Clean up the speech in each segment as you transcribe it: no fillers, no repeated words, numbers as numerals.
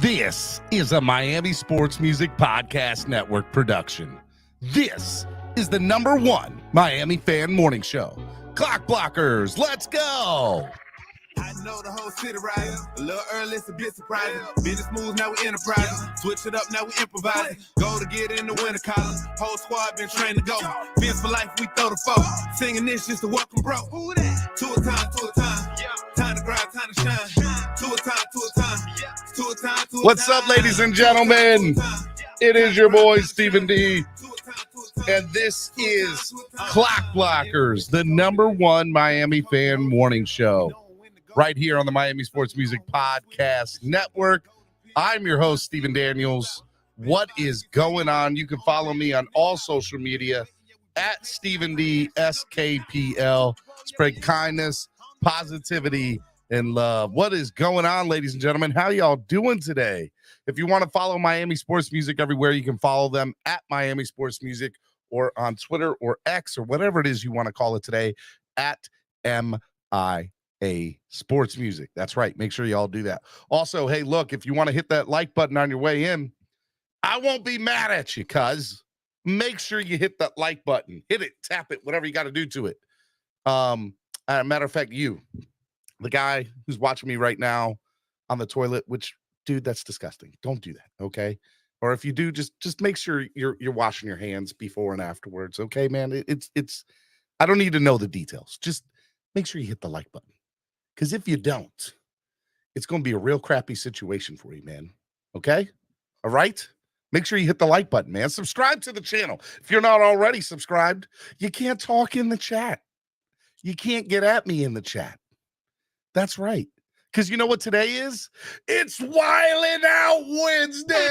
This is a Miami Sports Music Podcast Network production. This is the #1 Miami fan morning show. Clock Blockers, let's go. I know the whole city riding. A little early, it's a bit surprising. Business moves, now we enterprising. Switch it up, now we improvising. Go to get in the winter collar. Whole squad been trained to go. Fence for life, we throw the foe. Singing this just to welcome bro. Two a time, two a time. Time to grind, time to shine. Two a time, two a time. Two a time, two a time. What's up, ladies and gentlemen? It is your boy, Stephen D. And this is Clock Blockers, the #1 Miami fan morning show. Right here on the Miami Sports Music Podcast Network. I'm your host, Stephen Daniels. What is going on? You can follow me on all social media at Stephen D SKPL. Spread kindness, positivity, and love. What is going on, ladies and gentlemen? How y'all doing today? If you want to follow Miami Sports Music everywhere, you can follow them at Miami Sports Music or on Twitter or X or whatever it is you want to call it today at MIA Sports Music. That's right. Make sure y'all do that. Also, hey, look, if you want to hit that like button on your way in, I won't be mad at you, cuz make sure you hit that like button. Hit it, tap it, whatever you got to do to it. Matter of fact, the guy who's watching me right now on the toilet, which, dude, that's disgusting. Don't do that, okay? Or if you do, just make sure you're washing your hands before and afterwards, okay, man? It's I don't need to know the details. Just make sure you hit the like button. Because if you don't, it's going to be a real crappy situation for you, man. Okay? All right? Make sure you hit the like button, man. Subscribe to the channel. If you're not already subscribed, you can't talk in the chat. You can't get at me in the chat. That's right. Because you know what today is? It's Wildin' Out Wednesday.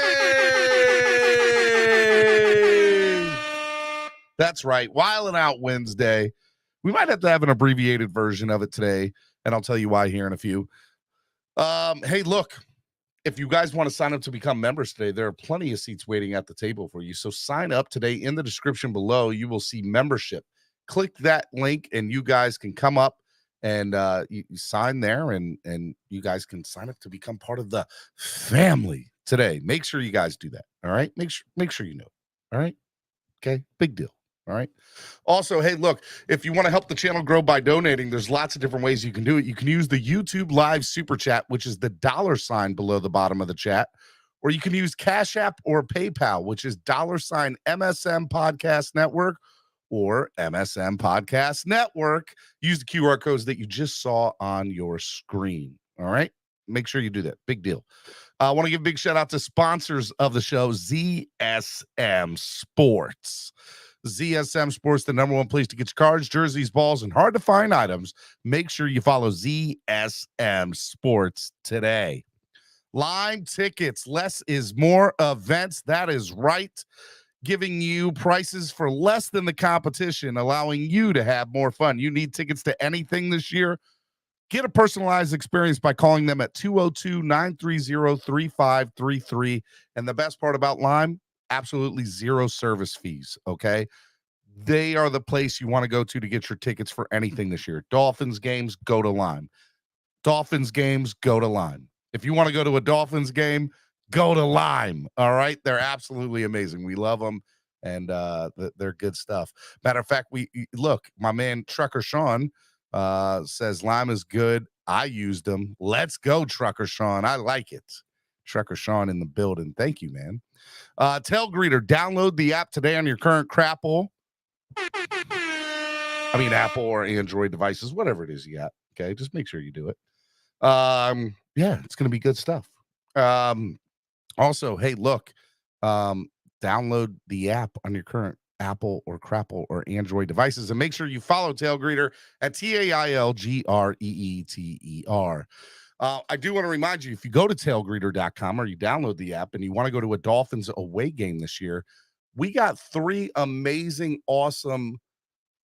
That's right. Wildin' Out Wednesday. We might have to have an abbreviated version of it today, and I'll tell you why here in a few. Hey, look, if you guys want to sign up to become members today, there are plenty of seats waiting at the table for you. So sign up today. In the description below, you will see membership. Click that link, and you guys can come up and you sign there, and you guys can sign up to become part of the family today. Make sure you guys do that. All right. Make sure you know. All right. Okay. Big deal. All right. Also, hey, look, if you want to help the channel grow by donating, there's lots of different ways you can do it. You can use the YouTube Live Super Chat, which is the $ below the bottom of the chat, or you can use Cash App or PayPal, which is $MSM Podcast Network or MSM Podcast Network. Use the QR codes that you just saw on your screen. All right. Make sure you do that. Big deal. I want to give a big shout out to sponsors of the show, ZSM Sports. ZSM Sports, the #1 place to get your cards, jerseys, balls, and hard-to-find items. Make sure you follow ZSM Sports today. Lime Tickets, less is more events. That is right. Giving you prices for less than the competition, allowing you to have more fun. You need tickets to anything this year? Get a personalized experience by calling them at 202-930-3533. And the best part about Lime, absolutely zero service fees, okay? They are the place you want to go to get your tickets for anything this year. Dolphins games, go to Lime. Dolphins games, go to Lime. If you want to go to a Dolphins game, go to Lime, all right? They're absolutely amazing. We love them, and they're good stuff. Matter of fact, look, my man Trucker Sean says Lime is good. I used them. Let's go, Trucker Sean. I like it. Trucker Sean in the building. Thank you, man. Tailgreeter, download the app today on your current Apple or Android devices, whatever it is you got. Okay, just make sure you do it. Yeah, it's gonna be good stuff. Also, hey, look, download the app on your current Apple or Crapple or Android devices, and make sure you follow Tailgreeter at TAILGREETER. I do want to remind you, if you go to tailgreeter.com or you download the app and you want to go to a Dolphins away game this year, we got 3 amazing, awesome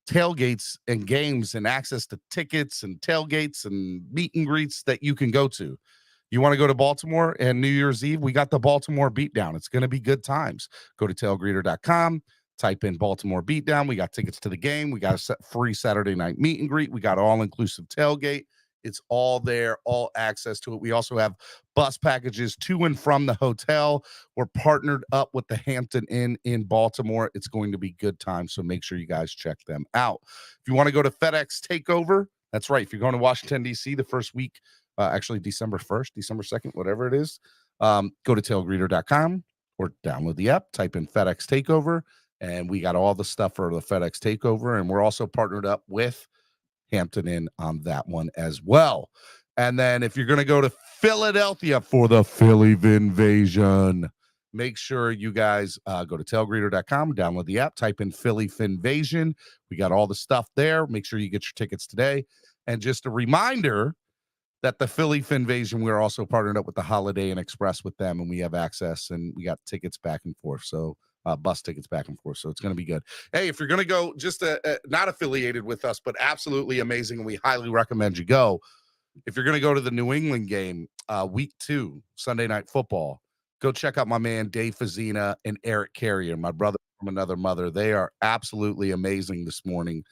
tailgates and games and access to tickets and tailgates and meet and greets that you can go to. You want to go to Baltimore and New Year's Eve? We got the Baltimore Beatdown. It's going to be good times. Go to tailgreeter.com, type in Baltimore Beatdown. We got tickets to the game. We got a free Saturday night meet and greet. We got all-inclusive tailgate. It's all there, all access to it. We also have bus packages to and from the hotel. We're partnered up with the Hampton Inn in Baltimore. It's going to be good time, so make sure you guys check them out. If you want to go to FedEx Takeover, that's right. If you're going to Washington, D.C. the first week, actually December 1st, December 2nd, whatever it is, go to tailgreeter.com or download the app, type in FedEx Takeover, and we got all the stuff for the FedEx Takeover, and we're also partnered up with Hampton Inn on that one as well. And then if you're going to go to Philadelphia for the Philly Finvasion, make sure you guys go to tailgreeter.com, download the app, type in Philly Finvasion. We got all the stuff there. Make sure you get your tickets today. And just a reminder that the Philly Finvasion, we're also partnered up with the Holiday Inn Express with them, and we have access, and we got tickets back and forth. So bus tickets back and forth. So it's going to be good. Hey, if you're going to go just not affiliated with us, but absolutely amazing, and we highly recommend you go. If you're going to go to the New England game, week 2, Sunday Night Football, go check out my man Dave Fazina and Eric Carrier, my brother from another mother. They are absolutely amazing this morning,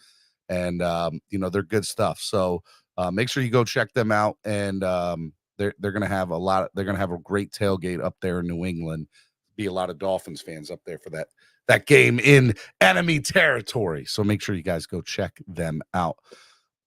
and they're good stuff. So make sure you go check them out, and they're going to have they're going to have a great tailgate up there in New England. Be a lot of Dolphins fans up there for that game in enemy territory. So make sure you guys go check them out.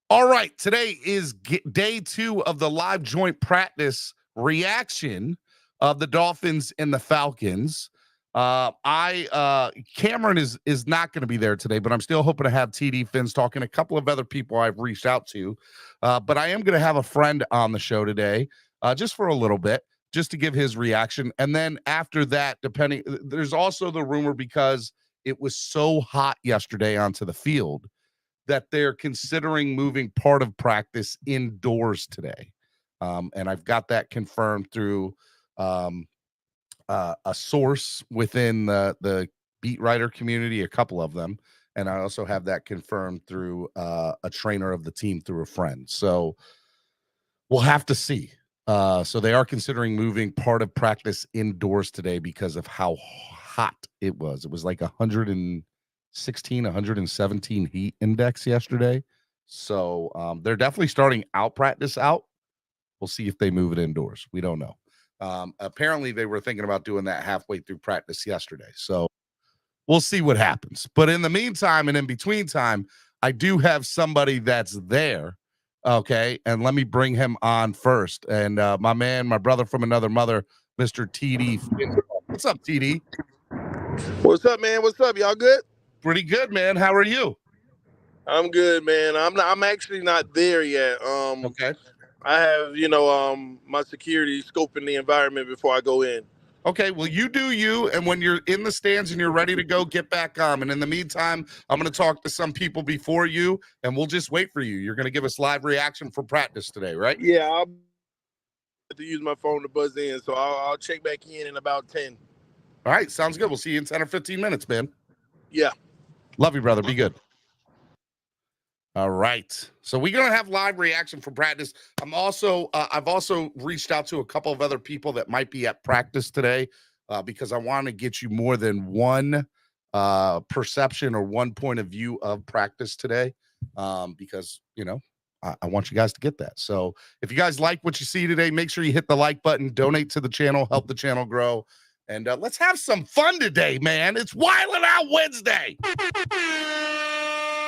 All right, today is day 2 of the live joint practice reaction of the Dolphins and the Falcons. Cameron is not going to be there today, but I'm still hoping to have TD Finns talking, a couple of other people I've reached out to. But I am going to have a friend on the show today, just for a little bit, just to give his reaction. And then after that, there's also the rumor, because it was so hot yesterday onto the field, that they're considering moving part of practice indoors today. And I've got that confirmed through a source within the beat writer community, a couple of them. And I also have that confirmed through a trainer of the team through a friend. So we'll have to see. So they are considering moving part of practice indoors today because of how hot it was. It was like 116, 117 heat index yesterday. So they're definitely starting out practice out. We'll see if they move it indoors. We don't know. Apparently they were thinking about doing that halfway through practice yesterday. So we'll see what happens. But in the meantime and in between time, I do have somebody that's there. Okay, and let me bring him on first. And my man, my brother from another mother, Mr. TD. What's up, TD? What's up, man? What's up? Y'all good? Pretty good, man. How are you? I'm good, man. I'm actually not there yet. Okay. I have, my security scoping the environment before I go in. Okay, well, you do you, and when you're in the stands and you're ready to go, get back on. And in the meantime, I'm going to talk to some people before you, and we'll just wait for you. You're going to give us live reaction for practice today, right? Yeah, I'll have to use my phone to buzz in, so I'll check back in about 10. All right, sounds good. We'll see you in 10 or 15 minutes, man. Yeah. Love you, brother. Be good. All right. So we're going to have live reaction from practice. I've also reached out to a couple of other people that might be at practice today because I want to get you more than one perception or one point of view of practice today because, I want you guys to get that. So if you guys like what you see today, make sure you hit the like button, donate to the channel, help the channel grow. And let's have some fun today, man. It's Wildin' Out Wednesday.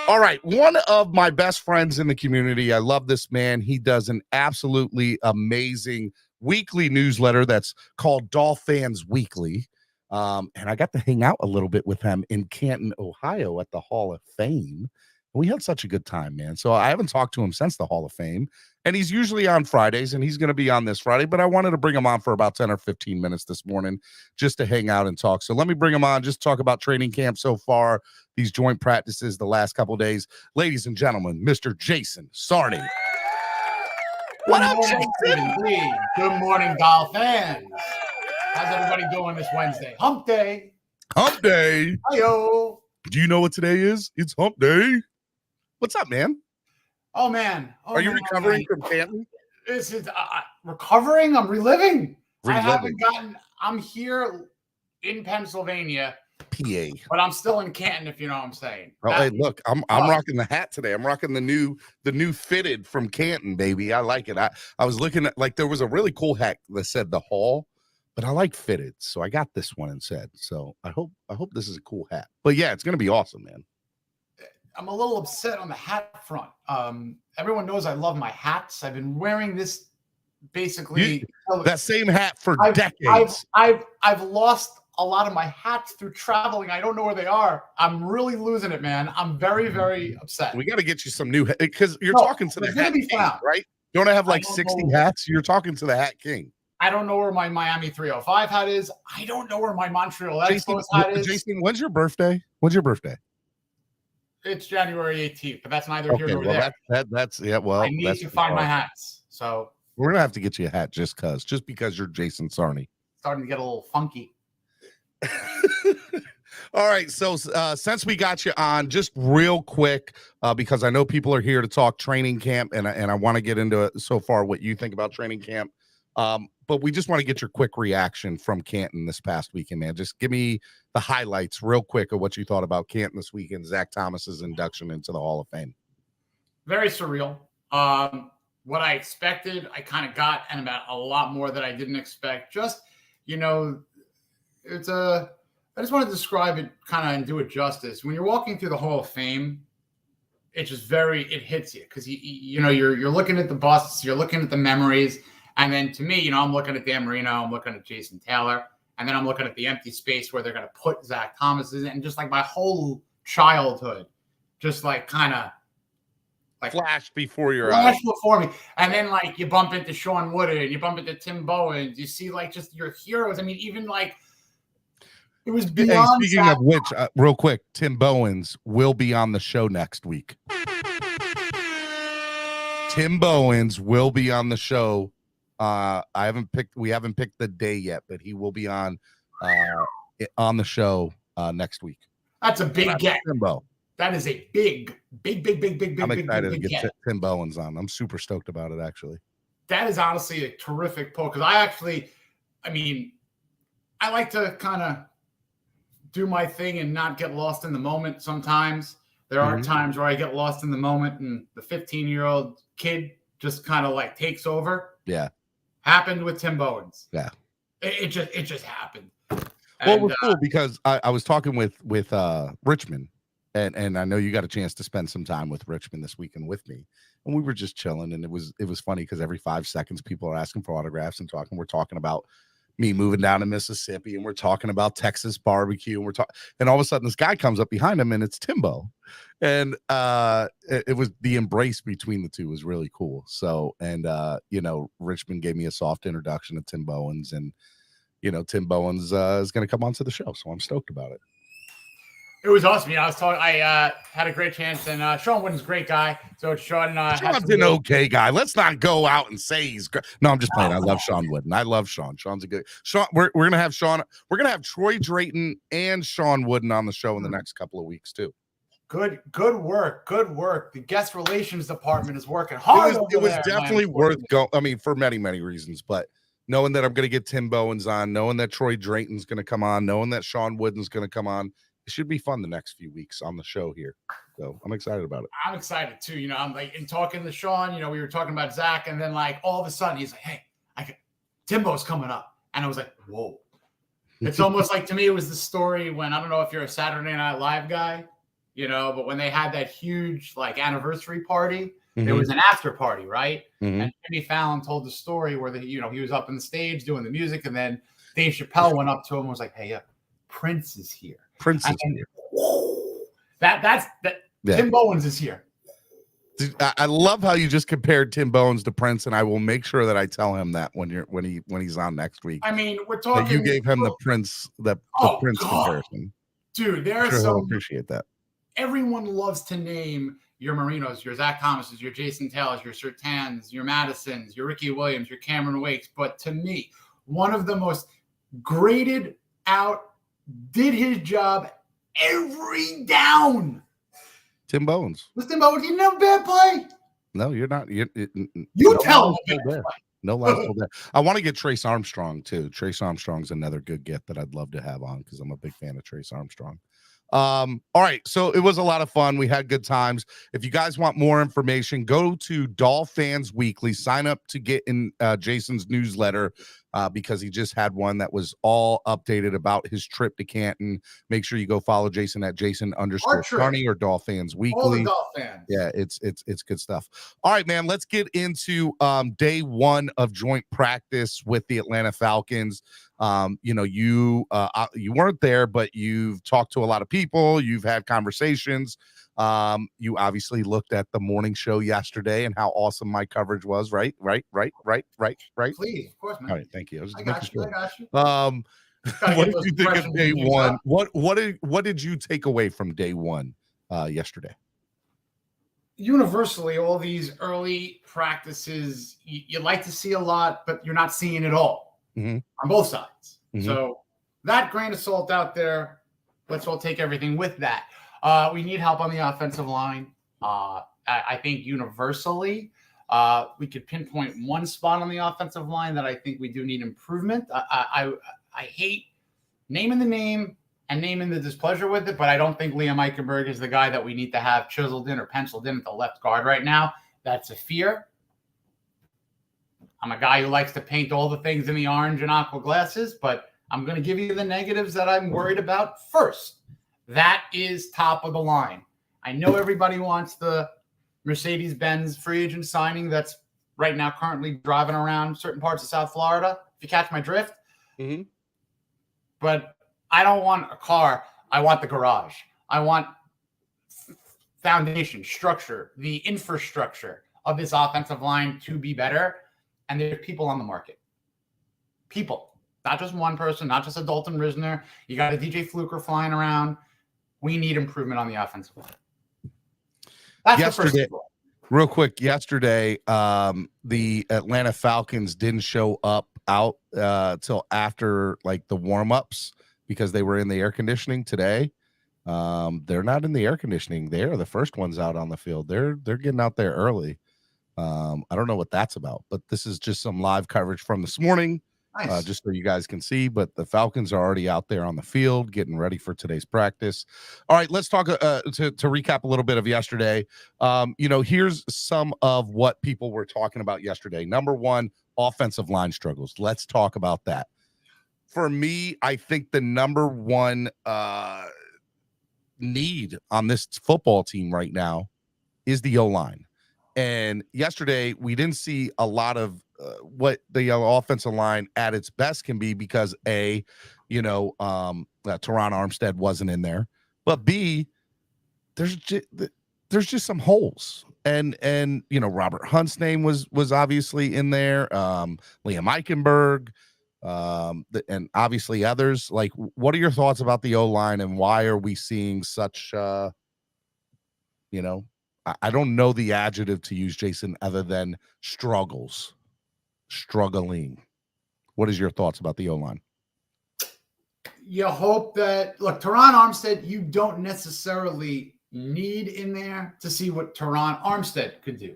All right, one of my best friends in the community, I love this man. He does an absolutely amazing weekly newsletter that's called Dolphins Weekly. And I got to hang out a little bit with him in Canton, Ohio at the Hall of Fame. We had such a good time, man. So I haven't talked to him since the Hall of Fame. And he's usually on Fridays, and he's going to be on this Friday. But I wanted to bring him on for about 10 or 15 minutes this morning just to hang out and talk. So let me bring him on, just talk about training camp so far, these joint practices the last couple of days. Ladies and gentlemen, Mr. Jason Sarney. What up, Jason? Good morning, Dolphins. How's everybody doing this Wednesday? Hump day. Hump day. Hi-yo. Do you know what today is? It's hump day. What's up, man? Oh, man. Are you recovering from Canton? This is recovering. I'm reliving. I'm here in Pennsylvania PA. But I'm still in Canton, if you know what I'm saying. Oh, hey, look, I'm rocking the hat today. I'm rocking the new fitted from Canton, baby. I like it. I was looking at, like, there was a really cool hat that said the Hall, but I like fitted, so I got this one instead. So I hope this is a cool hat. But yeah, it's gonna be awesome, man. I'm a little upset on the hat front. Everyone knows I love my hats. I've been wearing this basically that same hat for decades. I've lost a lot of my hats through traveling. I don't know where they are. I'm really losing it, man. I'm very, very upset. We got to get you some new, because you're talking to the hat king, right? Don't I have like 60 hats? You're talking to the hat king. I don't know where my Miami 305 hat is. I don't know where my Montreal Expos hat is. Jason, when's your birthday? When's your birthday? It's January 18th, but that's neither here nor there. That's yeah. Well, I need to find my hats. So we're gonna have to get you a hat just because you're Jason Sarney. Starting to get a little funky. All right, so since we got you on, just real quick, because I know people are here to talk training camp, and I want to get into it so far what you think about training camp. But we just want to get your quick reaction from Canton this past weekend, man. Just give me the highlights real quick of what you thought about Canton this weekend, Zach Thomas's induction into the Hall of Fame. Very surreal. What I expected, I kind of got, and about a lot more that I didn't expect. Just, I just want to describe it kind of and do it justice. When you're walking through the Hall of Fame, it hits you because you're looking at the busts, you're looking at the memories, and then to me, I'm looking at Dan Marino, I'm looking at Jason Taylor, and then I'm looking at the empty space where they're going to put Zach Thomas in, and just like my whole childhood, just like kind of like flash before your eyes. Before me, and then like you bump into Sean Woodard, you bump into Tim Bowens, you see like just your heroes. I mean, even like. It was beyond. Hey, speaking of which, real quick, Tim Bowens will be on the show next week. Tim Bowens will be on the show. We haven't picked the day yet, but he will be on the show next week. That's a big get. Timbo. That is a big. I'm excited to get Tim Bowens on. I'm super stoked about it, actually. That is honestly a terrific pull because I like to kind of do my thing and not get lost in the moment. Sometimes there are times where I get lost in the moment and the 15-year-old kid just kind of like takes over. Yeah. Happened with Tim Bowens. Yeah. It just happened. Well, it was cool because I was talking with Richmond and I know you got a chance to spend some time with Richmond this weekend with me. And we were just chilling and it was funny because every 5 seconds people are asking for autographs and talking. We're talking about me moving down to Mississippi, and we're talking about Texas barbecue, and and all of a sudden this guy comes up behind him, and it's Timbo, and it was the embrace between the two was really cool. So, and Richmond gave me a soft introduction to Tim Bowens, and Tim Bowens is going to come onto the show, so I'm stoked about it. It was awesome. I had a great chance, and Sean Wooden's a great guy. So Sean's an okay guy. Let's not go out and say he's great. No, I'm just playing. I love Sean Wooden. I love Sean. Sean's a good Sean. We're gonna have Sean. We're gonna have Troy Drayton and Sean Wooden on the show in the next couple of weeks too. Good work. The guest relations department is working hard. It was definitely worth going. I mean, for many, many reasons, but knowing that I'm gonna get Tim Bowens on, knowing that Troy Drayton's gonna come on, knowing that Sean Wooden's gonna come on. It should be fun the next few weeks on the show here. So I'm excited about it. I'm excited too. I'm like in talking to Sean, we were talking about Zach, and then like all of a sudden he's like, hey, Timbo's coming up. And I was like, whoa. It's almost like to me, it was the story when I don't know if you're a Saturday Night Live guy, but when they had that huge like anniversary party, there was an after party, right? And Jimmy Fallon told the story where he was up on the stage doing the music, and then Dave Chappelle went up to him and was like, hey, Prince is here. Tim Bowens is here. Dude, I love how you just compared Tim Bowens to Prince, and I will make sure that I tell him that when he's on next week. I mean, we're talking. You gave him the Prince comparison, dude. Appreciate that. Everyone loves to name your Marinos, your Zach Thomases, your Jason Taylors, your Surtans, your Madisons, your Ricky Williams, your Cameron Wakes. But to me, one of the most graded out. Did his job every down. Tim Bowens. Was Tim Bowens? You never bad play. No, you're not. You tell him. No lives till death. I want to get Trace Armstrong too. Trace Armstrong's another good get that I'd love to have on because I'm a big fan of Trace Armstrong. All right, so it was a lot of fun. We had good times. If you guys want more information, go to Dolphins Weekly. Sign up to get in Jason's newsletter because he just had one that was all updated about his trip to Canton. Make sure you go follow Jason at Jason_Carney or Dolphins Weekly. All the Dolphins. Yeah, it's good stuff. All right, man. Let's get into day one of joint practice with the Atlanta Falcons. You weren't there, but you've talked to a lot of people. You've had conversations. You obviously looked at the morning show yesterday and how awesome my coverage was. Right. Please, of course, man. All right, thank you. I got you. What did you think of day one? What did you take away from day one yesterday? Universally, all these early practices, you like to see a lot, but you're not seeing it all on both sides. So that grain of salt out there, let's all take everything with that. We need help on the offensive line. I think universally, we could pinpoint one spot on the offensive line that I think we do need improvement. I hate naming the name and naming the displeasure with it, but I don't think Liam Eichenberg is the guy that we need to have chiseled in or penciled in at the left guard right now. That's a fear. I'm a guy who likes to paint all the things in the orange and aqua glasses, but I'm going to give you the negatives that I'm worried about first. That is top of the line. I know everybody wants the Mercedes-Benz free agent signing that's right now currently driving around certain parts of South Florida, if you catch my drift. But I don't want a car. I want the garage. I want foundation, structure, the infrastructure of this offensive line to be better. And there's people on the market. People. Not just one person, not just a Dalton Risner. You got a DJ Fluker flying around. We need improvement on the offensive line. That's yesterday, the first one. Real quick, yesterday, the Atlanta Falcons didn't show up out till after like the warm-ups because they were in the air conditioning today. They're not in the air conditioning. They're the first ones out on the field. They're getting out there early. I don't know what that's about, but this is just some live coverage from this morning. Nice. Just so you guys can see, but the Falcons are already out there on the field getting ready for today's practice. All right, let's talk to recap a little bit of yesterday. Here's some of what people were talking about yesterday. Number one, offensive line struggles. Let's talk about that. For me, I think the number one need on this football team right now is the O-line. And yesterday, we didn't see a lot of what the offensive line at its best can be because Teron Armstead wasn't in there, but B, there's just some holes, and Robert Hunt's name was obviously in there, Liam Eichenberg, and obviously others. Like, what are your thoughts about the O-line and why are we seeing such I don't know the adjective to use, Jason, other than struggling. What is your thoughts about the O-line? You hope that, look, Teron Armstead, you don't necessarily need in there to see what Teron Armstead could do.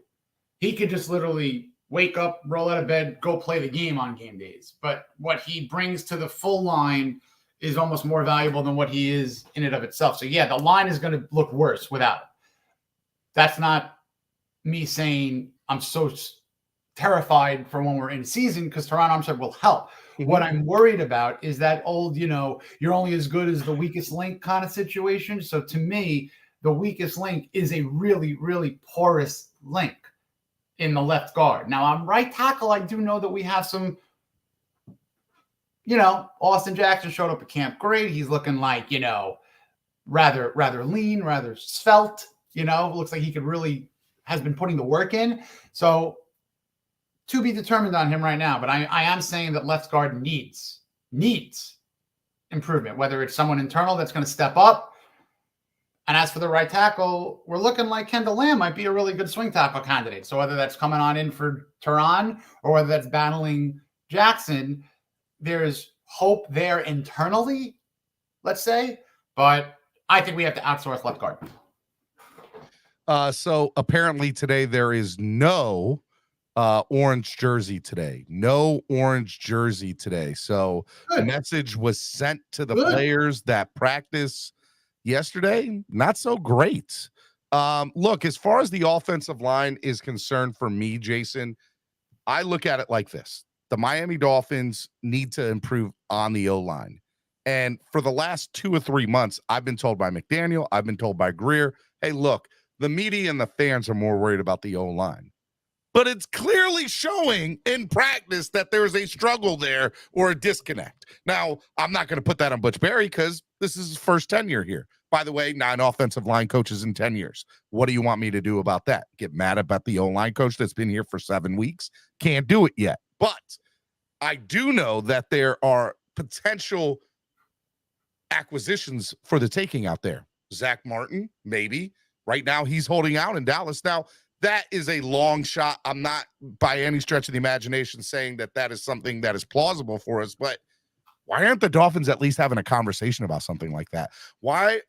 He could just literally wake up, roll out of bed, go play the game on game days. But what he brings to the full line is almost more valuable than what he is in and of itself. So, yeah, the line is going to look worse without him. That's not me saying I'm so terrified for when we're in season because Teron Armstead will help. What I'm worried about is that old, you're only as good as the weakest link kind of situation. So to me, the weakest link is a really, really porous link in the left guard. Now, on right tackle, I do know that we have some, Austin Jackson showed up at camp great. He's looking like, rather lean, rather svelte. Looks like he has been putting the work in. So to be determined on him right now, but I am saying that left guard needs improvement, whether it's someone internal that's going to step up. And as for the right tackle, we're looking like Kendall Lamb might be a really good swing tackle candidate. So whether that's coming on in for Teron or whether that's battling Jackson, there's hope there internally, let's say. But I think we have to outsource left guard. So apparently today there is no orange jersey today. No orange jersey today. So Good. message was sent to the Good. players that practice yesterday. Not so great. Look, as far as the offensive line is concerned for me, Jason, I look at it like this. The Miami Dolphins need to improve on the O-line. And for the last 2 or 3 months, I've been told by McDaniel, I've been told by Greer, hey, look, the media and the fans are more worried about the O-line. But it's clearly showing in practice that there's a struggle there or a disconnect. Now, I'm not going to put that on Butch Berry because this is his first tenure here. By the way, 9 offensive line coaches in 10 years. What do you want me to do about that? Get mad about the O-line coach that's been here for 7 weeks? Can't do it yet. But I do know that there are potential acquisitions for the taking out there. Zach Martin, maybe. Right now, he's holding out in Dallas. Now, that is a long shot. I'm not by any stretch of the imagination saying that that is something that is plausible for us, but why aren't the Dolphins at least having a conversation about something like that? Why,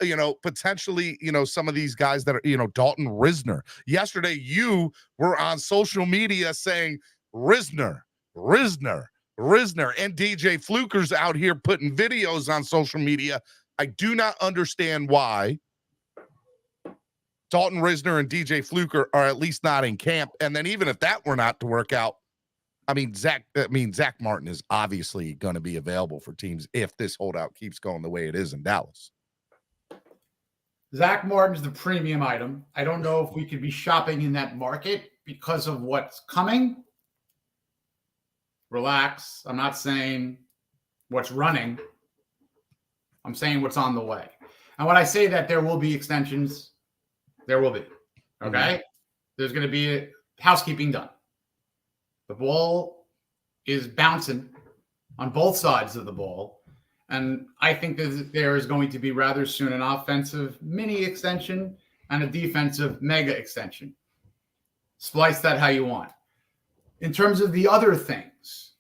potentially, some of these guys that are, Dalton Risner. Yesterday, you were on social media saying Risner, and DJ Fluker's out here putting videos on social media. I do not understand why Dalton Risner and DJ Fluker are at least not in camp. And then even if that were not to work out, Zach Martin is obviously going to be available for teams if this holdout keeps going the way it is in Dallas. Zach Martin's the premium item. I don't know if we could be shopping in that market because of what's coming. Relax. I'm not saying what's running. I'm saying what's on the way. And when I say that there will be extensions, there will be. Okay? Mm-hmm. There's going to be a housekeeping done. The ball is bouncing on both sides of the ball. And I think that there is going to be rather soon an offensive mini extension and a defensive mega extension. Splice that how you want. In terms of the other things,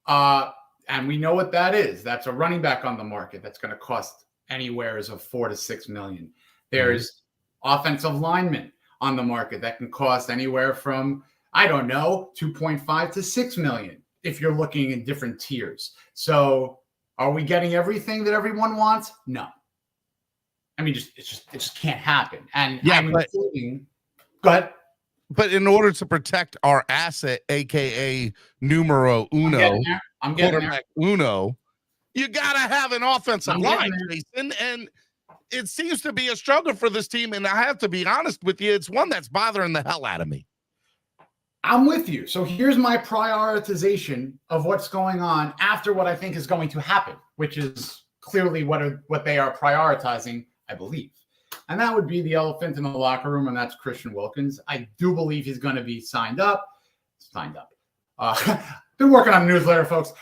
and we know what that is. That's a running back on the market that's going to cost anywhere of $4 to $6 million. There's offensive linemen on the market that can cost anywhere from, 2.5 to $6 million if you're looking in different tiers. So are we getting everything that everyone wants? No. It just can't happen. And go ahead. But in order to protect our asset, aka numero uno, I'm getting quarterback uno, you got to have an offensive line, Jason. And it seems to be a struggle for this team. And I have to be honest with you, it's one that's bothering the hell out of me. I'm with you. So here's my prioritization of what's going on after what I think is going to happen, which is clearly what they are prioritizing, I believe. And that would be the elephant in the locker room, and that's Christian Wilkins. I do believe he's going to be signed up. Been working on a newsletter, folks.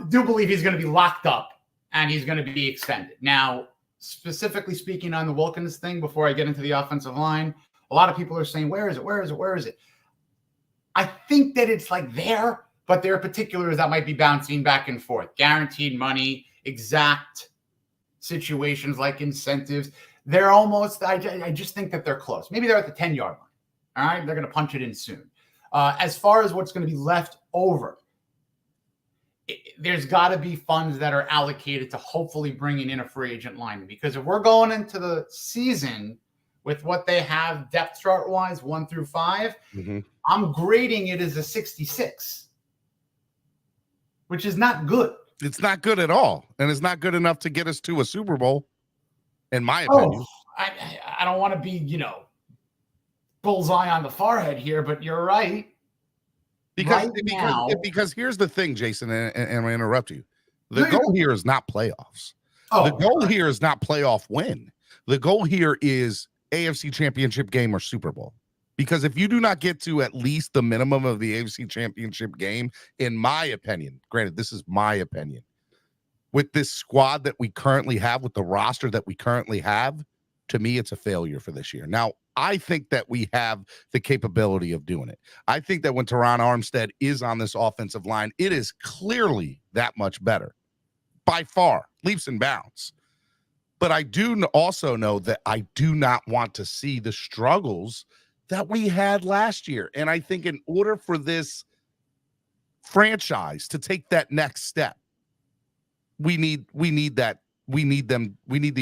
Do believe he's going to be locked up, and he's going to be extended. Now, specifically speaking on the Wilkins thing, before I get into the offensive line, a lot of people are saying, where is it? I think that it's like there, but there are particulars that might be bouncing back and forth. Guaranteed money, exact situations like incentives. They're almost, I just think that they're close. Maybe they're at the 10-yard line. All right, they're going to punch it in soon. As far as what's going to be left over, there's got to be funds that are allocated to hopefully bringing in a free agent lineman. Because if we're going into the season with what they have depth chart-wise, 1 through 5, I'm grading it as a 66, which is not good. It's not good at all, and it's not good enough to get us to a Super Bowl, in my opinion. I don't want to be, bullseye on the forehead here, but you're right. Because here's the thing, Jason, and I'm going to interrupt you. The goal here is not playoffs. The goal here is not playoff win. The goal here is AFC Championship game or Super Bowl. Because if you do not get to at least the minimum of the AFC Championship game, in my opinion, granted, this is my opinion, with this squad that we currently have, with the roster that we currently have, to me, it's a failure for this year. Now, I think that we have the capability of doing it. I think that when Teron Armstead is on this offensive line, it is clearly that much better. By far, leaps and bounds. But I do also know that I do not want to see the struggles that we had last year. And I think in order for this franchise to take that next step, we need the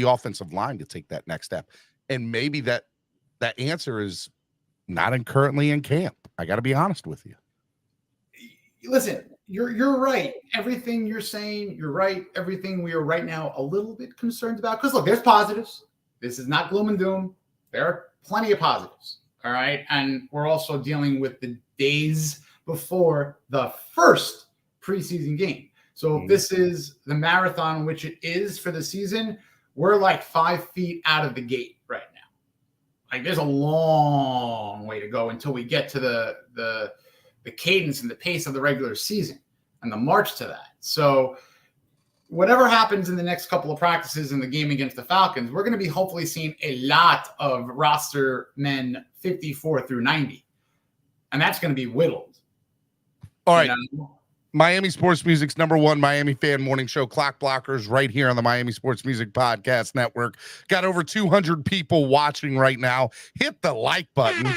offensive line to take that next step. And maybe that answer is not currently in camp. I got to be honest with you. Listen, you're right. Everything you're saying, you're right. Everything we are right now a little bit concerned about. Because look, there's positives. This is not gloom and doom. There are plenty of positives. All right. And we're also dealing with the days before the first preseason game. So if this is the marathon, which it is for the season, we're like 5 feet out of the gate right now. Like there's a long way to go until we get to the cadence and the pace of the regular season and the march to that. So whatever happens in the next couple of practices in the game against the Falcons, we're going to be hopefully seeing a lot of roster men 54 through 90. And that's going to be whittled. All right. Miami Sports Music's #1 Miami fan morning show, Clock Blockers, right here on the Miami Sports Music Podcast Network. Got over 200 people watching right now. Hit the like button.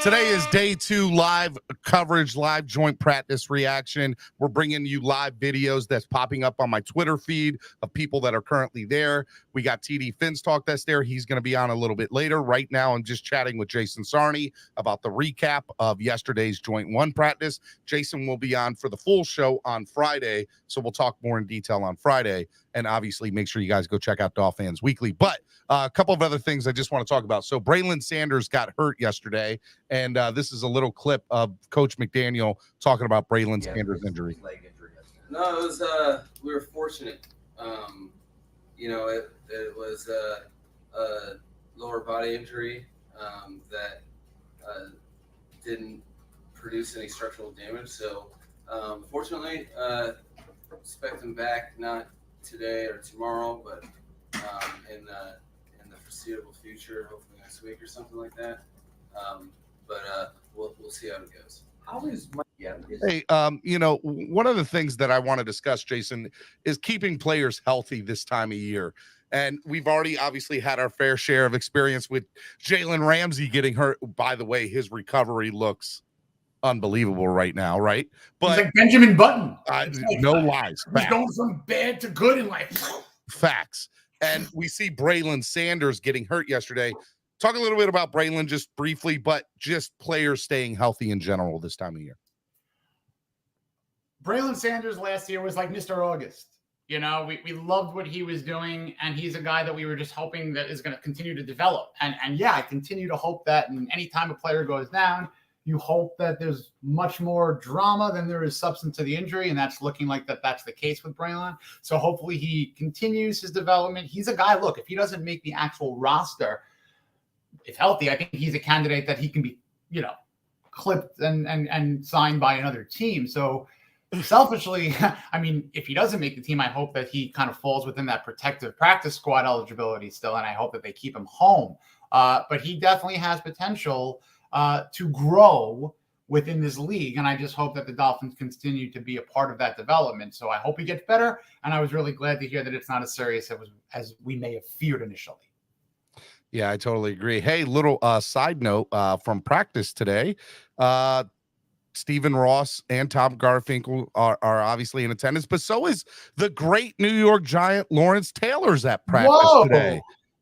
Today is day 2 live coverage, live joint practice reaction. We're bringing you live videos that's popping up on my Twitter feed of people that are currently there. We got TD Finstock that's there. He's going to be on a little bit later. Right now, I'm just chatting with Jason Sarney about the recap of yesterday's joint 1 practice. Jason will be on for the full show on Friday, so we'll talk more in detail on Friday. And obviously, make sure you guys go check out Dolphins Weekly. But a couple of other things I just want to talk about. So Braylon Sanders got hurt yesterday, and this is a little clip of Coach McDaniel talking about Braylon Sanders' injury. No, it was we were fortunate. It was a lower body injury that didn't produce any structural damage. So fortunately, expect him back not today or tomorrow, but in the foreseeable future, hopefully next week or something like that. But we'll see how it goes. Hey, one of the things that I want to discuss, Jason, is keeping players healthy this time of year. And we've already obviously had our fair share of experience with Jalen Ramsey getting hurt. By the way, his recovery looks unbelievable right now, right? But he's like Benjamin Button. No lies. He's going from bad to good in life. Facts. And we see Braylon Sanders getting hurt yesterday. Talk a little bit about Braylon just briefly, but just players staying healthy in general this time of year. Braylon Sanders last year was like Mr. August. You know, we loved what he was doing, and he's a guy that we were just hoping that is going to continue to develop. And yeah, I continue to hope that. And anytime a player goes down, you hope that there's much more drama than there is substance to the injury, and that's looking like that's the case with Braylon. So hopefully he continues his development. He's a guy, look, if he doesn't make the actual roster, if healthy, I think he's a candidate that he can be, clipped and signed by another team. So selfishly, I mean, if he doesn't make the team, I hope that he kind of falls within that protective practice squad eligibility still, and I hope that they keep him home. But he definitely has potential to grow within this league, and I just hope that the Dolphins continue to be a part of that development. So I hope he gets better, and I was really glad to hear that it's not as serious as we may have feared initially. Yeah, I totally agree. Hey, little side note from practice today. Stephen Ross and Tom Garfinkel are obviously in attendance, but so is the great New York Giant Lawrence Taylor's at practice today.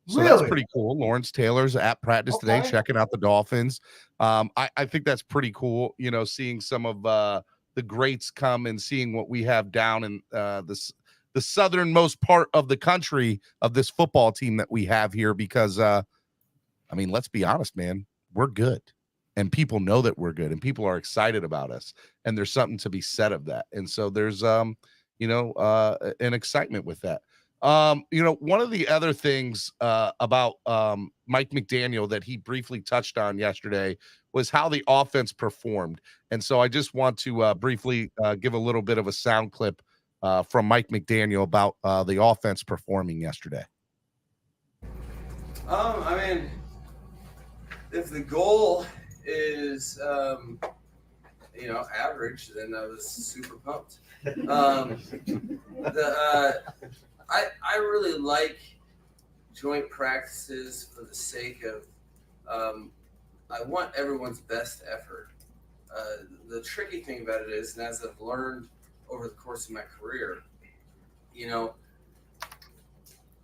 So really? That's pretty cool. Lawrence Taylor's at practice today, checking out the Dolphins. I think that's pretty cool, seeing some of the greats come and seeing what we have down in the southernmost part of the country of this football team that we have here, because let's be honest, man, we're good. And people know that we're good, and people are excited about us, and there's something to be said of that. And so there's an excitement with that. One of the other things about Mike McDaniel that he briefly touched on yesterday was how the offense performed. And so I just want to briefly give a little bit of a sound clip from Mike McDaniel about the offense performing yesterday. If the goal is average, then I was super pumped. I really like joint practices for the sake of I want everyone's best effort. The tricky thing about it is, and as I've learned over the course of my career,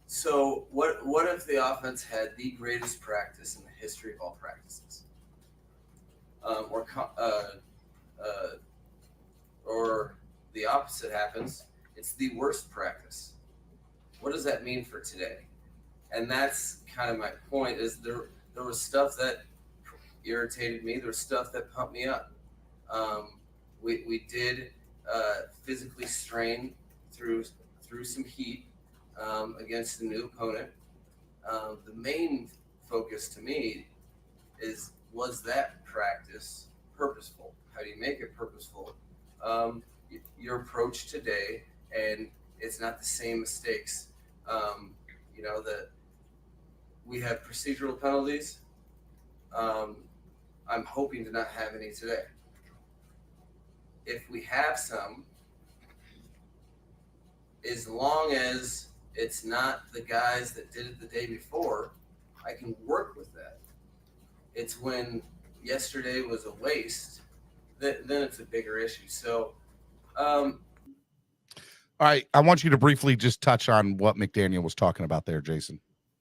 so what if the offense had the greatest practice in the history of all practices? Or the opposite happens, it's the worst practice. What does that mean for today? And that's kind of my point, is there was stuff that irritated me. There was stuff that pumped me up. We did physically strain through some heat against a new opponent. The main focus to me was that practice purposeful? How do you make it purposeful? Your approach today, and it's not the same mistakes. That we have procedural penalties. I'm hoping to not have any today. If we have some, as long as it's not the guys that did it the day before, I can work with that. It's when yesterday was a waste, then it's a bigger issue. So, all right, I want you to briefly just touch on what McDaniel was talking about there, Jason.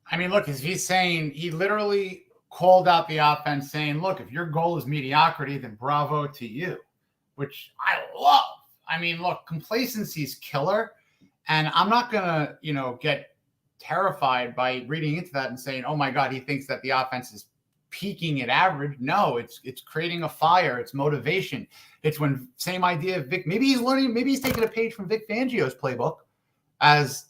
I mean, look, he's saying, he literally called out the offense saying, look, if your goal is mediocrity, then bravo to you, which I love. I mean, look, complacency is killer. And I'm not going to, get terrified by reading into that and saying, oh my God, he thinks that the offense is peaking at average. No, it's creating a fire. It's motivation. It's when, same idea of Vic, maybe he's taking a page from Vic Fangio's playbook as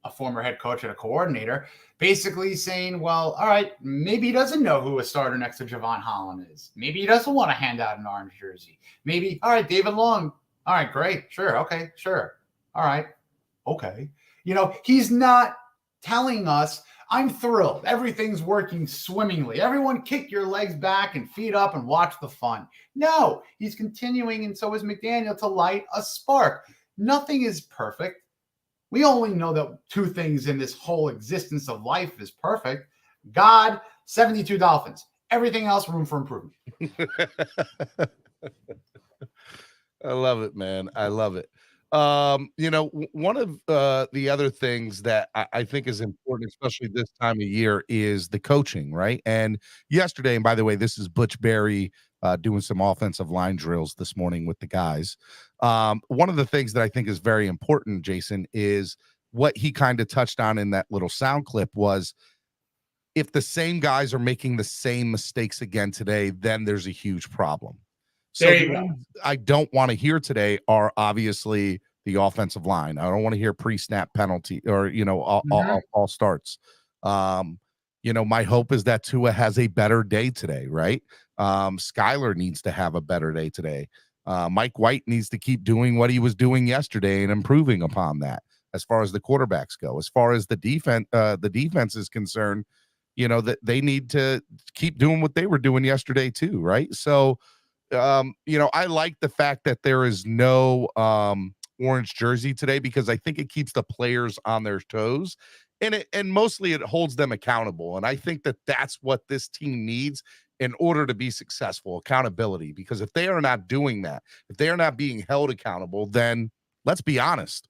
a former head coach and a coordinator, basically saying, well, all right, maybe he doesn't know who a starter next to Javon Holland is. Maybe he doesn't want to hand out an orange jersey. Maybe, all right, David Long. All right, great. Sure. Okay. Sure. All right. Okay. He's not telling us, I'm thrilled. Everything's working swimmingly. Everyone kick your legs back and feet up and watch the fun. No, he's continuing, and so is McDaniel, to light a spark. Nothing is perfect. We only know that two things in this whole existence of life is perfect. God, 72 Dolphins. Everything else, room for improvement. I love it, man. I love it. One of the other things that I think is important, especially this time of year, is the coaching, right? And yesterday, and by the way, this is Butch Berry doing some offensive line drills this morning with the guys. One of the things that I think is very important, Jason, is what he kind of touched on in that little sound clip was, if the same guys are making the same mistakes again today, then there's a huge problem. So I don't want to hear today are obviously the offensive line. I don't want to hear pre-snap penalty or, all starts. My hope is that Tua has a better day today, right? Skyler needs to have a better day today. Mike White needs to keep doing what he was doing yesterday and improving upon that as far as the quarterbacks go. As far as the defense is concerned, that they need to keep doing what they were doing yesterday too, right? So, I like the fact that there is no orange jersey today, because I think it keeps the players on their toes, and mostly it holds them accountable. And I think that that's what this team needs in order to be successful: accountability. Because if they are not doing that, if they are not being held accountable, then let's be honest,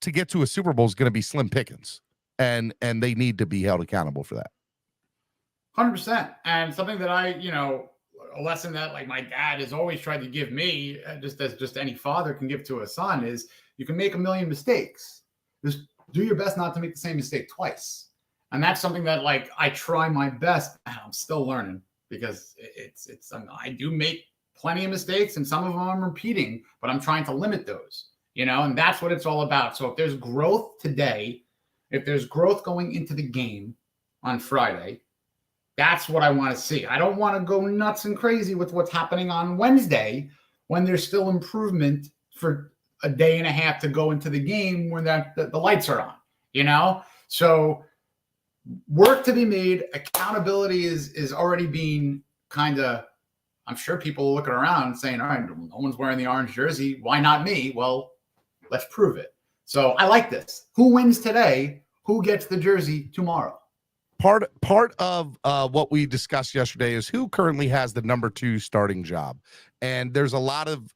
to get to a Super Bowl is going to be slim pickings, and they need to be held accountable for that. 100%. And something that a lesson that like my dad has always tried to give me, just as just any father can give to a son, is you can make a million mistakes. Just do your best not to make the same mistake twice. And that's something that like I try my best, and I'm still learning, because I do make plenty of mistakes, and some of them I'm repeating, but I'm trying to limit those, and that's what it's all about. So if there's growth today, if there's growth going into the game on Friday, that's what I want to see. I don't want to go nuts and crazy with what's happening on Wednesday when there's still improvement for a day and a half to go into the game when the lights are on, So work to be made. Accountability is already being kind of, I'm sure people are looking around and saying, all right, no one's wearing the orange jersey. Why not me? Well, let's prove it. So I like this. Who wins today? Who gets the jersey tomorrow? part of what we discussed yesterday is who currently has the number 2 starting job. And there's a lot of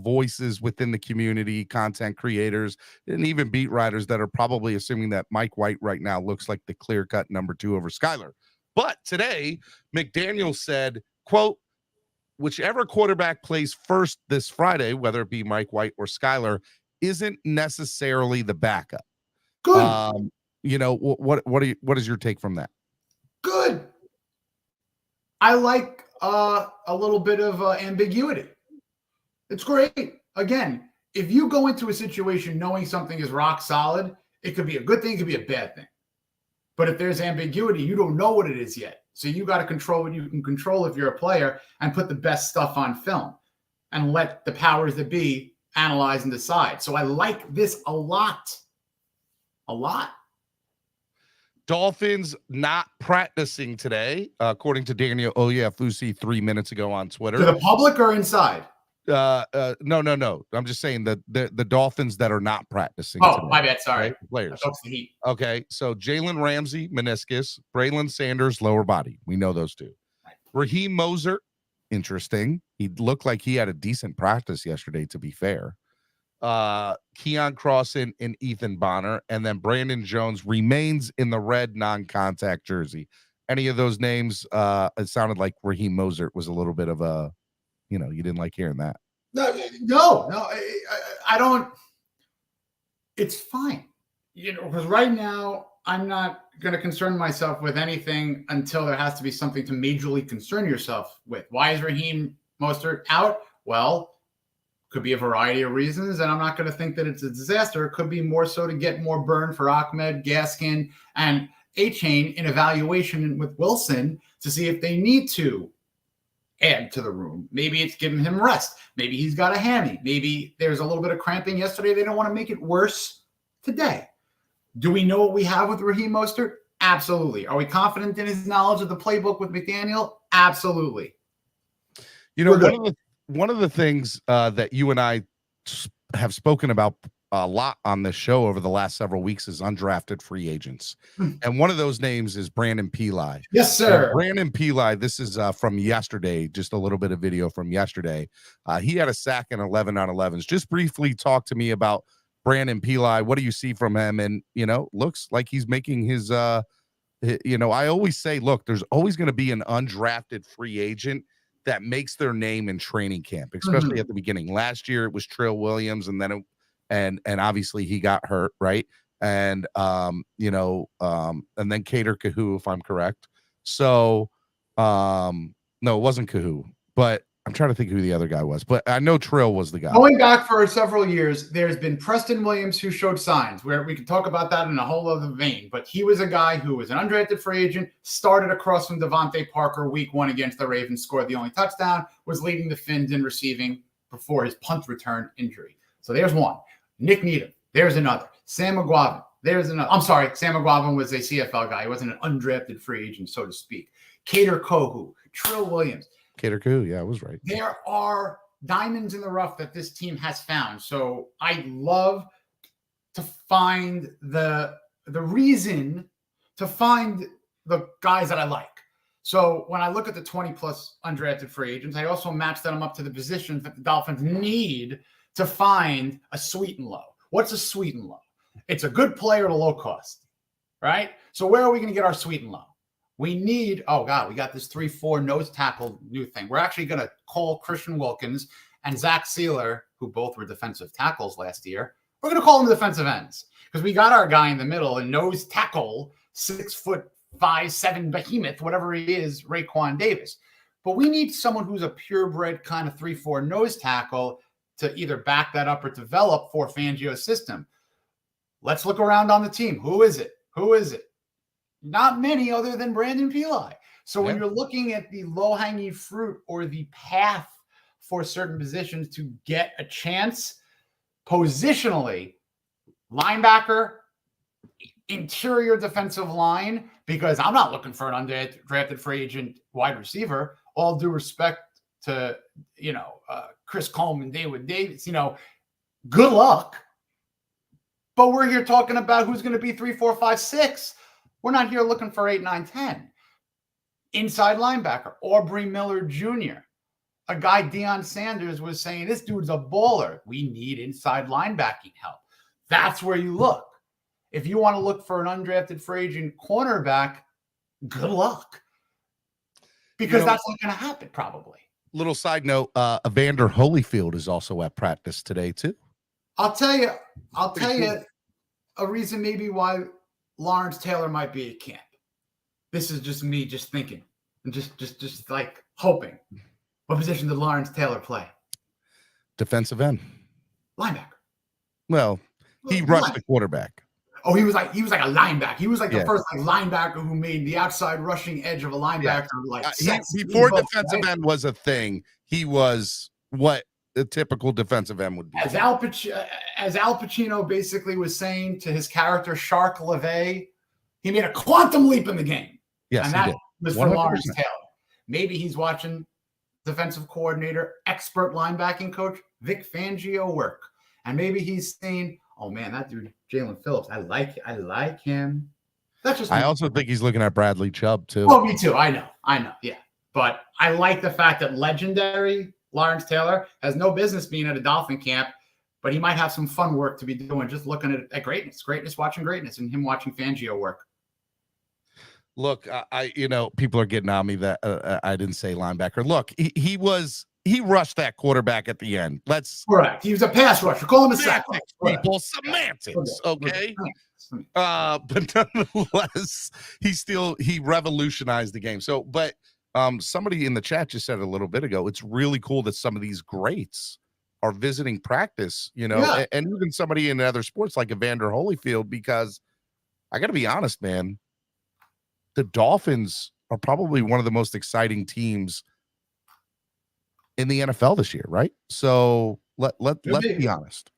voices within the community, content creators, and even beat writers that are probably assuming that Mike White right now looks like the clear-cut number 2 over Skyler. But today, McDaniel said, quote, whichever quarterback plays first this Friday, whether it be Mike White or Skyler, isn't necessarily the backup. Good. What is your take from that? Good. I like a little bit of ambiguity. It's great. Again, if you go into a situation knowing something is rock solid, it could be a good thing, it could be a bad thing. But if there's ambiguity, you don't know what it is yet. So you got to control what you can control if you're a player and put the best stuff on film and let the powers that be analyze and decide. So I like this a lot. A lot. Dolphins not practicing today, according to Daniel Oyefusi 3 minutes ago on Twitter. To the public or inside? No. I'm just saying that the Dolphins that are not practicing. Oh, today, my bad. Sorry. right? Players. That's the Heat. Okay, so Jalen Ramsey, meniscus. Braylon Sanders, lower body. We know those two. Right. Raheem Mostert, interesting. He looked like he had a decent practice yesterday, to be fair. Keon Crossan and Ethan Bonner, and then Brandon Jones remains in the red non-contact jersey. Any of those names, it sounded like Raheem Mostert was a little bit of a, you didn't like hearing that. No, I don't. It's fine. Because right now I'm not going to concern myself with anything until there has to be something to majorly concern yourself with. Why is Raheem Mostert out? Well, could be a variety of reasons, and I'm not going to think that it's a disaster. It could be more so to get more burn for Ahmed, Gaskin, and A-Chain in evaluation with Wilson to see if they need to add to the room. Maybe it's giving him rest. Maybe he's got a hammy. Maybe there's a little bit of cramping yesterday. They don't want to make it worse today. Do we know what we have with Raheem Mostert? Absolutely. Are we confident in his knowledge of the playbook with McDaniel? Absolutely. One of the things that you and I have spoken about a lot on this show over the last several weeks is undrafted free agents. And one of those names is Brandon Peli. Yes, sir. And Brandon Peli, this is from yesterday, just a little bit of video from yesterday. He had a sack in 11 on 11s. Just briefly talk to me about Brandon Peli. What do you see from him? And, looks like he's making his, I always say, look, there's always going to be an undrafted free agent that makes their name in training camp, especially at the beginning. Last year it was Trill Williams, and then and obviously he got hurt, right? And and then Cater Kahu, if I'm correct. So no, it wasn't Kahu, but I'm trying to think who the other guy was, but I know Trill was the guy. Going back for several years, there's been Preston Williams who showed signs where we can talk about that in a whole other vein, but he was a guy who was an undrafted free agent, started across from Devontae Parker week 1 against the Ravens, scored the only touchdown, was leading the Finns in receiving before his punt return injury. So there's one. Nick Needham, there's another. Sam McGuavin, there's another. I'm sorry, Sam McGuavin was a CFL guy. He wasn't an undrafted free agent, so to speak. Cater Kohu, Trill Williams. Cater Kahu, yeah, I was right. There are diamonds in the rough that this team has found. So I love to find the reason to find the guys that I like. So when I look at the 20-plus undrafted free agents, I also match them up to the positions that the Dolphins need to find a sweet and low. What's a sweet and low? It's a good player at a low cost, right? So where are we going to get our sweet and low? We need, we got this 3-4 nose tackle new thing. We're actually going to call Christian Wilkins and Zach Sealer, who both were defensive tackles last year. We're going to call them defensive ends because we got our guy in the middle, a nose tackle, 6'5", 7" behemoth, whatever he is, Raekwon Davis. But we need someone who's a purebred kind of 3-4 nose tackle to either back that up or develop for Fangio's system. Let's look around on the team. Who is it? Not many other than Brandon Peli. So when you're looking at the low-hanging fruit or the path for certain positions to get a chance positionally, linebacker, interior defensive line, because I'm not looking for an undrafted free agent wide receiver. All due respect to, Chris Coleman, David Davis, good luck. But we're here talking about who's going to be 3, 4, 5, 6. We're not here looking for 8, 9, 10. Inside linebacker, Aubrey Miller Jr. A guy, Deion Sanders, was saying, this dude's a baller. We need inside linebacking help. That's where you look. If you want to look for an undrafted free agent cornerback, good luck. Because that's not going to happen, probably. Little side note, Evander Holyfield is also at practice today, too. I'll tell you a reason maybe why Lawrence Taylor might be at camp. This is just me just thinking and just like hoping. What position did Lawrence Taylor play? Defensive end. Linebacker. Well, he rushed the quarterback. Oh, he was like a linebacker. He was like the first linebacker who made the outside rushing edge of a linebacker. Before defensive end was a thing, he was what the typical defensive end would be. As Al Pacino basically was saying to his character Shark LaVey, he made a quantum leap in the game. Yes, and that was for Lawrence Taylor. Maybe he's watching defensive coordinator, expert linebacking coach Vic Fangio work, and maybe he's saying, "Oh man, that dude Jalen Phillips, I like him." That's just. I also think he's looking at Bradley Chubb too. Oh, me too. I know. Yeah, but I like the fact that legendary Lawrence Taylor has no business being at a Dolphin camp, but he might have some fun work to be doing, just looking at greatness, watching greatness, and him watching Fangio work. Look, people are getting on me that I didn't say linebacker. Look, he rushed that quarterback at the end. Correct. He was a pass rusher. Call him a sack. People, semantics, okay? But nonetheless, he revolutionized the game. So, but somebody in the chat just said a little bit ago, it's really cool that some of these greats are visiting practice, and even somebody in other sports like Evander Holyfield, because I got to be honest, man. The Dolphins are probably one of the most exciting teams in the NFL this year, right? So let's be honest,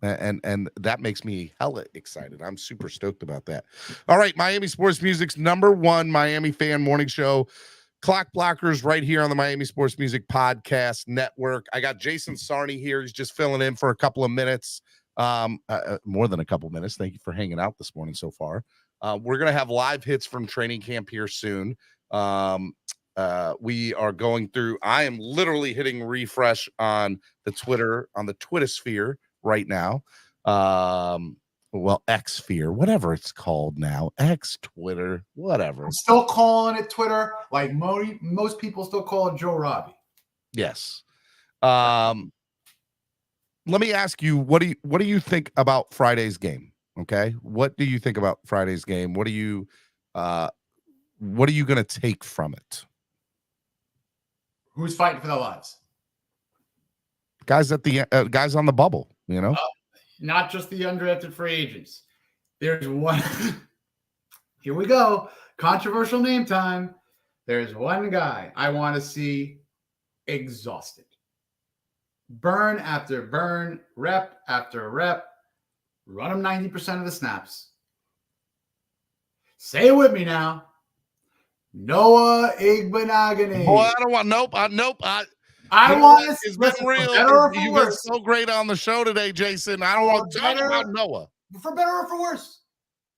and that makes me hella excited. I'm super stoked about that. All right, Miami Sports Music's #1 Miami fan morning show, Clock Blockers, right here on the Miami Sports Music Podcast Network. I got Jason Sarney here. He's just filling in for a couple of minutes, more than a couple minutes. Thank you for hanging out this morning so far. We're going to have live hits from training camp here soon. We are going through, I am literally hitting refresh on the Twittersphere right now. X sphere, whatever it's called now, X, Twitter, whatever. I'm still calling it Twitter, like most people still call it Joe Robbie. Yes. Let me ask you, what do you think about Friday's game? Okay, what do you think about Friday's game? What are you going to take from it? Who's fighting for their lives? Guys guys on the bubble, Not just the undrafted free agents. There's one. Here we go. Controversial name time. There's one guy I want to see exhausted. Burn after burn, rep after rep. Run him 90% of the snaps. Say it with me now. Noah Igbenogany. Boy, I don't want. Nope. I want to. It's been real. You've been so great on the show today, Jason. I don't want to talk about Noah. For better or for worse,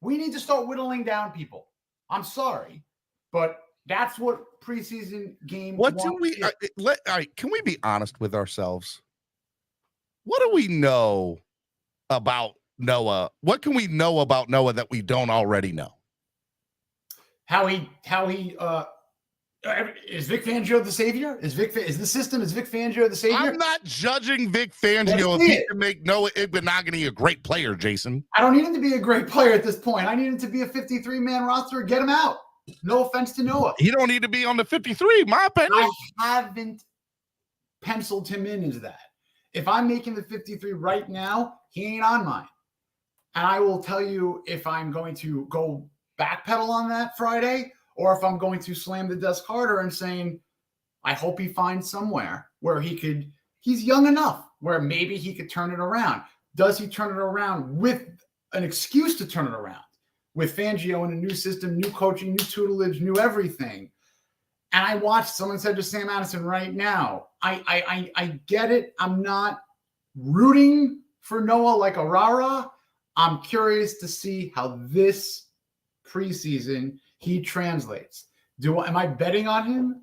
we need to start whittling down people. I'm sorry, but that's what preseason game. What do we? All right, can we be honest with ourselves? What do we know about Noah? What can we know about Noah that we don't already know? How he is Vic Fangio the savior? Is Vic Fangio the savior? I'm not judging Vic Fangio if he can make Noah Igbenogany a great player, Jason. I don't need him to be a great player at this point. I need him to be a 53-man roster. Get him out. No offense to Noah. He don't need to be on the 53, my opinion. I haven't penciled him in as that. If I'm making the 53 right now, he ain't on mine. And I will tell you if I'm going to go backpedal on that Friday or if I'm going to slam the desk harder and saying, I hope he finds somewhere where he's young enough where maybe he could turn it around. Does he turn it around with an excuse to turn it around? With Fangio in a new system, new coaching, new tutelage, new everything. And I watched, someone said to Sam Addison right now, I get it. I'm not rooting for Noah like a rah-rah. I'm curious to see how this preseason, he translates. Am I betting on him?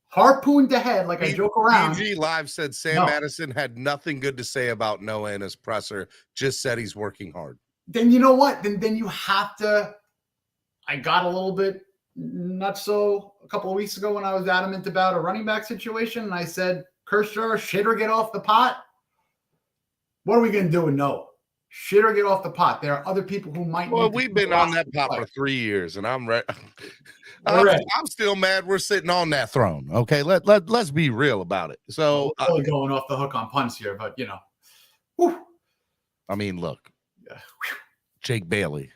Harpooned to head like I joke around. PG Live said Sam Madison had nothing good to say about Noah in his presser, just said he's working hard. Then you know what? Then you have to. I got a little bit not so a couple of weeks ago when I was adamant about a running back situation, and I said, Kershaw, shit or get off the pot. What are we going to do with Noah? Shit or get off the pot. There are other people who might. Well, we've been on that pot for 3 years, and I'm ready. I'm still mad we're sitting on that throne. Okay, let's be real about it. So we're really going off the hook on punts here, but whew. I mean, look, Jake Bailey.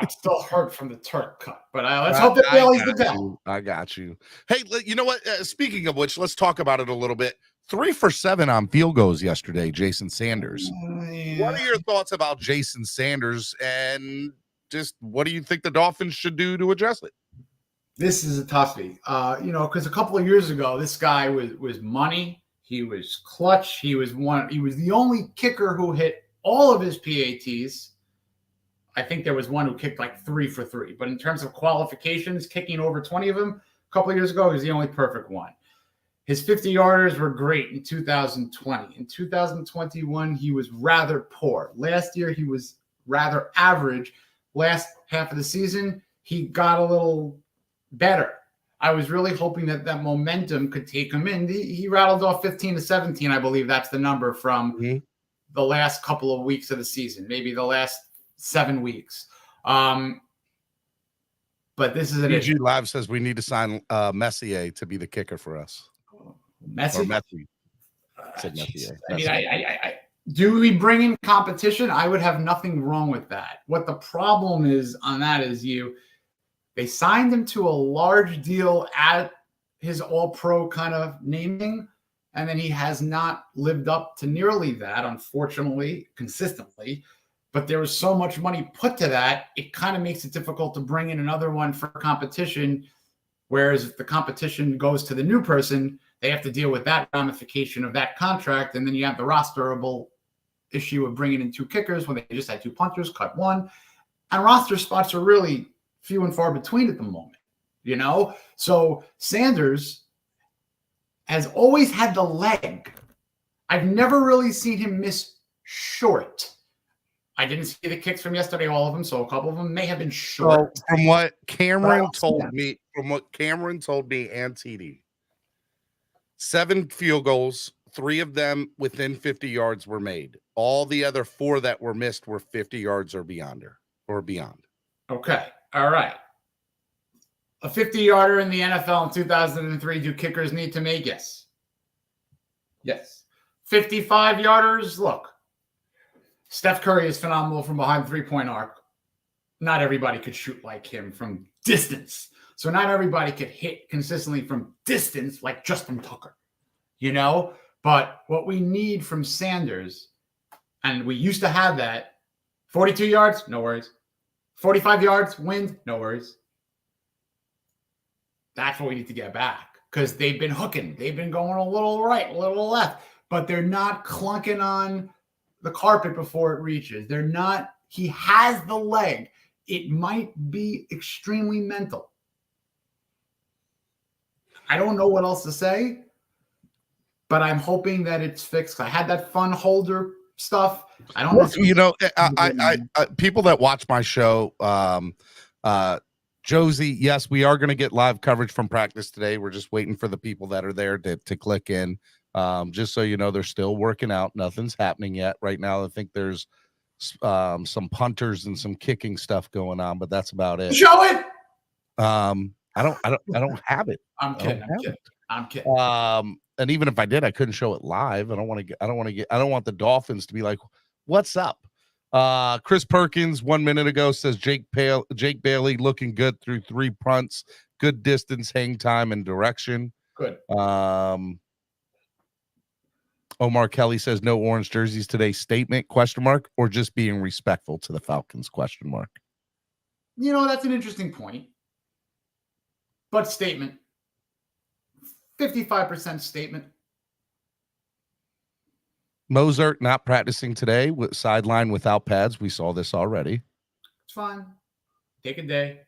I'm still hurt from the Turk cut, but let's hope that Bailey's the best. I got you. Hey, you know what? Speaking of which, let's talk about it a little bit. 3 for 7 on field goals yesterday, Jason Sanders. What are your thoughts about Jason Sanders, and just what do you think the Dolphins should do to address it? This is a toughie, because a couple of years ago, this guy was money. He was clutch. He was the only kicker who hit all of his PATs. I think there was one who kicked like 3 for 3. But in terms of qualifications, kicking over 20 of them a couple of years ago, he was the only perfect one. His 50-yarders were great in 2020. In 2021, he was rather poor. Last year, he was rather average. Last half of the season, he got a little better. I was really hoping that momentum could take him in. He rattled off 15 to 17, I believe that's the number from the last couple of weeks of the season, maybe the last 7 weeks. But this is an PG Live says we need to sign Messier to be the kicker for us. Messi? Messi. Said Messier. I mean, I do we bring in competition? I would have nothing wrong with that. What the problem is on that is they signed him to a large deal at his all-pro kind of naming, and then he has not lived up to nearly that, unfortunately, consistently. But there was so much money put to that, it kind of makes it difficult to bring in another one for competition. Whereas if the competition goes to the new person, they have to deal with that ramification of that contract. And then you have the rosterable issue of bringing in 2 kickers when they just had 2 punters, cut 1. And roster spots are really few and far between at the moment, So Sanders has always had the leg. I've never really seen him miss short. I didn't see the kicks from yesterday, all of them, so a couple of them may have been short. So from what Cameron told me, and TD, 7 field goals, 3 of them within 50 yards were made. All the other 4 that were missed were 50 yards or beyond. Okay. All right. A 50-yarder in the NFL in 2003, do kickers need to make? Yes. 55-yarders, look. Steph Curry is phenomenal from behind the 3-point arc. Not everybody could shoot like him from distance. So not everybody could hit consistently from distance like Justin Tucker, But what we need from Sanders, and we used to have that, 42 yards, no worries. 45 yards, wind, no worries. That's what we need to get back because they've been hooking. They've been going a little right, a little left, but they're not clunking on the carpet before it reaches. They're not. He has the leg. It might be extremely mental. I don't know what else to say, but I'm hoping that it's fixed. I had that fun holder stuff. I don't know. I people that watch my show, Josie, yes, we are going to get live coverage from practice today. We're just waiting for the people that are there to click in. Just so you know, they're still working out. Nothing's happening yet. Right now, I think there's some punters and some kicking stuff going on, but that's about it. Show it. I don't have it. I'm kidding. And even if I did, I couldn't show it live. I don't want the Dolphins to be like, what's up? Chris Perkins 1 minute ago says Jake Bailey looking good through 3 punts, good distance, hang time, and direction. Good. Omar Kelly says no orange jerseys today. Statement ? Or just being respectful to the Falcons ? That's an interesting point. But statement. 55% statement. Mozart not practicing today with sideline without pads. We saw this already. It's fine. Take a day.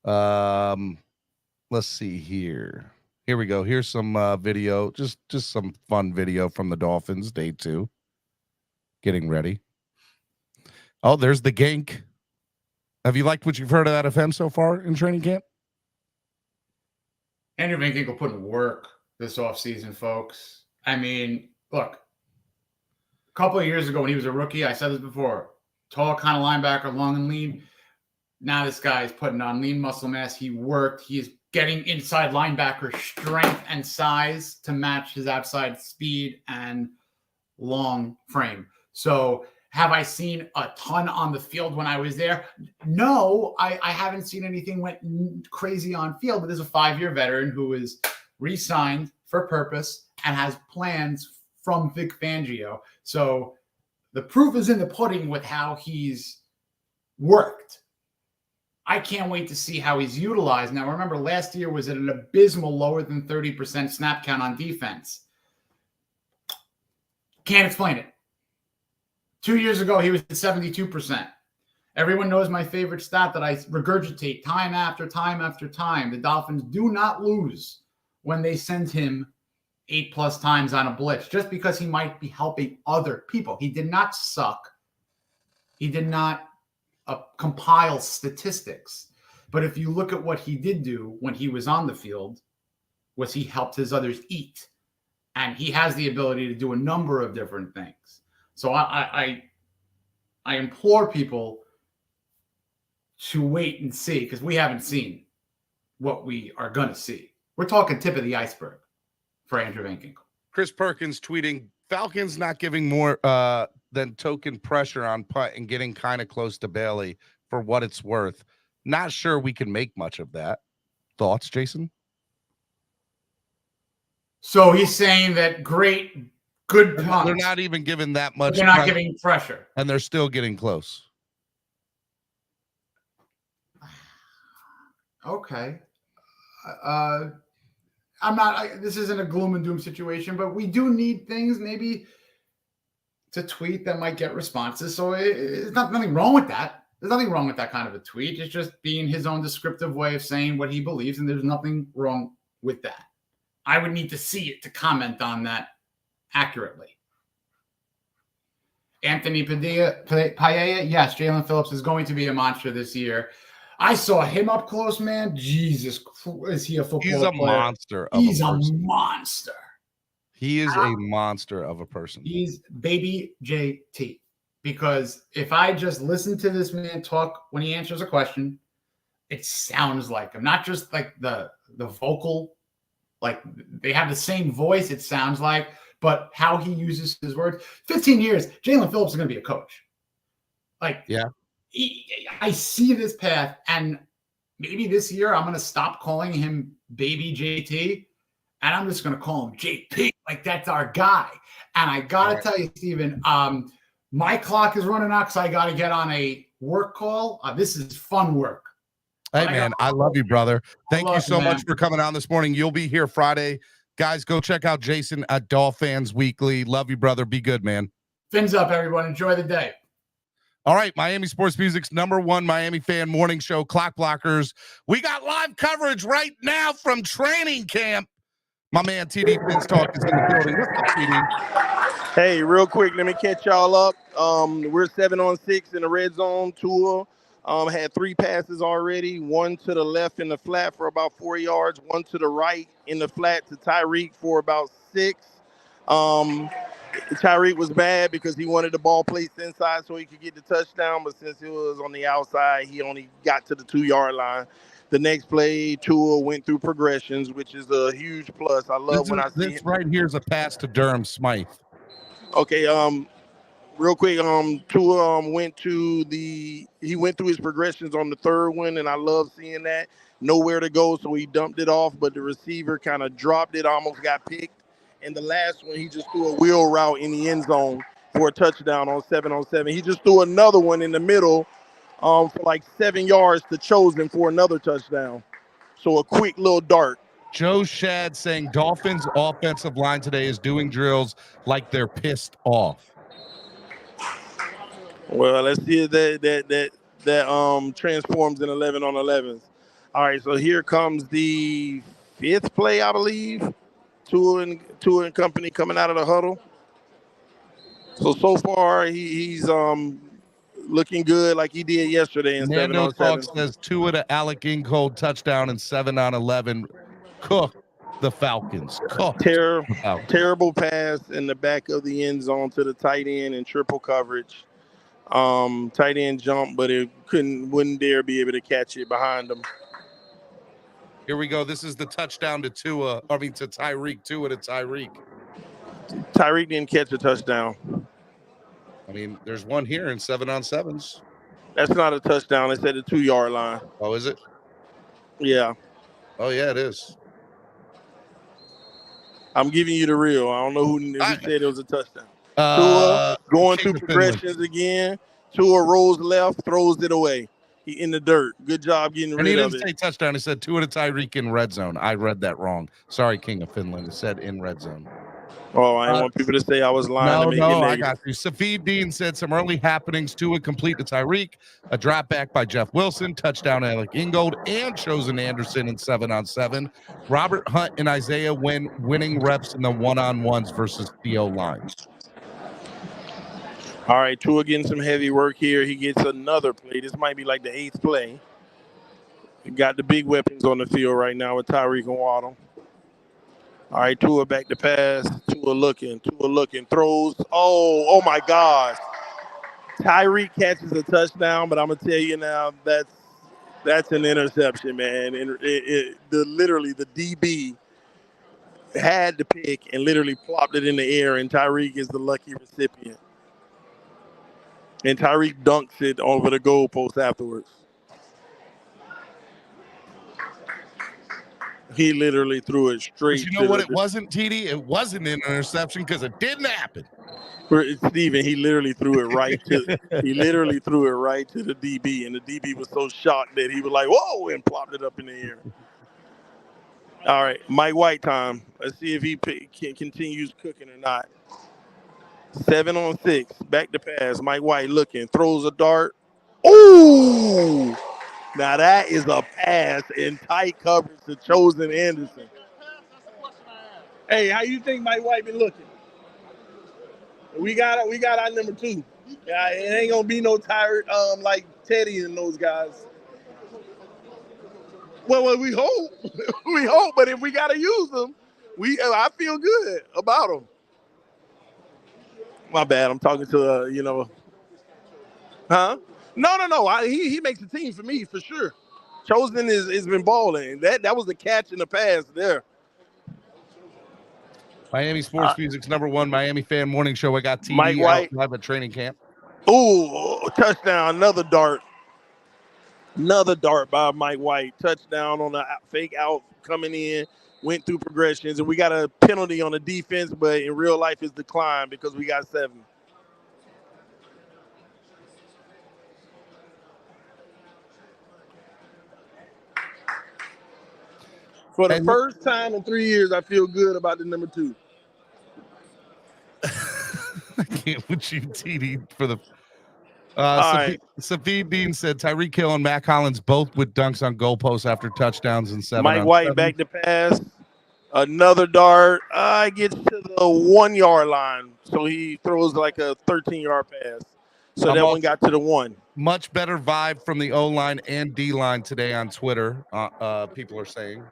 Let's see here. Here we go. Here's some video. Just some fun video from the Dolphins, day 2. Getting ready. Oh, there's the gank. Have you liked what you've heard of that FM so far in training camp? Andrew Van Ginkel put in work this offseason, folks. I mean, look, a couple of years ago when he was a rookie, I said this before, tall kind of linebacker, long and lean. Now this guy is putting on lean muscle mass. He worked. He is getting inside linebacker strength and size to match his outside speed and long frame. So have I seen a ton on the field when I was there? No, I haven't seen anything went crazy on field, but there's a 5-year veteran who is re-signed for purpose and has plans from Vic Fangio. So the proof is in the pudding with how he's worked. I can't wait to see how he's utilized. Now, remember, last year was at an abysmal lower than 30% snap count on defense. Can't explain it. 2 years ago, he was at 72%. Everyone knows my favorite stat that I regurgitate time after time after time. The Dolphins do not lose when they send him 8+ times on a blitz, just because he might be helping other people. He did not suck. He did not compile statistics. But if you look at what he did do when he was on the field, was he helped his others eat. And he has the ability to do a number of different things. So I implore people to wait and see, because we haven't seen what we are going to see. We're talking tip of the iceberg for Andrew Van Ginkel. Chris Perkins tweeting, Falcons not giving more than token pressure on punt and getting kind of close to Bailey for what it's worth. Not sure we can make much of that. Thoughts, Jason? So he's saying that good punts. They're not even giving that much. They're not giving pressure. And they're still getting close. Okay. This isn't a gloom and doom situation, but we do need things maybe to tweet that might get responses. So it's nothing wrong with that. There's nothing wrong with that kind of a tweet. It's just being his own descriptive way of saying what he believes, and there's nothing wrong with that. I would need to see it to comment on that accurately. Anthony Paella, yes, Jalen Phillips is going to be a monster this year. I saw him up close, man. Jesus, is he a football player? He's a monster. He's a monster. He is a monster of a person. He's baby JT. Because if I just listen to this man talk when he answers a question, it sounds like him. Not just like the vocal, like they have the same voice, it sounds like, but how he uses his words. 15 years, Jalen Phillips is going to be a coach. Like, yeah. I see this path, and maybe this year I'm going to stop calling him baby JT, and I'm just going to call him JP. Like, that's our guy. And I got to tell you, Steven, my clock is running out because I got to get on a work call. This is fun work. Hey, man, I love you, brother. Thank you so much for coming on this morning. You'll be here Friday. Guys, go check out Jason at Dolphins Weekly. Love you, brother. Be good, man. Fins up, everyone. Enjoy the day. All right, Miami Sports Music's #1 Miami fan morning show, Clock Blockers. We got live coverage right now from training camp. My man TD Fins Talk is in the building. What's up, TD? Hey, real quick, let me catch y'all up. We're 7-on-6 in the red zone tour. Had 3 passes already, 1 to the left in the flat for about 4 yards, 1 to the right in the flat to Tyreek for about 6. Tyreek was bad because he wanted the ball placed inside so he could get the touchdown, but since it was on the outside, he only got to the 2-yard line. The next play, Tua went through progressions, which is a huge plus. I love when I see this right here's a pass to Durham Smythe. Okay, real quick, Tua went through his progressions on the 3rd one, and I love seeing that. Nowhere to go, so he dumped it off, but the receiver kind of dropped it, almost got picked. And the last one, he just threw a wheel route in the end zone for a touchdown on 7-on-7. He just threw another one in the middle for like 7 yards to Chosen for another touchdown. So a quick little dart. Joe Shad saying Dolphins offensive line today is doing drills like they're pissed off. Well, let's see if that transforms in 11 on 11s. All right, so here comes the 5th play, I believe. Tua and company coming out of the huddle. So far he's looking good like he did yesterday in 7 Nando on 7. Talk says Tua to Alec Ingold touchdown in 7 on 11. Cook the Falcons. Cook. Terrible pass in the back of the end zone to the tight end in triple coverage. Tight end jump, but it wouldn't dare be able to catch it behind him. Here we go. This is the touchdown to Tua. I mean to Tyreek. Tua to Tyreek. Tyreek didn't catch a touchdown. I mean, there's one here in 7 on 7s. That's not a touchdown. It's at the 2-yard line. Oh, is it? Yeah. Oh, yeah, it is. I'm giving you the real. I don't know who said it was a touchdown. Tua going through progressions again. Tua rolls left, throws it away. He in the dirt. Good job getting rid of it. And he didn't say touchdown. He said Tua to Tyreek in red zone. I read that wrong. Sorry, King of Finland. It said in red zone. Oh, I want people to say I was lying. No, I got you. Safid Dean said some early happenings. Tua complete to Tyreek. A drop back by Jeff Wilson. Touchdown Alec Ingold and Chosen Anderson in 7 on 7. Robert Hunt and Isaiah winning reps in the 1-on-1s versus the O-line. All right, Tua getting some heavy work here. He gets another play. This might be like the 8th play. He got the big weapons on the field right now with Tyreek and Waddle. All right, Tua back to pass. Tua looking, throws. Oh my gosh. Tyreek catches a touchdown, but I'm going to tell you now, that's an interception, man. And literally the DB had the pick and literally plopped it in the air, and Tyreek is the lucky recipient. And Tyreek dunks it over the goalpost afterwards. He literally threw it straight. But you know what? It wasn't, TD. It wasn't an interception because it didn't happen. Steven, he literally threw it right to. He literally threw it right to the DB, and the DB was so shocked that he was like, "Whoa!" and plopped it up in the air. All right, Mike White time. Let's see if he continues cooking or not. 7 on 6, back to pass. Mike White looking, throws a dart. Ooh! Now that is a pass in tight coverage to Chosen Anderson. Hey, how you think Mike White been looking? We got our number 2. Yeah, it ain't gonna be no tired like Teddy and those guys. Well, we hope. We hope, but if we gotta use them, I feel good about them. My bad. I'm talking to huh? No. He makes the team for me for sure. Chosen has been balling. That was the catch in the pass there. Miami Sports Music's number 1 Miami fan morning show. I got TD Mike White live at training camp. Ooh, touchdown! Another dart by Mike White. Touchdown on the fake out coming in. Went through progressions, and we got a penalty on the defense, but in real life it's declined because we got 7. For the first time in 3 years, I feel good about the number 2. I can't with you, TD, for the Safid Dean said Tyreek Hill and Mac Hollins both with dunks on goalposts after touchdowns in 7 Mike White 7. back to pass. Another dart. Gets to the 1-yard line. So he throws like a 13-yard pass. So that one got to the 1. Much better vibe from the O-line and D-line today on Twitter. People are saying.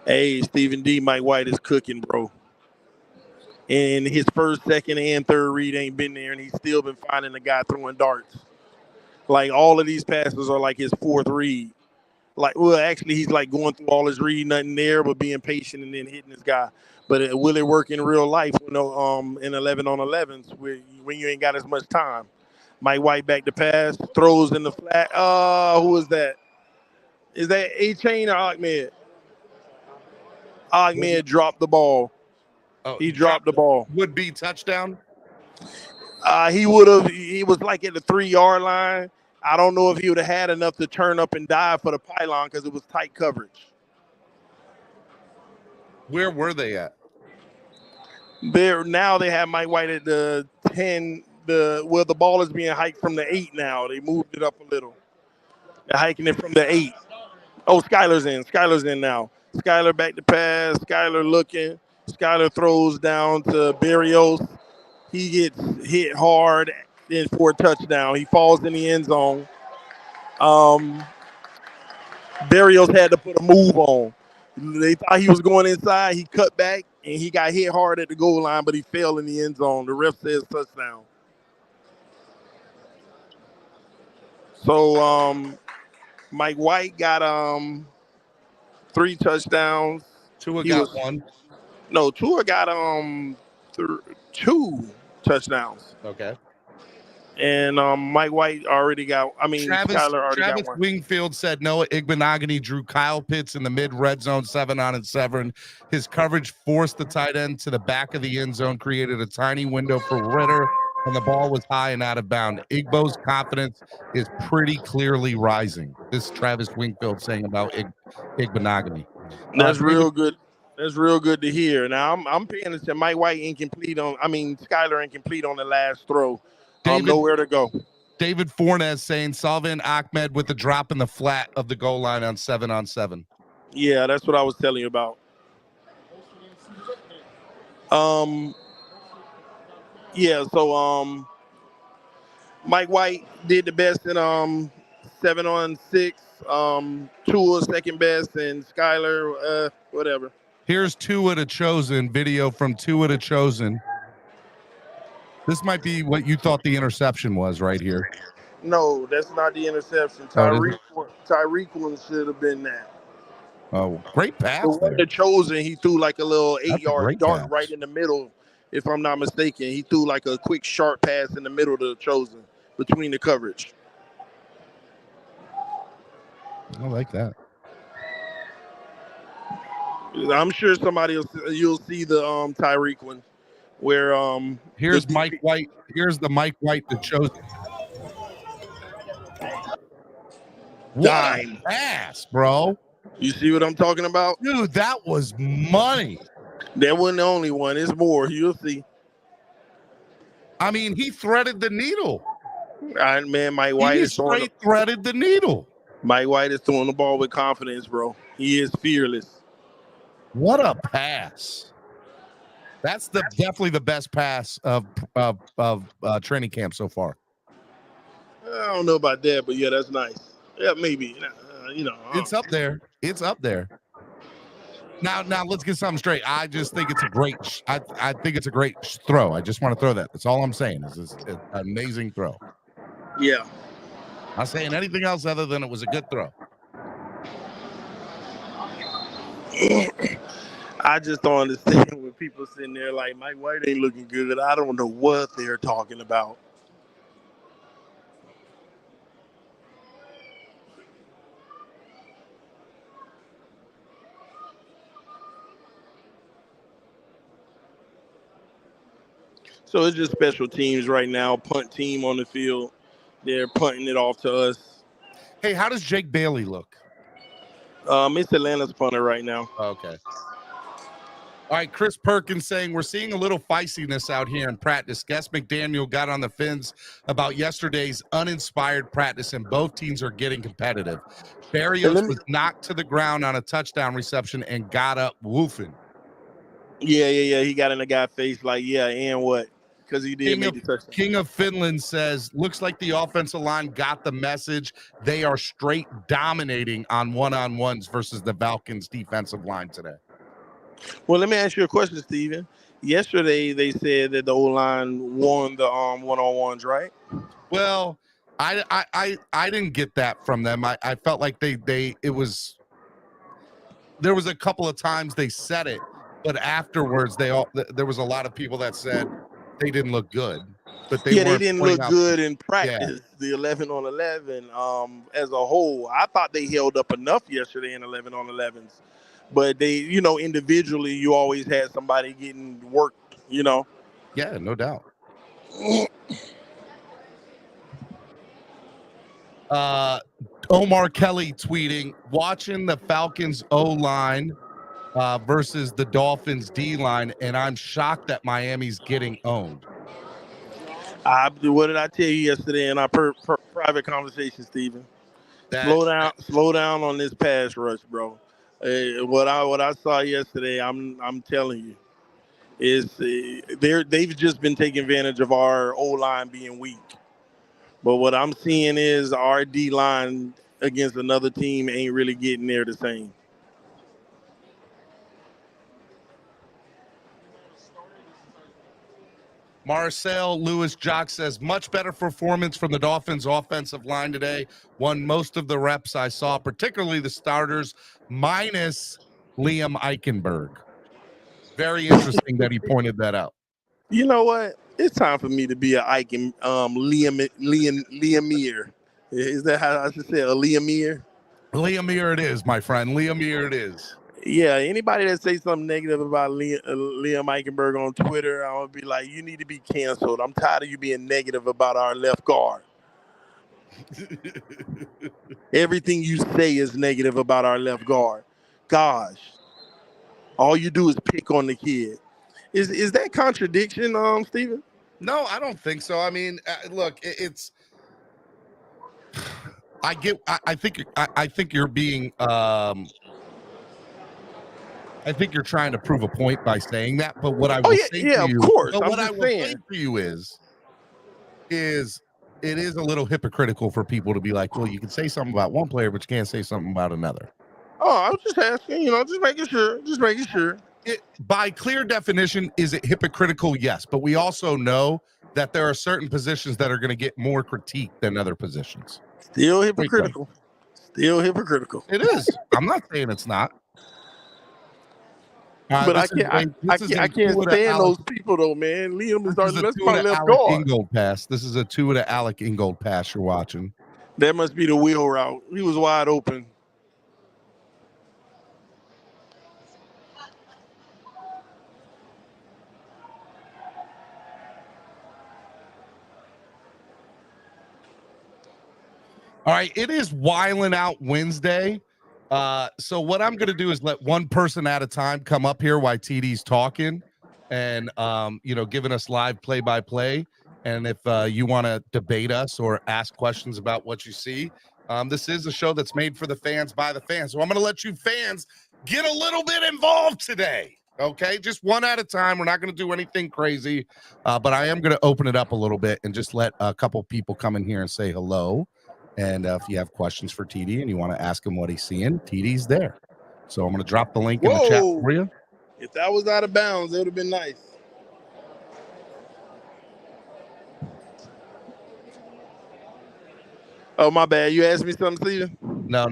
Hey, Stephen D. Mike White is cooking, bro. And his first, second, and third read ain't been there, and he's still been finding the guy throwing darts. Like, all of these passes are like his 4th read. Like, well, actually, he's like going through all his read, nothing there, but being patient and then hitting his guy. But will it work in real life? In 11 on 11s when you ain't got as much time. Mike White back to pass, throws in the flat. Who is that? Is that A-Chain or Ahmed? Ahmed dropped the ball. Oh, he dropped the ball. Would be touchdown? He would have. He was like at the 3-yard line. I don't know if he would have had enough to turn up and dive for the pylon because it was tight coverage. Where were they at? Now they have Mike White at the 10. The ball is being hiked from the 8 now. They moved it up a little. They're hiking it from the 8. Oh, Skylar's in. Skylar's in now. Skylar back to pass. Skylar looking. Skylar throws down to Barrios. He gets hit hard for a touchdown. He falls in the end zone. Barrios had to put a move on. They thought he was going inside. He cut back, and he got hit hard at the goal line, but he fell in the end zone. The ref says touchdown. So Mike White got 3 touchdowns. Tua got 1. No, Tua got 2 touchdowns. Okay. And Mike White already got. Skylar already Travis got 1. Wingfield said Noah Igbenogany drew Kyle Pitts in the mid red zone 7-on-7. His coverage forced the tight end to the back of the end zone, created a tiny window for Ritter, and the ball was high and out of bounds. Igbo's confidence is pretty clearly rising. This is Travis Wingfield saying about Igbenogany. That's real good. That's real good to hear. Now I'm paying attention. Mike White Skylar incomplete on the last throw. Nowhere to go. David Fornes saying Salvan Ahmed with the drop in the flat of the goal line on 7-on-7. Yeah, that's what I was telling you about. So Mike White did the best in 7-on-6. Tua second best, and Skylar whatever. Here's Tua to Chosen, video from Tua to Chosen. This might be what you thought the interception was right here. No, that's not the interception. Tyreek one should have been that. Oh, great pass. The one to Chosen, he threw like a little 8-yard dart pass. right in the middle, if I'm not mistaken. He threw like a quick, sharp pass in the middle to Chosen between the coverage. I like that. I'm sure you'll see the Tyreek one. Where here's Mike White. Here's the Mike White that chose. Dime pass, bro. You see what I'm talking about? Dude, that was money. That wasn't the only one. It's more. You'll see. I mean, he threaded the needle. Mike White is threaded the needle. Mike White is throwing the ball with confidence, bro. He is fearless. What a pass. That's definitely the best pass of training camp so far. I don't know about that, but yeah, that's nice. Yeah, maybe. It's up there. It's up there. Now let's get something straight. I just think it's a great. I think it's a great throw. I just want to throw that. That's all I'm saying. It's an amazing throw. Yeah. I'm not saying anything else other than it was a good throw. I just don't understand when people sitting there like Mike White ain't looking good. I don't know what they're talking about. So it's just special teams right now. Punt team on the field. They're punting it off to us. Hey, how does Jake Bailey look? It's Atlanta's punter right now. Okay. All right, Chris Perkins saying we're seeing a little feistiness out here in practice. Guess McDaniel got on the fins about yesterday's uninspired practice, and both teams are getting competitive. Barrios was knocked to the ground on a touchdown reception and got up woofing. Yeah. He got in the guy's face like, yeah, and what? Because he did make the touchdown. King of Finland says, looks like the offensive line got the message. They are straight dominating on one-on-ones versus the Falcons defensive line today. Well, let me ask you a question, Steven. Yesterday, they said that the O-line won the one-on-ones, right? Well, I didn't get that from them. I felt like there was a couple of times they said it, but afterwards there was a lot of people that said they didn't look good. But they didn't look good in practice. Yeah. The 11-on-11 as a whole, I thought they held up enough yesterday in 11-on-11s. But they, individually, you always had somebody getting worked, Yeah, no doubt. Omar Kelly tweeting, watching the Falcons O-line versus the Dolphins D-line, and I'm shocked that Miami's getting owned. What did I tell you yesterday in our private conversation, Steven? Slow down on this pass rush, bro. What I saw yesterday, I'm telling you, is they've just been taking advantage of our O-line being weak. But what I'm seeing is our D-line against another team ain't really getting there the same. Marcel Lewis Jock says, much better performance from the Dolphins offensive line today. Won most of the reps I saw, particularly the starters, minus Liam Eichenberg. Very interesting that he pointed that out. You know what? It's time for me to be a Liamier. Is that how I should say it? A Liamier? Liamier it is, my friend. Liamier it is. Yeah, anybody that say something negative about Liam Eichenberg on Twitter, I'm going to be like, you need to be canceled. I'm tired of you being negative about our left guard. Everything you say is negative about our left guard. Gosh. All you do is pick on the kid. Is that contradiction, Steven? No, I don't think so. I mean, look, it's. I think you're being. I think you're trying to prove a point by saying that. But what I will say to you, of course. but what I will say to you is it is a little hypocritical for people to be like, well, you can say something about one player, but you can't say something about another. Oh, I was just asking, just making sure. By clear definition, is it hypocritical? Yes, but we also know that there are certain positions that are going to get more critique than other positions. Still hypocritical. It is. I'm not saying it's not. But I can't stand those people though, man. Liam is that's my left guard. Ingold pass. This is a 2 to Alec Ingold pass you're watching. That must be the wheel route. He was wide open. All right, it is Wildin' Out Wednesday. So what I'm going to do is let one person at a time come up here while TD's talking and, giving us live play-by-play. And if you want to debate us or ask questions about what you see, this is a show that's made for the fans by the fans. So I'm going to let you fans get a little bit involved today. Okay, just one at a time. We're not going to do anything crazy, but I am going to open it up a little bit and just let a couple people come in here and say hello. And if you have questions for TD and you want to ask him what he's seeing, TD's there. So I'm going to drop the link in the chat for you. If that was out of bounds, it would have been nice. Oh, my bad. You asked me something, Steven? No.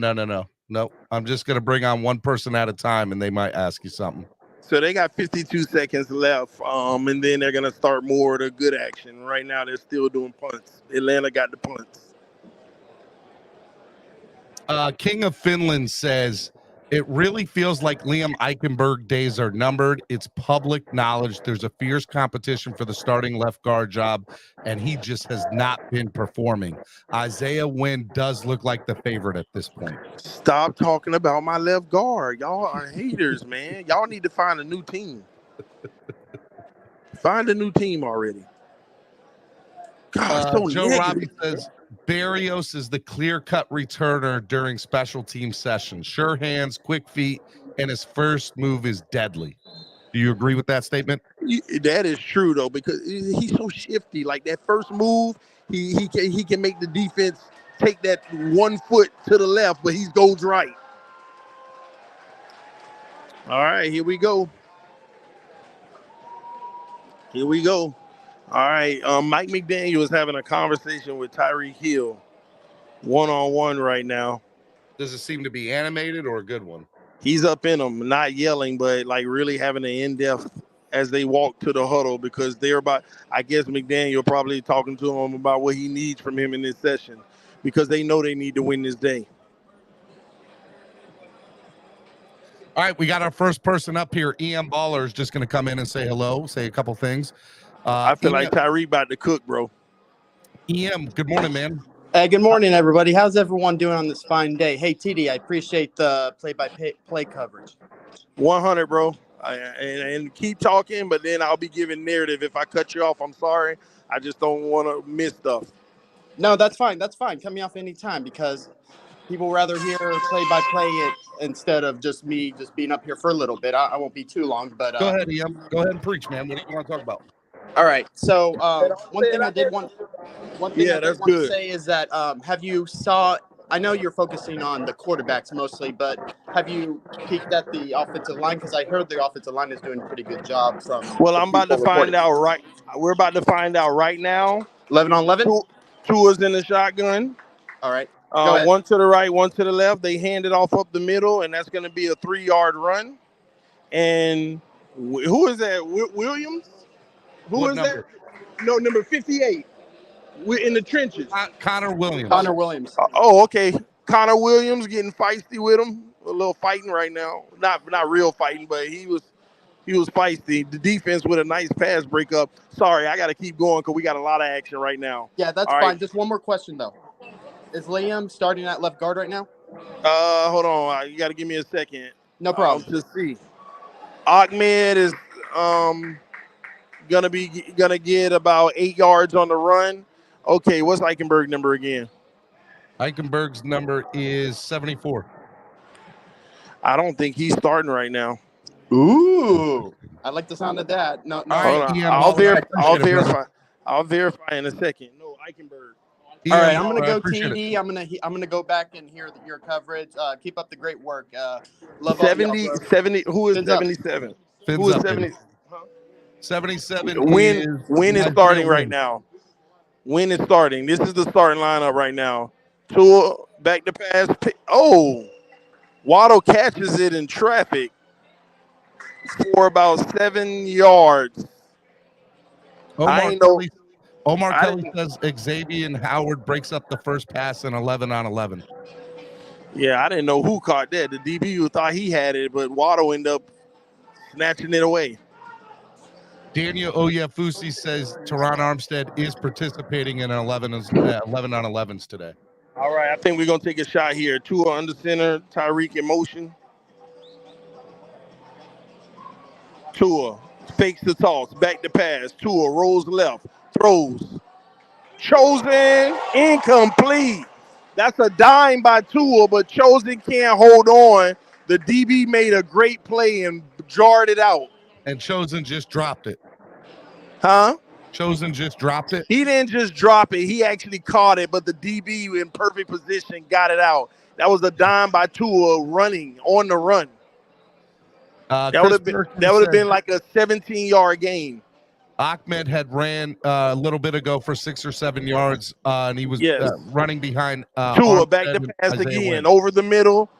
I'm just going to bring on one person at a time, and they might ask you something. So they got 52 seconds left, and then they're going to start more of the good action. Right now, they're still doing punts. Atlanta got the punts. King of Finland says, it really feels like Liam Eichenberg days are numbered. It's public knowledge. There's a fierce competition for the starting left guard job, and he just has not been performing. Isaiah Wynn does look like the favorite at this point. Stop talking about my left guard. Y'all are haters, man. Y'all need to find a new team. Find a new team already. God, so Joe negative. Robbie says, Barrios is the clear-cut returner during special team sessions. Sure hands, quick feet, and his first move is deadly. Do you agree with that statement? That is true, though, because he's so shifty. Like that first move, he can make the defense take that 1 foot to the left, but he goes right. All right, here we go. All right, Mike McDaniel is having a conversation with Tyreek Hill one-on-one right now. Does it seem to be animated or a good one? He's up in them, not yelling, but like really having an in-depth as they walk to the huddle because they're about, I guess McDaniel probably talking to him about what he needs from him in this session because they know they need to win this day. All right, we got our first person up here. EM Baller is just going to come in and say hello, say a couple things. I feel like Tyreek about to cook, bro. EM, good morning, man. Hey, good morning, everybody. How's everyone doing on this fine day? Hey, TD, I appreciate the play-by-play coverage. 100, bro. And keep talking, but then I'll be giving narrative. If I cut you off, I'm sorry. I just don't want to miss stuff. No, that's fine. That's fine. Cut me off anytime because people rather hear play-by-play it instead of just me just being up here for a little bit. I won't be too long, but Go ahead, Ian. Go ahead and preach, man. What do you want to talk about? all right. So one thing I did want to say is that have you saw? I know you're focusing on the quarterbacks mostly, but have you peeked at the offensive line? Because I heard the offensive line is doing a pretty good job. Well, I'm about to find out right. We're about to find out right now. 11 on 11. Two is in the shotgun. All right. One to the right, one to the left. They hand it off up the middle, and that's going to be a 3-yard run. And who is that? Williams? Who is that? No, number 58. We're in the trenches. Connor Williams. Connor Williams. Okay. Connor Williams getting feisty with him. A little fighting right now. Not real fighting, but he was feisty. The defense with a nice pass breakup. Sorry, I got to keep going because we got a lot of action right now. Yeah, that's fine. Right. Just one more question, though. Is Liam starting at left guard right now? Hold on. You got to give me a second. No problem. Let's see. Ahmed is gonna get about 8 yards on the run. Okay, what's Eichenberg number again? Eichenberg's number is 74. I don't think he's starting right now. Ooh, I like the sound of that. No. Right, Ian, I'll verify in a second. No, Eichenberg. All right, I'm gonna go TD. I'm gonna go back and hear your coverage. Keep up the great work. Love 70. Who is 77? Who is 70? 77. Win is starting right now. Win is starting. This is the starting lineup right now. Tua back to pass. Oh, Waddle catches it in traffic for about 7 yards. Omar Kelly says Xavier and Howard breaks up the first pass in 11 on 11. Yeah, I didn't know who caught that. The DB thought he had it, but Waddle ended up snatching it away. Daniel Oyefusi says Teron Armstead is participating in 11 on 11s today. All right, I think we're going to take a shot here. Tua under center, Tyreek in motion. Tua fakes the toss, back to pass. Tua rolls left, throws. Chosen, incomplete. That's a dime by Tua, but Chosen can't hold on. The DB made a great play and jarred it out. And Chosen just dropped it. Huh? Chosen just dropped it? He didn't just drop it. He actually caught it, but the DB in perfect position got it out. That was a dime by Tua running on the run. That would have been like a 17-yard game. Ahmed had ran a little bit ago for 6 or 7 yards, and he was running behind Tua back to pass again, over the middle.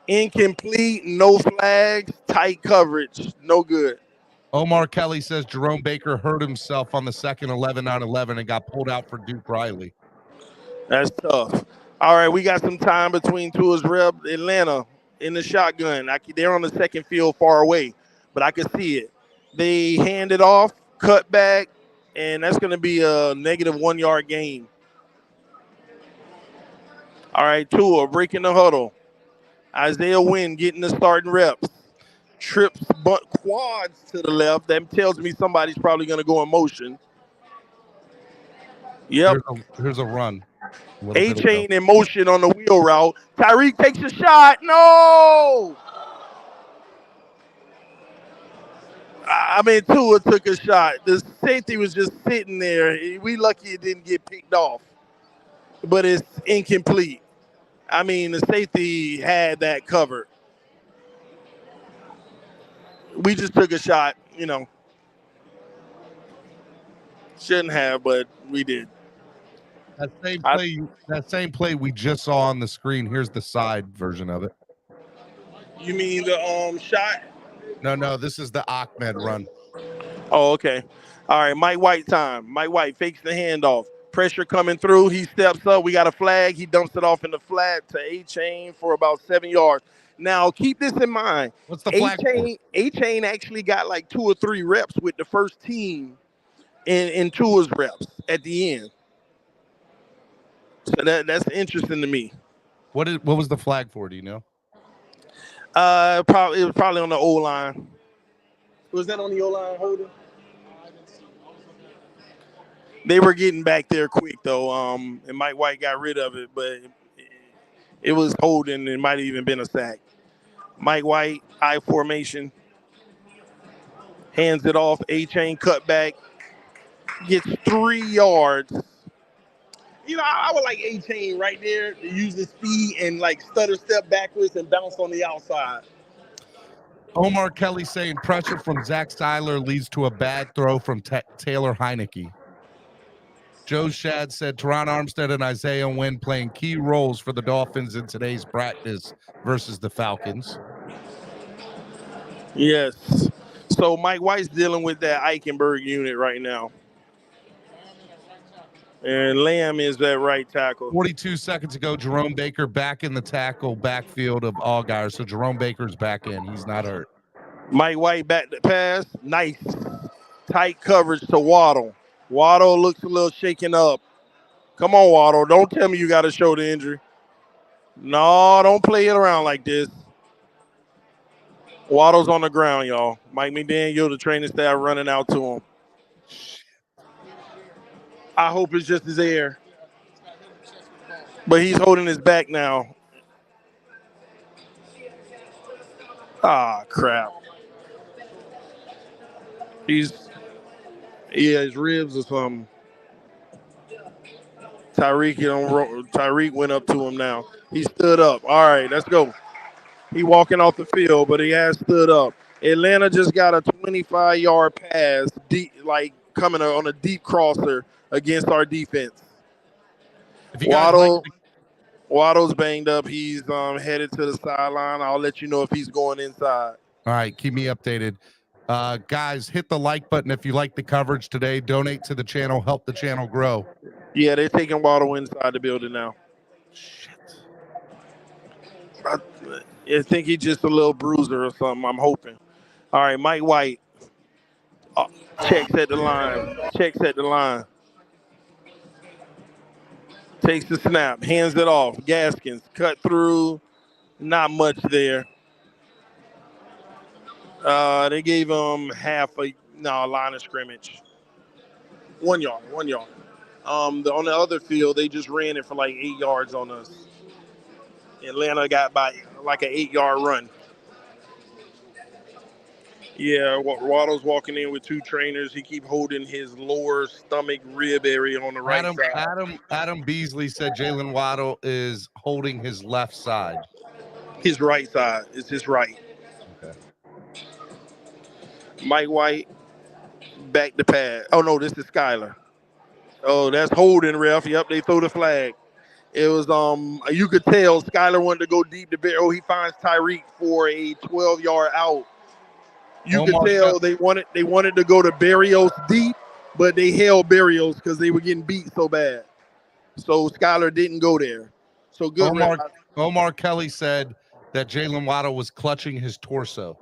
Incomplete, no flags, tight coverage, no good. Omar Kelly says Jerome Baker hurt himself on the second 11 on 11 and got pulled out for Duke Riley. That's tough. All right, we got some time between Tua's rep. Atlanta in the shotgun. They're on the second field far away, but I can see it. They hand it off, cut back, and that's going to be a negative 1 yard gain. All right, Tua breaking the huddle. Isaiah Wynn getting the starting reps. Trips, butt quads to the left. That tells me somebody's probably going to go in motion. Yep. Here's a run. A-chain in motion on the wheel route. Tyreek takes a shot. No! I mean, Tua took a shot. The safety was just sitting there. We lucky it didn't get picked off. But it's incomplete. I mean, the safety had that covered. We just took a shot, Shouldn't have, but we did. That same play we just saw on the screen. Here's the side version of it. You mean the shot? No, this is the Ahmed run. Oh, okay. All right, Mike White time. Mike White fakes the handoff. Pressure coming through. He steps up. We got a flag. He dumps it off in the flat to A-chain for about 7 yards. Now, keep this in mind. What's the flag for? A-chain actually got like 2 or 3 reps with the first team in Tua's reps at the end. So that's interesting to me. What was the flag for? Do you know? It was probably on the O line. Was that on the O line holding? They were getting back there quick though. And Mike White got rid of it, but it was holding. It might have even been a sack. Mike White, I formation, hands it off. A-chain cutback, gets 3 yards. I would like A-chain right there to use his speed and like stutter step backwards and bounce on the outside. Omar Kelly saying pressure from Zach Seiler leads to a bad throw from Taylor Heineke. Joe Shad said Teron Armstead and Isaiah Wynn playing key roles for the Dolphins in today's practice versus the Falcons. Yes. So Mike White's dealing with that Eichenberg unit right now. And Lamb is that right tackle. 42 seconds ago, Jerome Baker back in the tackle backfield of Allgaier. So Jerome Baker's back in. He's not hurt. Mike White back to pass. Nice. Tight coverage to Waddle. Waddle looks a little shaken up. Come on, Waddle. Don't tell me you got a shoulder injury. No, don't play it around like this. Waddle's on the ground, y'all. Mike McDaniel, the training staff, running out to him. I hope it's just his air. But he's holding his back now. Ah, crap. His ribs or something. Tyreek went up to him now. He stood up. All right, let's go. He walking off the field, but he has stood up. Atlanta just got a 25-yard pass, deep, like coming on a deep crosser against our defense. Waddle's banged up. He's headed to the sideline. I'll let you know if he's going inside. All right, keep me updated. Guys, hit the like button if you like the coverage today. Donate to the channel. Help the channel grow. Yeah, they're taking Waddle inside the building now. Shit. I think he's just a little bruiser or something. I'm hoping. All right, Mike White checks at the line. Takes the snap, hands it off. Gaskins cut through. Not much there. They gave him line of scrimmage. 1 yard. On the other field, they just ran it for like 8 yards on us. Atlanta got by like an 8-yard run. Yeah, Waddle's walking in with 2 trainers. He keep holding his lower stomach rib area on the right side. Adam Beasley said Jalen Waddle is holding his left side. His right side is his right. Okay. Mike White back to pass. Oh no, this is Skyler. Oh, that's holding, ref. Yep, they throw the flag. It was you could tell Skyler wanted to go deep to Barry. Oh, he finds Tyreek for a 12-yard out. You could tell they wanted to go to Barrios deep, but they held Barrios because they were getting beat so bad. So Skyler didn't go there. So good. Omar Kelly said that Jalen Waddle was clutching his torso.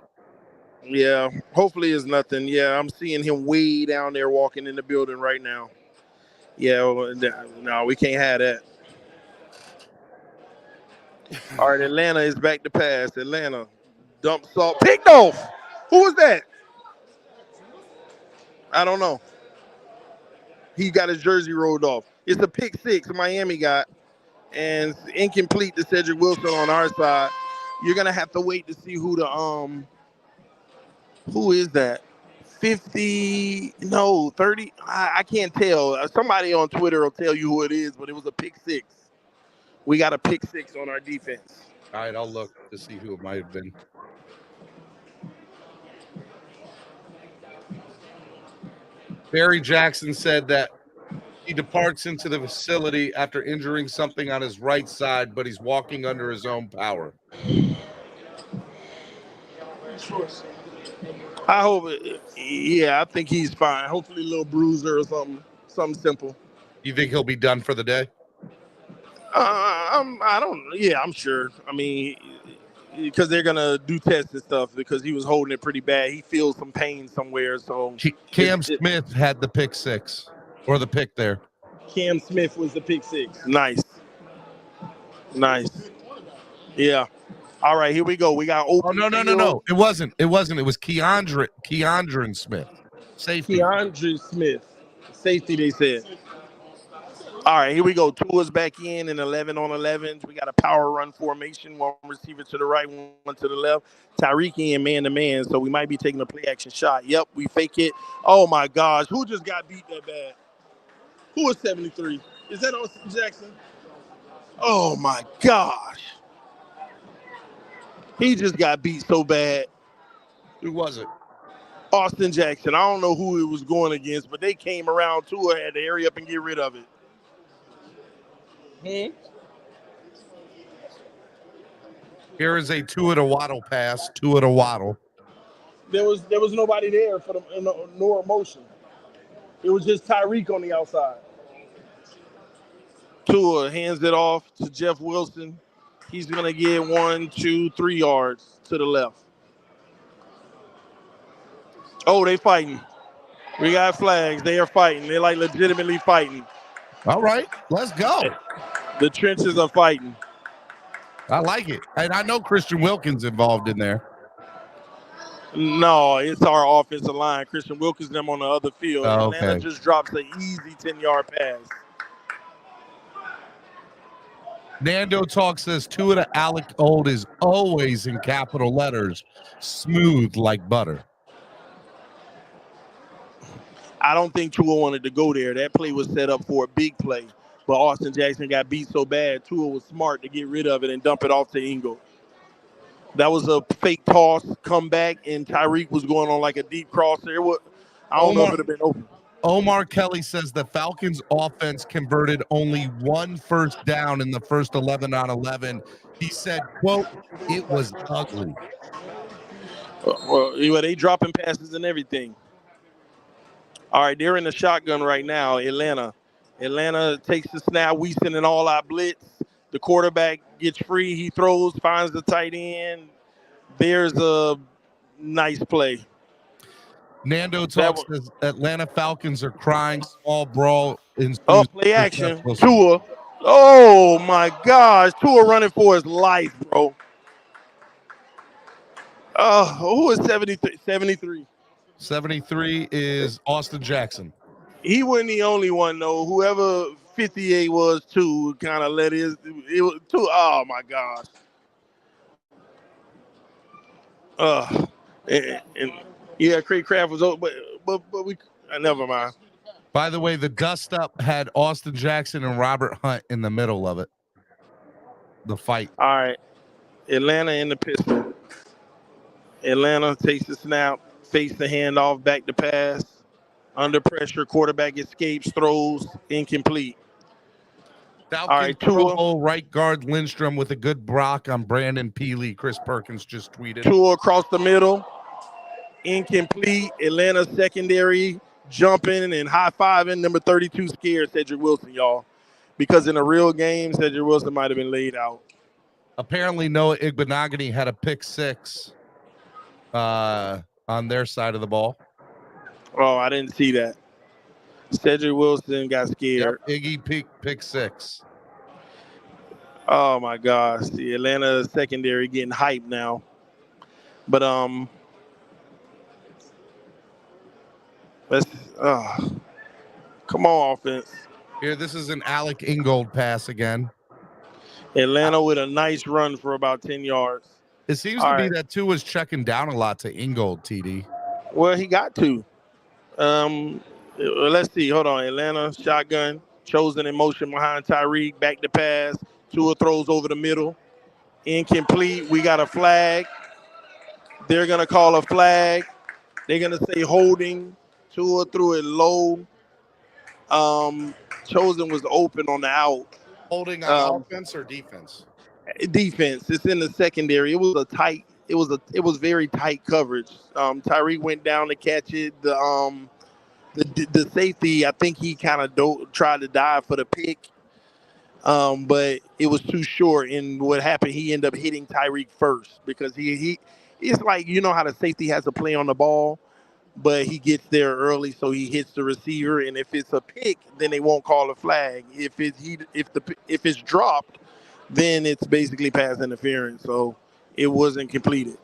Yeah, hopefully it's nothing. Yeah, I'm seeing him way down there walking in the building right now. Yeah, no, we can't have that. All right, Atlanta is back to pass. Atlanta dumps off. Picked off. Who was that? I don't know. He got his jersey rolled off. It's a pick 6 Miami got, and incomplete to Cedric Wilson on our side. You're gonna have to wait to see who is that? 50? No, 30. I can't tell. Somebody on Twitter will tell you who it is, but it was a pick 6. We got a pick 6 on our defense. All right, I'll look to see who it might have been. Barry Jackson said that he departs into the facility after injuring something on his right side, but he's walking under his own power. I hope I think he's fine. Hopefully a little bruiser or something simple. You think he'll be done for the day? I'm sure. I mean, because they're gonna do tests and stuff because he was holding it pretty bad. He feels some pain somewhere. So Cam Smith had the pick 6 or the pick there. Cam Smith was the pick 6. Nice. Yeah. All right, here we go. We got open. Oh, no. It wasn't. It was Keandre Smith. Safety. Keandre Smith. Safety, they said. All right, here we go. Tua's back in 11 on 11s. We got a power run formation. One receiver to the right, one to the left. Tyreek in man-to-man, so we might be taking a play-action shot. Yep, we fake it. Oh, my gosh. Who just got beat that bad? Who is 73? Is that Austin Jackson? Oh, my gosh. He just got beat so bad. Who was it? Austin Jackson. I don't know who it was going against, but they came around. Tua had to hurry up and get rid of it. Here is a Tua to Waddle pass. Tua to Waddle. There was nobody there for the no emotion. It was just Tyreek on the outside. Tua hands it off to Jeff Wilson. He's gonna get 1, 2, 3 yards to the left. Oh, they fighting. We got flags. They are fighting. They're like legitimately fighting. All right, let's go. The trenches are fighting. I like it. And I know Christian Wilkins involved in there. No, it's our offensive line. Christian Wilkins them on the other field. Oh, Atlanta okay. just drops an easy 10-yard pass. Nando Talk says Tua to Alec Old is always in capital letters, smooth like butter. I don't think Tua wanted to go there. That play was set up for a big play. But Austin Jackson got beat so bad, Tua was smart to get rid of it and dump it off to Ingle. That was a fake toss, comeback, and Tyreek was going on like a deep crosser. I don't know if it would have been open. Omar Kelly says the Falcons offense converted only 1 first down in the first 11 on 11. He said, quote, it was ugly. Well, they dropping passes and everything. All right, they're in the shotgun right now, Atlanta. Atlanta takes the snap. We send an all-out blitz. The quarterback gets free. He throws, finds the tight end. There's a nice play. Nando talks says Atlanta Falcons are crying. Small brawl. Play action. Tua. Oh, my gosh. Tua running for his life, bro. Who is 73? 73. 73 is Austin Jackson. He wasn't the only one, though. Whoever 58 was, too, kind of let it was too. Oh, my gosh. Yeah, Craig Kraft was over, but we never mind. By the way, the dust up had Austin Jackson and Robert Hunt in the middle of it. The fight. All right. Atlanta in the pistol. Atlanta takes the snap, face the handoff, back to pass. Under pressure, quarterback escapes, throws, incomplete. Falcons all right, Tua. Right guard Lindstrom with a good block on Brandon Peely. Chris Perkins just tweeted. Tua across the middle. Incomplete. Atlanta secondary jumping and high-fiving. Number 32 scared Cedric Wilson, y'all. Because in a real game, Cedric Wilson might have been laid out. Apparently, Noah Igbenogany had a pick 6 on their side of the ball. Oh, I didn't see that. Cedric Wilson got scared. Yep, Iggy pick 6. Oh, my gosh. The Atlanta secondary getting hyped now. But, come on, offense. Here, this is an Alec Ingold pass again. Atlanta with a nice run for about 10 yards. It seems to be that Tua's checking down a lot to Ingold, TD. Well, he got to. Let's see. Hold on. Atlanta, shotgun. Chosen in motion behind Tyreek. Back to pass. Tua throws over the middle. Incomplete. We got a flag. They're going to call a flag. They're going to say holding. Tua threw it low. Chosen was open on the out. Holding on offense or defense? Defense. It's in the secondary. It was a tight. It was very tight coverage. Tyreek went down to catch it. The safety, I think he kind of tried to dive for the pick, but it was too short. And what happened? He ended up hitting Tyreek first because he it's like, you know how the safety has to play on the ball, but he gets there early, so he hits the receiver. And if it's a pick, then they won't call a flag. If it's dropped, then it's basically pass interference. So It wasn't completed.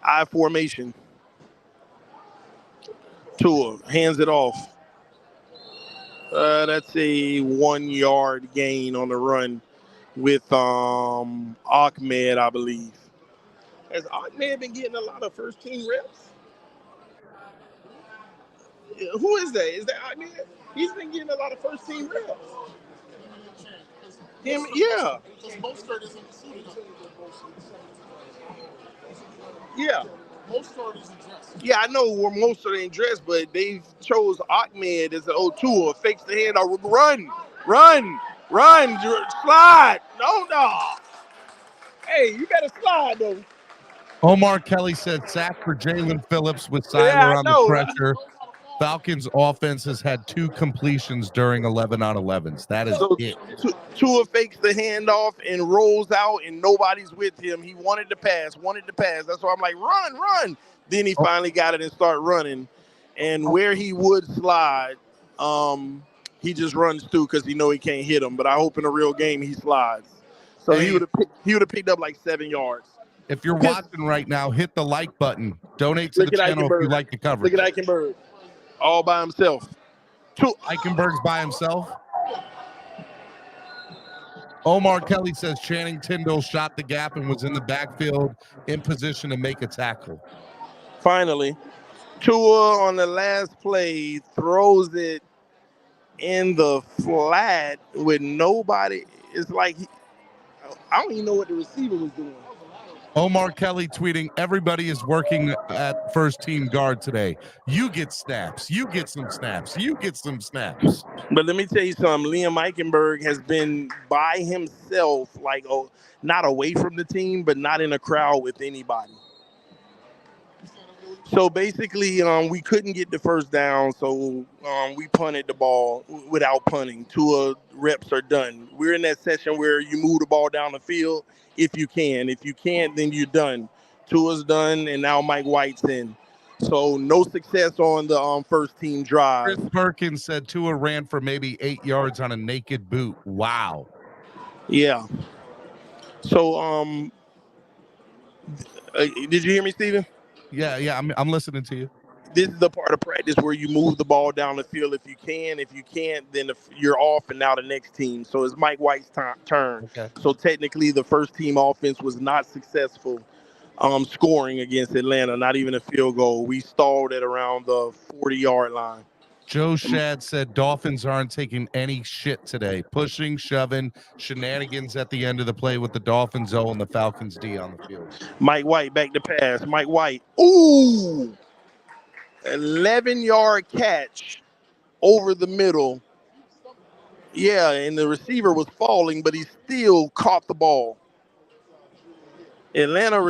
I formation. Tua hands it off. That's a 1 yard gain on the run with Ahmed, I believe. Has Ahmed been getting a lot of first team reps? Who is that? Is that Ahmed? He's been getting a lot of first team reps. Him, yeah. Yeah. Yeah, I know where most are in dress, but they chose Ahmed as the O2 fakes the hand. Run, slide. No. Hey, you gotta slide though. Omar Kelly said sack for Jalen Phillips with Siler Yeah, on the pressure. Falcons offense has had 2 completions during 11 on 11s. That is it. Tua fakes the handoff and rolls out, and nobody's with him. He wanted to pass. That's why I'm like, run. Then he finally got it and started running. And where he would slide, he just runs through because he know he can't hit him. But I hope in a real game he slides. So he would have picked up like 7 yards. If you're watching right now, hit the like button. Donate to the channel if you like the coverage. Look at Eichenberg. All by himself. Eichenberg's by himself. Omar Kelly says Channing Tindall shot the gap and was in the backfield in position to make a tackle. Finally, Tua on the last play throws it in the flat with nobody. It's like I don't even know what the receiver was doing. Omar Kelly tweeting, everybody is working at first team guard today. You get snaps. You get some snaps. You get some snaps. But let me tell you something. Liam Eichenberg has been by himself, like not away from the team, but not in a crowd with anybody. So basically, we couldn't get the first down, so we punted the ball without punting. 2 reps are done. We're in that session where you move the ball down the field if you can. If you can't, then you're done. 2's done, and now Mike White's in. So no success on the first team drive. Chris Perkins said Tua ran for maybe 8 yards on a naked boot. Wow. Yeah. So did you hear me, Steven? Yeah, I'm listening to you. This is the part of practice where you move the ball down the field if you can. If you can't, then you're off, and now the next team. So it's Mike White's turn. Okay. So technically, the first team offense was not successful scoring against Atlanta, not even a field goal. We stalled at around the 40-yard line. Joe Shad said Dolphins aren't taking any shit today. Pushing, shoving, shenanigans at the end of the play with the Dolphins O and the Falcons D on the field. Mike White back to pass. Mike White. Ooh! 11-yard catch over the middle. Yeah, and the receiver was falling, but he still caught the ball. Atlanta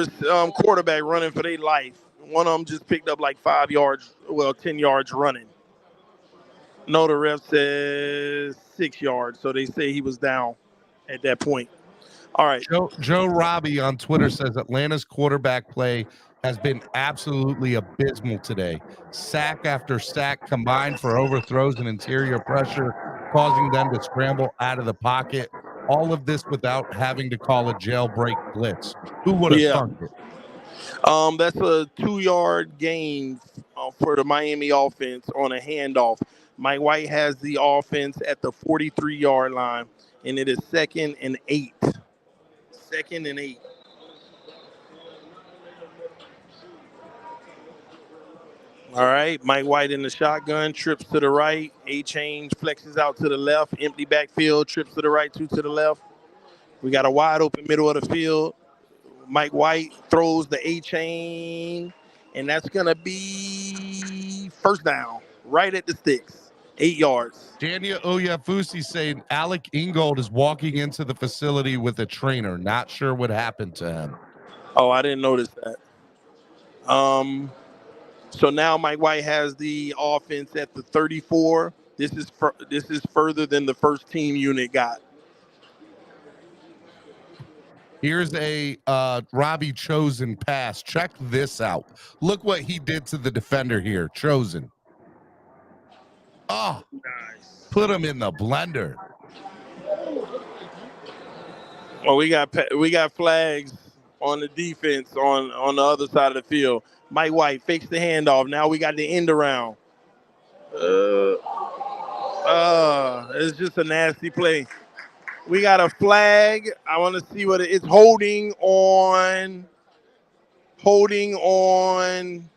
quarterback running for their life. One of them just picked up like 5 yards, 10 yards running. No, the ref says 6 yards, so they say he was down at that point. All right. Joe Robbie on Twitter says Atlanta's quarterback play has been absolutely abysmal today. Sack after sack combined for overthrows and interior pressure, causing them to scramble out of the pocket. All of this without having to call a jailbreak blitz. Who would have thunk it? That's a 2-yard gain for the Miami offense on a handoff. Mike White has the offense at the 43-yard line, and it is 2nd and 8. 2nd and 8. All right, Mike White in the shotgun, trips to the right, A-change, flexes out to the left, empty backfield, trips to the right, 2 to the left. We got a wide open middle of the field. Mike White throws the A-chain, and that's going to be first down, right at the sticks, 8 yards. Daniel Oyafusi saying Alec Ingold is walking into the facility with a trainer. Not sure what happened to him. Oh, I didn't notice that. So now Mike White has the offense at the 34. This is further than the first team unit got. Here's a Robbie Chosen pass. Check this out. Look what he did to the defender here. Chosen. Oh, nice. Put him in the blender. Well, we got flags on the defense on the other side of the field. Mike White fakes the handoff. Now we got the end around. It's just a nasty play. We got a flag. I want to see what it's holding on. Holding on.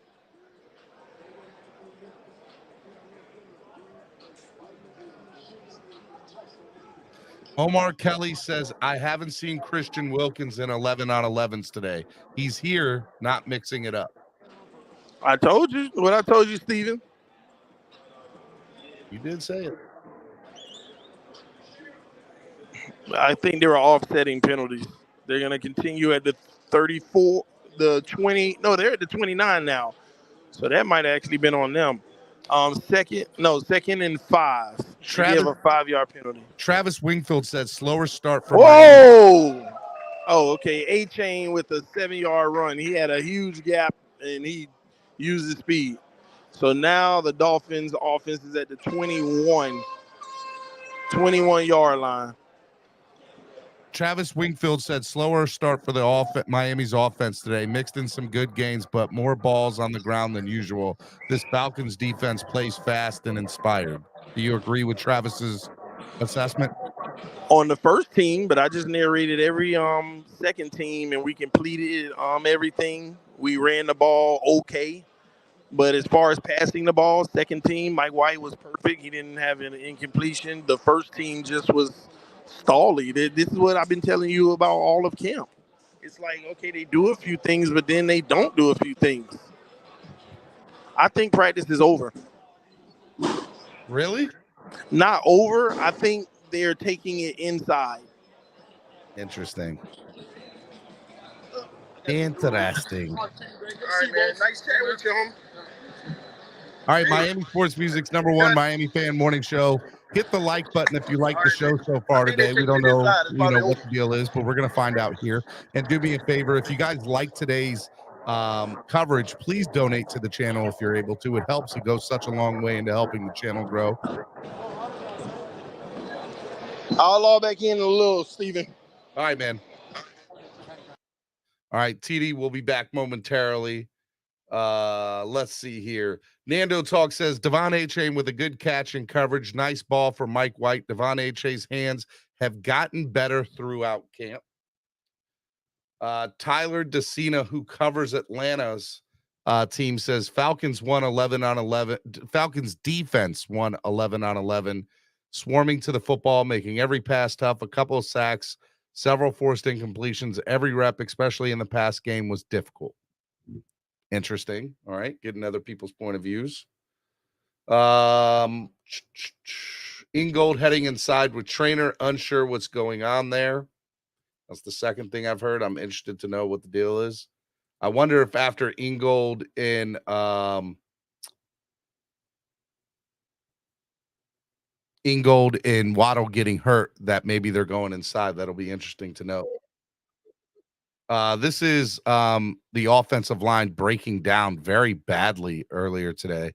Omar Kelly says, I haven't seen Christian Wilkins in 11 on 11s today. He's here, not mixing it up. I told you what I told you, Steven. You did say it. I think there are offsetting penalties. They're going to continue at the 34, the 20. No, they're at the 29 now. So that might have actually been on them. Second and 5. Travis, give a 5-yard penalty. Travis Wingfield said slower start for Miami. Oh, okay. A-Chain with a 7-yard run. He had a huge gap, and he used his speed. So now the Dolphins offense is at the 21-yard line. Travis Wingfield said slower start for the Miami's offense today. Mixed in some good gains, but more balls on the ground than usual. This Falcons defense plays fast and inspired. Do you agree with Travis's assessment? On the first team, but I just narrated every second team, and we completed everything. We ran the ball okay. But as far as passing the ball, second team, Mike White was perfect. He didn't have an incompletion. The first team just was stally. This is what I've been telling you about all of camp. It's like, okay, they do a few things, but then they don't do a few things. I think practice is over. Really? Not over. I think they're taking it inside. Interesting. All right, man. Nice chat with you, homie. All right, Miami Sports Music's #1 Miami fan morning show. Hit the like button if you like the show so far today. We don't know, what the deal is, but we're going to find out here. And do me a favor, if you guys like today's coverage, please donate to the channel if you're able to. It helps. It goes such a long way into helping the channel grow. I'll log back in a little, Steven. All right, man. All right, TD will be back momentarily. Let's see here. Nando Talk says Devon A-Chain with a good catch and coverage. Nice ball for Mike White. Devon A-Chain's hands have gotten better throughout camp. Tyler DeCina, who covers Atlanta's team, says Falcons won 11 on 11. Falcons defense won 11 on 11, swarming to the football, making every pass tough, a couple of sacks, several forced incompletions. Every rep, especially in the pass game, was difficult. Interesting. All right. Getting other people's point of views. Ingold heading inside with trainer, unsure what's going on there. That's the second thing I've heard. I'm interested to know what the deal is. I wonder if after Ingold and Waddle getting hurt, that maybe they're going inside. That'll be interesting to know. This is the offensive line breaking down very badly earlier today.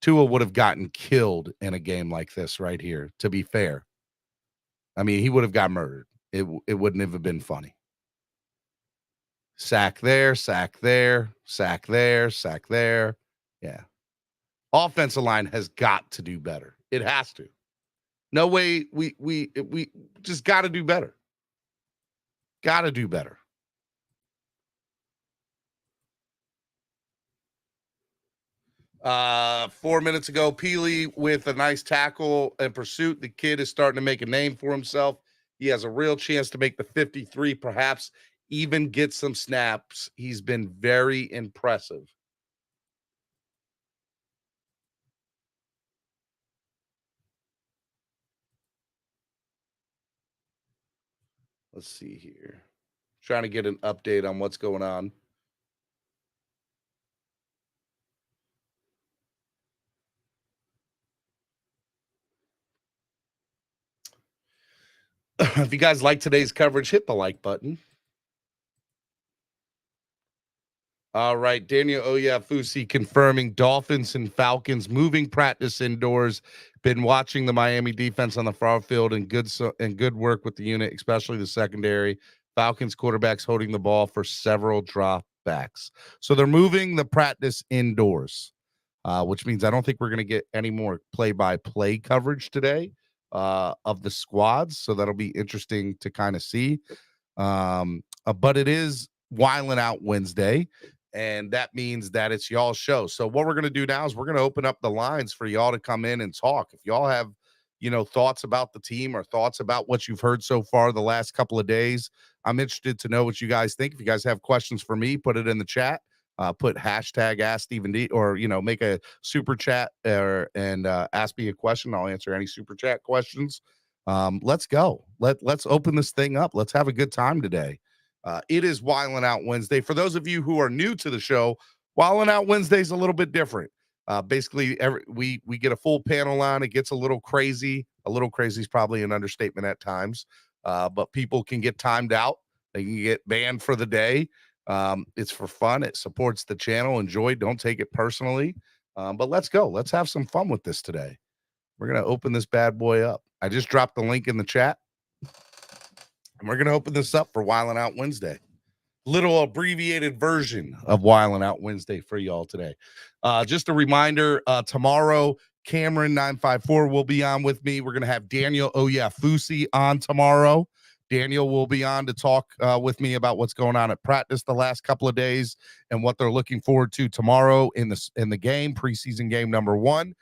Tua would have gotten killed in a game like this right here, to be fair. I mean, he would have got murdered. It wouldn't have been funny. Sack there, sack there, sack there, sack there. Yeah. Offensive line has got to do better. It has to. No way. We just got to do better. Got to do better. Uh, 4 minutes ago, Peely with a nice tackle and pursuit. The kid is starting to make a name for himself. He has a real chance to make the 53, perhaps even get some snaps. He's been very impressive. Let's see here. Trying to get an update on what's going on. If you guys like today's coverage, hit the like button. All right, Daniel Oyafusi confirming Dolphins and Falcons moving practice indoors. Been watching the Miami defense on the far field and good work with the unit, especially the secondary. Falcons quarterbacks holding the ball for several dropbacks. So they're moving the practice indoors, which means I don't think we're going to get any more play-by-play coverage today of the squads. So that'll be interesting to kind of see. But it is Wildin' Out Wednesday, and that means that it's y'all's show. So what we're going to do now is we're going to open up the lines for y'all to come in and talk. If y'all have, thoughts about the team or thoughts about what you've heard so far the last couple of days, I'm interested to know what you guys think. If you guys have questions for me, put it in the chat. Put hashtag Ask Stephen D, or make a super chat and ask me a question. I'll answer any super chat questions. Let's go. Let's open this thing up. Let's have a good time today. It is Wildin' Out Wednesday. For those of you who are new to the show, Wildin' Out Wednesday is a little bit different. Basically, we get a full panel on. It gets a little crazy. A little crazy is probably an understatement at times. But people can get timed out. They can get banned for the day. It's for fun. It supports the channel. Enjoy. Don't take it personally. But let's go. Let's have some fun with this today. We're going to open this bad boy up. I just dropped the link in the chat. And we're going to open this up for Wildin' Out Wednesday. Little abbreviated version of Wildin' Out Wednesday for y'all today. Just a reminder, tomorrow, Cameron954 will be on with me. We're going to have Daniel Fusi on tomorrow. Daniel will be on to talk with me about what's going on at practice the last couple of days and what they're looking forward to tomorrow in the game, preseason game number 1.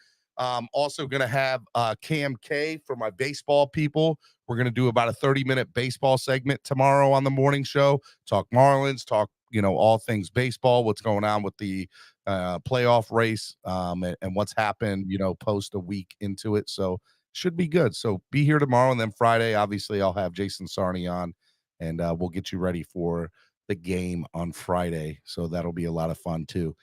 Also going to have Cam K for my baseball people. We're going to do about a 30-minute baseball segment tomorrow on the morning show. Talk Marlins, talk, all things baseball, what's going on with the playoff race and what's happened, post a week into it. So should be good. So be here tomorrow. And then Friday, obviously, I'll have Jason Sarney on, and we'll get you ready for the game on Friday. So that'll be a lot of fun, too.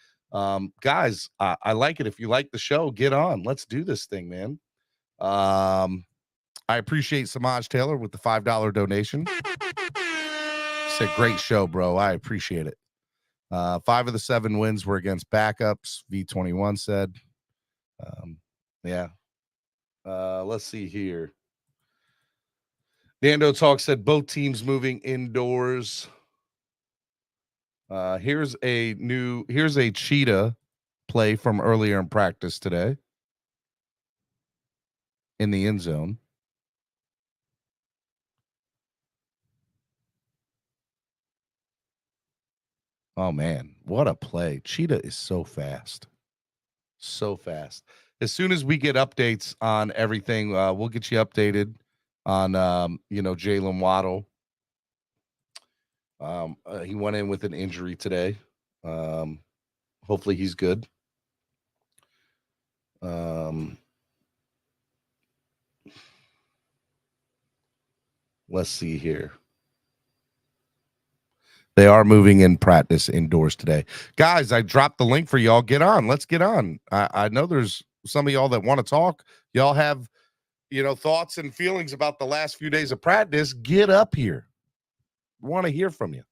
Guys, I like it. If you like the show, get on. Let's do this thing, man. I appreciate Samaj Taylor with the $5 donation. It's a great show, bro. I appreciate it. 5 of the 7 wins were against backups, V21 said. Yeah. Let's see here. Dando Talk said both teams moving indoors. Here's a cheetah play from earlier in practice today in the end zone. Oh man, what a play. Cheetah is so fast. So fast. As soon as we get updates on everything, we'll get you updated on Jalen Waddle. He went in with an injury today. Hopefully he's good. Let's see here. They are moving in practice indoors today. Guys, I dropped the link for y'all. Get on. Let's get on. I know there's some of y'all that want to talk. Y'all have, thoughts and feelings about the last few days of practice. Get up here. Want to hear from you.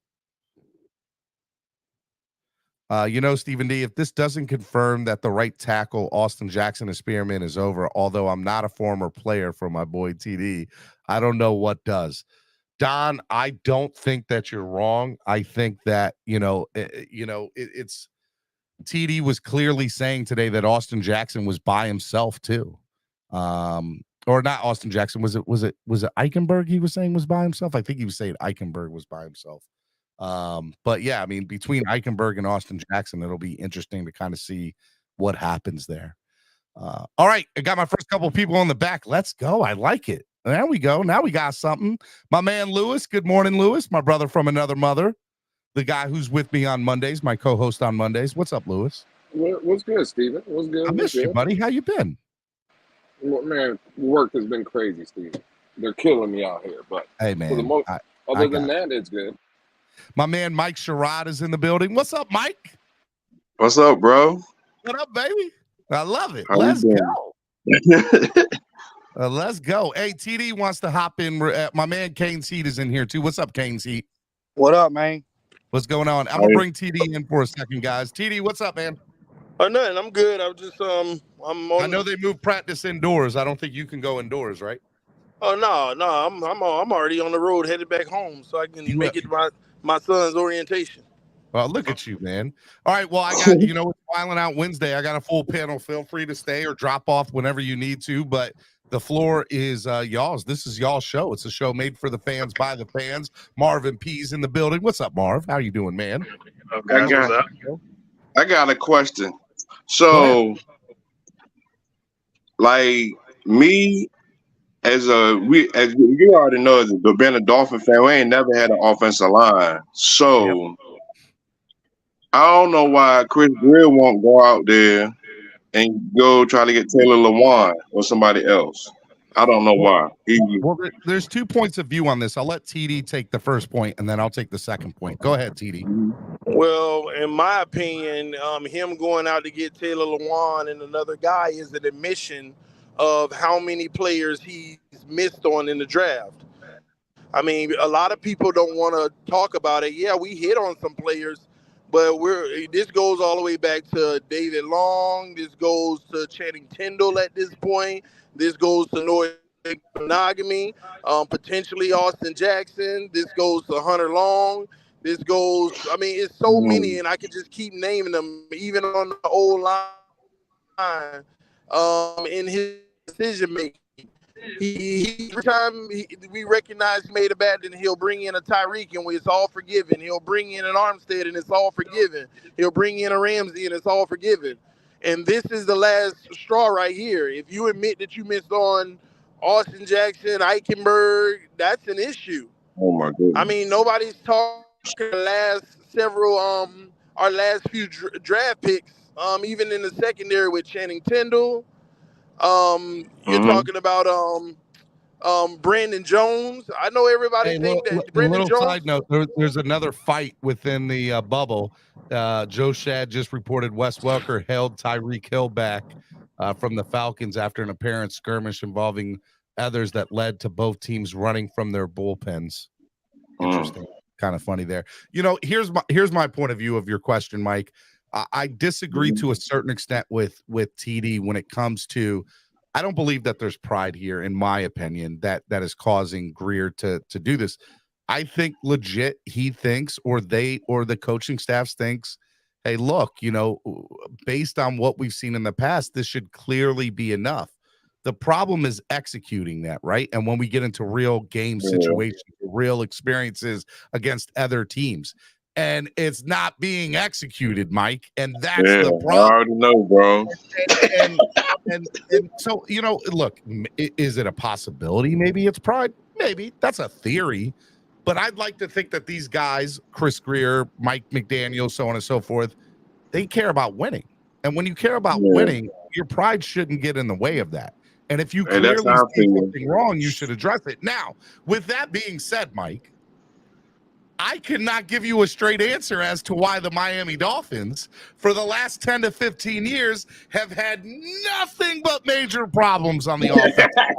Stephen D, if this doesn't confirm that the right tackle, Austin Jackson experiment is over, although I'm not a former player for my boy TD, I don't know what does. Don, I don't think that you're wrong. I think that, it's TD was clearly saying today that Austin Jackson was by himself too. Or not Austin Jackson. Was it Eichenberg he was saying was by himself? I think he was saying Eichenberg was by himself. But yeah, I mean, between Eichenberg and Austin Jackson, it'll be interesting to kind of see what happens there. All right, I got my first couple of people on the back. Let's go. I like it. There we go. Now we got something. My man Lewis. Good morning, Lewis. My brother from another mother. The guy who's with me on Mondays, my co-host on Mondays. What's up, Lewis? What's good, Steven? What's good? I missed you, buddy. How you been? Well, man, work has been crazy, Steven. They're killing me out here, but hey, man. For the most, other than that, it's good. My man Mike Sherrod is in the building. What's up, Mike? What's up, bro? What up, baby? I love it. How Let's you go. Let's go. Hey, TD wants to hop in. My man Kane's Heat is in here too. What's up, Kane's Heat? What up, man? What's going on? I'm gonna bring TD in for a second, guys. TD, what's up, man? Nothing. I'm good. I'm just I'm on. I know they moved practice indoors. I don't think you can go indoors, right? Oh no, I'm already on the road headed back home, so I can make it to my son's orientation. Well, look at you, man. All right. Well, I got, it's Filing Out Wednesday. I got a full panel. Feel free to stay or drop off whenever you need to. But the floor is y'all's. This is y'all's show. It's a show made for the fans by the fans. Marvin P's in the building. What's up, Marv? How you doing, man? Okay, I got a question. So, like me, as you already know, as being a Dolphin fan, we ain't never had an offensive line. So I don't know why Chris Greer won't go out there and go try to get Taylor Lewan or somebody else. I don't know why. Well, there's 2 points of view on this. I'll let TD take the first point, and then I'll take the second point. Go ahead, TD. Well, in my opinion, him going out to get Taylor Lewan and another guy is an admission of how many players he's missed on in the draft. I mean, a lot of people don't want to talk about it. Yeah, we hit on some players, but this goes all the way back to David Long. This goes to Channing Tindall at this point. This goes to Noah Monogamy, potentially Austin Jackson. This goes to Hunter Long. This goes, I mean, it's so many, and I could just keep naming them, even on the old line, in his decision making. Every time we recognize he made a bad, then he'll bring in a Tyreek and it's all forgiven. He'll bring in an Armstead and it's all forgiven. He'll bring in a Ramsey and it's all forgiven. And this is the last straw right here. If you admit that you missed on Austin Jackson, Eichenberg, that's an issue. Oh my goodness. I mean, nobody's talking our last few draft picks, even in the secondary with Channing Tindall. You're talking about Brandon Jones. I know everybody think that Brandon Jones. Side note: there's another fight within the bubble. Joe Shad just reported Wes Welker held Tyreek Hill back from the Falcons after an apparent skirmish involving others that led to both teams running from their bullpens. Interesting, kind of funny there. Here's my point of view of your question, Mike. I disagree to a certain extent with TD when it comes to, I don't believe that there's pride here, in my opinion, that is causing Greer to do this. I think legit he thinks, or the coaching staff thinks, hey, look, based on what we've seen in the past, this should clearly be enough. The problem is executing that, right? And when we get into real game situations, real experiences against other teams, and it's not being executed, Mike, and that's the problem. I already know, bro. And so, look, is it a possibility? Maybe it's pride. Maybe that's a theory, but I'd like to think that these guys, Chris Greer, Mike McDaniel, so on and so forth, they care about winning. And when you care about winning, your pride shouldn't get in the way of that. And if you clearly see something wrong, you should address it. Now, with that being said, Mike, I cannot give you a straight answer as to why the Miami Dolphins, for the last 10 to 15 years, have had nothing but major problems on the offensive line.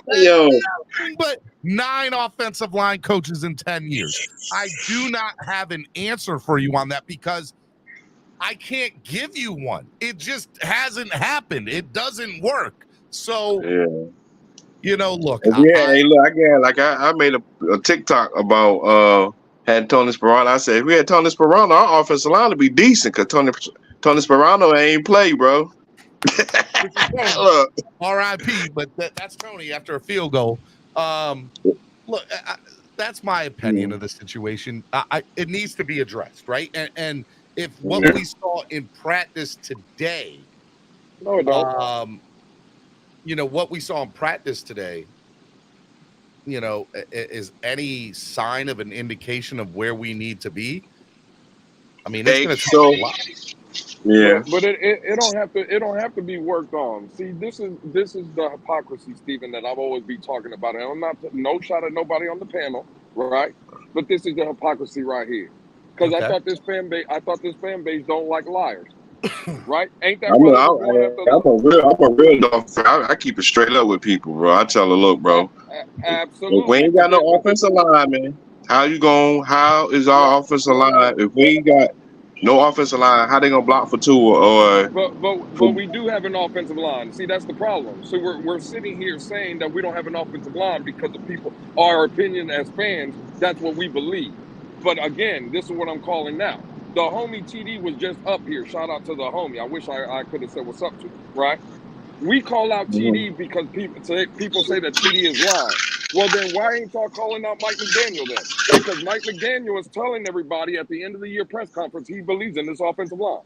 Nothing but 9 offensive line coaches in 10 years. I do not have an answer for you on that because I can't give you one. It just hasn't happened. It doesn't work. So, look. I made a TikTok about had Tony Sperano. I said, if we had Tony Sperano, our offensive line would be decent because Tony Sperano ain't play, bro. R.I.P. But that's Tony after a field goal. Look, that's my opinion of the situation. It needs to be addressed, right? And if what we saw in practice today, what we saw in practice today, is any sign of an indication of where we need to be? I mean, it's going to take a lot. Yeah, but it don't have to be worked on. See, this is the hypocrisy, Stephen, that I've always been talking about. And I'm not no shot at nobody on the panel, right? But this is the hypocrisy right here. Because I thought this fan base don't like liars. Right? Ain't that I'm a real Dolphin. I keep it straight up with people, bro. I tell them, look, bro. Absolutely. If we ain't got no offensive line, man, how is our offensive line? If we ain't got No offensive line. How they gonna block for Tua or But we do have an offensive line. See, that's the problem. So we're sitting here saying that we don't have an offensive line because of people, our opinion as fans, that's what we believe. But again, this is what I'm calling now. The homie TD was just up here. Shout out to the homie. I wish I could have said what's up to him, right? We call out TD because people say that TD is lying. Well, then why ain't y'all calling out Mike McDaniel then? Because Mike McDaniel is telling everybody at the end of the year press conference he believes in this offensive line.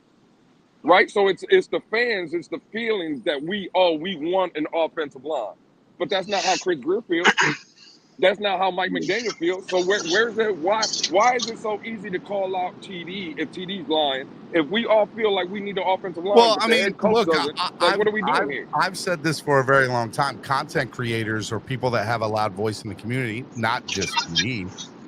Right? So it's the fans, it's the feelings that we want an offensive line. But that's not how Chris Greer feels. That's not how Mike McDaniel feels. So where's it? Why is it so easy to call out TD if TD's lying? If we all feel like we need an offensive line, Well, but I the mean, head coach look, doesn't, what are we doing here? I've said this for a very long time. Content creators or people that have a loud voice in the community, not just me,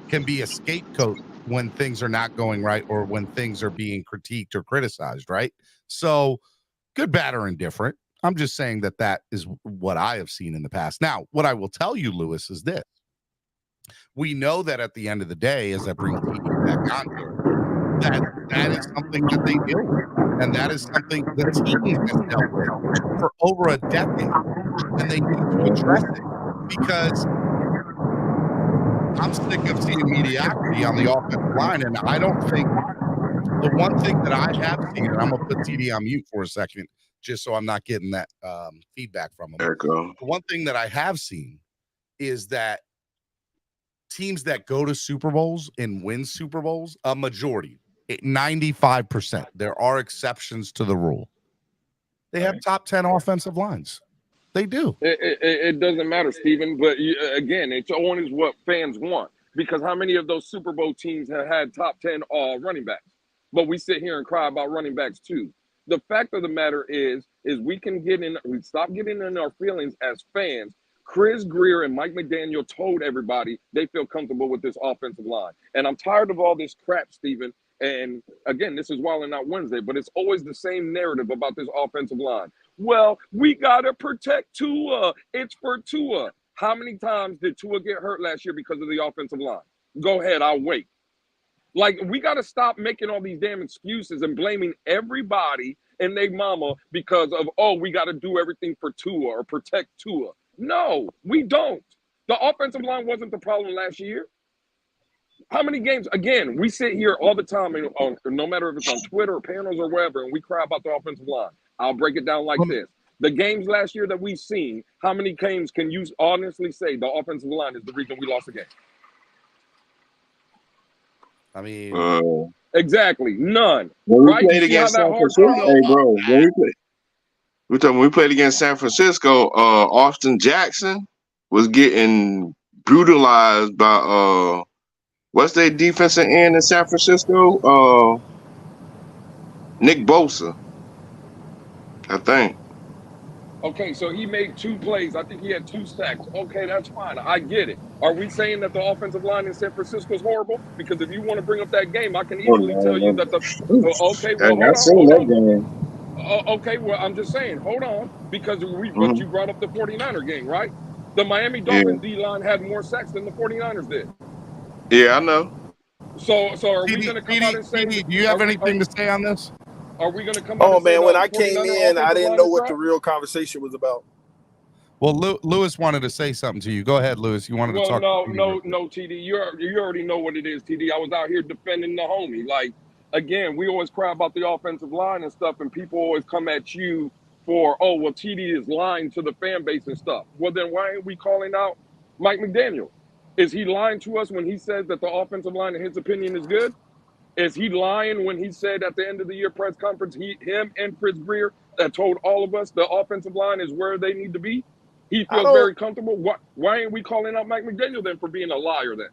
can be a scapegoat when things are not going right or when things are being critiqued or criticized, right? So good, bad, or indifferent. I'm just saying that is what I have seen in the past. Now, what I will tell you, Lewis, is this. We know that at the end of the day, as I bring TD back on here, that is something that they deal with. And that is something the team has dealt with for over a decade. And they need to address it because I'm sick of seeing mediocrity on the offensive line. And I don't think the one thing that I have seen, and I'm going to put TD on mute for a second, just so I'm not getting that feedback from him. There you go. The one thing that I have seen is that teams that go to Super Bowls and win Super Bowls, a majority, 95%. There are exceptions to the rule. They have top 10 offensive lines. They do. It doesn't matter, Steven. But again, it's always what fans want. Because how many of those Super Bowl teams have had top 10 running backs? But we sit here and cry about running backs too. The fact of the matter is we stop getting in our feelings as fans. Chris Greer and Mike McDaniel told everybody they feel comfortable with this offensive line. And I'm tired of all this crap, Steven. And again, this is Wild and Out Wednesday, but it's always the same narrative about this offensive line. Well, we got to protect Tua. It's for Tua. How many times did Tua get hurt last year because of the offensive line? Go ahead, I'll wait. Like, we got to stop making all these damn excuses and blaming everybody and their mama because of, we got to do everything for Tua or protect Tua. No, we don't. The offensive line wasn't the problem last year. How many games? Again, we sit here all the time, and no matter if it's on Twitter or panels or wherever, and we cry about the offensive line. I'll break it down like this. The games last year that we've seen, how many games can you honestly say the offensive line is the reason we lost the game? I mean, exactly none. When we played against San Francisco, bro. When we played against San Francisco, Austin Jackson was getting brutalized by what's their defensive end in San Francisco? Nick Bosa, I think. Okay, so he made 2 plays. I think he had 2 sacks. Okay, that's fine. I get it. Are we saying that the offensive line in San Francisco is horrible? Because if you want to bring up that game, I can easily tell you that okay, well, I'm just saying, hold on, because but you brought up the 49er game, right? The Miami Dolphins D-line had more sacks than the 49ers did. Yeah, I know. So are we going to come out and say... do you have anything to say on this? Are we going to come out and say... Oh, man, when I came in, I didn't know what the real conversation was about. Well, Lewis wanted to say something to you. Go ahead, Lewis. You wanted to talk. No, TD. You already know what it is, TD. I was out here defending the homie. Like, again, we always cry about the offensive line and stuff, and people always come at you for, TD is lying to the fan base and stuff. Well, then why ain't we calling out Mike McDaniel? Is he lying to us when he says that the offensive line, in his opinion, is good? Is he lying when he said at the end of the year press conference, him and Chris Greer that told all of us the offensive line is where they need to be? He feels very comfortable. Why ain't we calling out Mike McDaniel then for being a liar then?